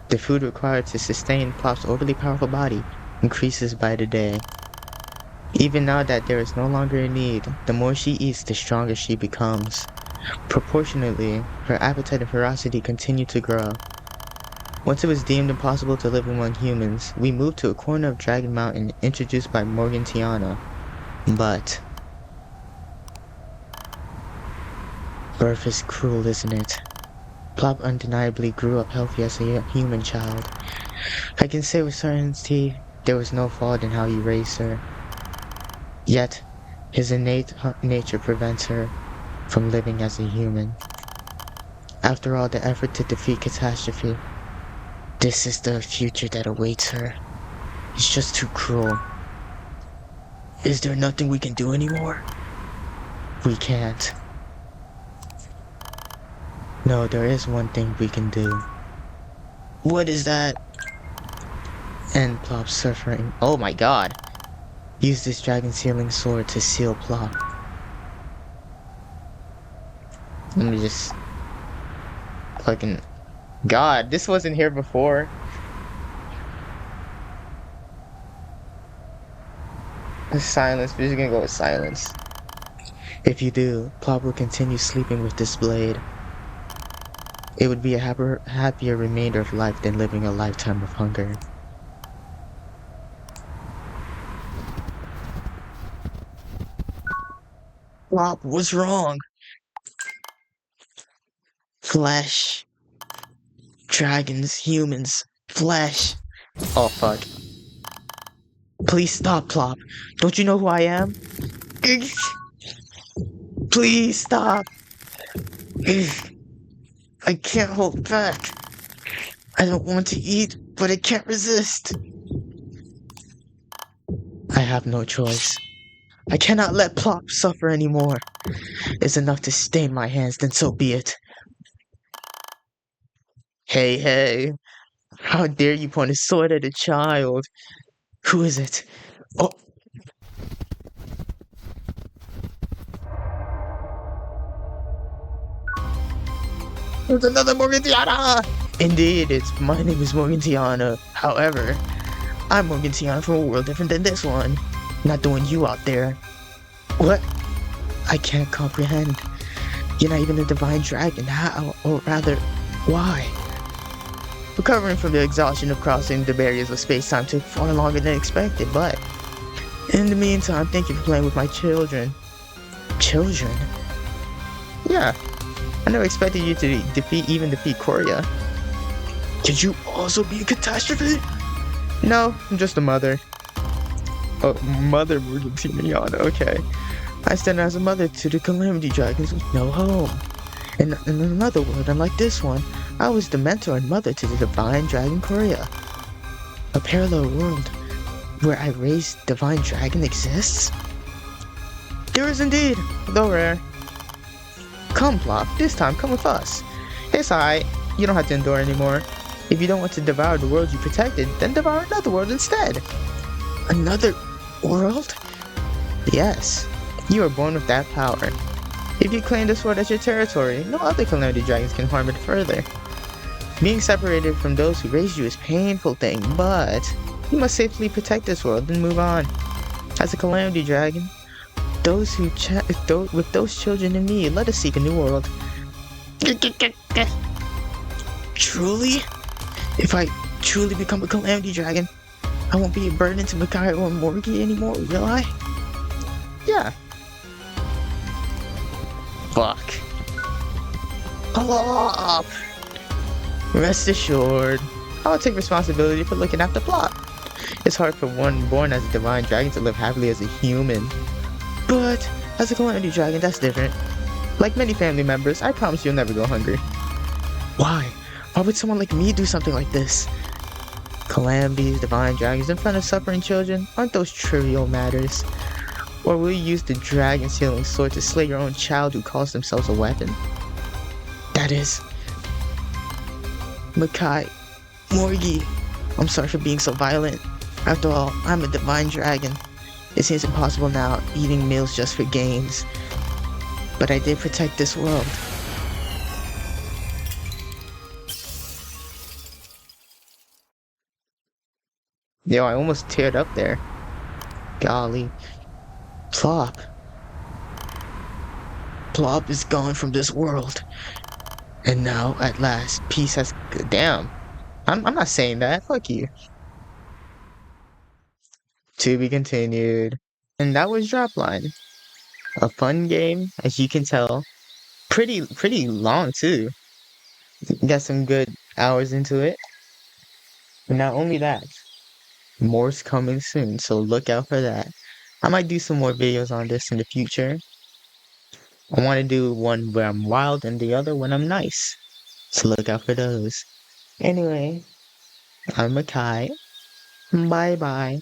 The food required to sustain Plop's overly powerful body increases by the day. Even now that there is no longer a need, the more she eats, the stronger she becomes. Proportionately, her appetite and ferocity continue to grow. Once it was deemed impossible to live among humans, we moved to a corner of Dragon Mountain introduced by Morgantiana. But birth is cruel, isn't it? Plop undeniably grew up healthy as a human child. I can say with certainty there was no fault in how he raised her. Yet, his innate nature prevents her from living as a human. After all the effort to defeat catastrophe, this is the future that awaits her. It's just too cruel. Is there nothing we can do anymore? We can't. No, there is one thing we can do. What is that? End Plop's suffering. Oh my god. Use this dragon's healing sword to seal Plop. Let me just... fucking... God, this wasn't here before. Silence, we're just gonna go with silence. If you do, Plop will continue sleeping with this blade. It would be a happier remainder of life than living a lifetime of hunger. Plop, what's wrong? Flesh. Dragons, humans, flesh. Oh fuck. Please stop, Plop. Don't you know who I am? Please stop. I can't hold back. I don't want to eat, but I can't resist. I have no choice. I cannot let Plop suffer anymore. It's enough to stain my hands, then so be it. Hey. How dare you point a sword at a child? Who is it? Oh. There's another Morgantiana! Indeed, my name is Morgantiana. However, I'm Morgantiana from a world different than this one. Not the one you out there. What? I can't comprehend. You're not even a divine dragon. How? Or rather, why? Recovering from the exhaustion of crossing the barriers of space-time took far longer than expected, but in the meantime, thank you for playing with my children. Children? Yeah. I never expected you to defeat Coria. Could you also be a catastrophe? No, I'm just a mother. Oh, Mother Morgantiana, okay. I stand as a mother to the Calamity Dragons with no home. In another world, unlike this one, I was the mentor and mother to the Divine Dragon Coria. A parallel world where I raised Divine Dragon exists? There is indeed, though rare. Come, Plop, this time come with us. It's alright, you don't have to endure anymore. If you don't want to devour the world you protected, then devour another world instead. Another world? Yes, you are born with that power. If you claim this world as your territory, no other Calamity Dragons can harm it further. Being separated from those who raised you is a painful thing, but you must safely protect this world and move on. As a Calamity Dragon, with those children in need, let us seek a new world. Truly? If I truly become a Calamity Dragon, I won't be a burden to Makai or Morgie anymore, will I? Yeah. Fuck. Plop! Rest assured, I will take responsibility for looking after Plop. It's hard for one born as a divine dragon to live happily as a human. But as a Calamity Dragon, that's different. Like many family members, I promise you'll never go hungry. Why? Why would someone like me do something like this? Calamities, divine dragons in front of suffering children, aren't those trivial matters? Or will you use the dragon's healing sword to slay your own child who calls themselves a weapon? That is... Makai, Morgie, I'm sorry for being so violent. After all, I'm a divine dragon. It seems impossible now, eating meals just for gains. But I did protect this world. Yo, I almost teared up there. Golly. Plop. Plop is gone from this world. And now, at last, peace has. Damn. I'm not saying that. Fuck you. To be continued. And that was Dropline. A fun game, as you can tell. Pretty long too. Got some good hours into it. And not only that, more's coming soon, so look out for that. I might do some more videos on this in the future. I want to do one where I'm wild and the other when I'm nice. So look out for those. Anyway, I'm Makai. Bye bye.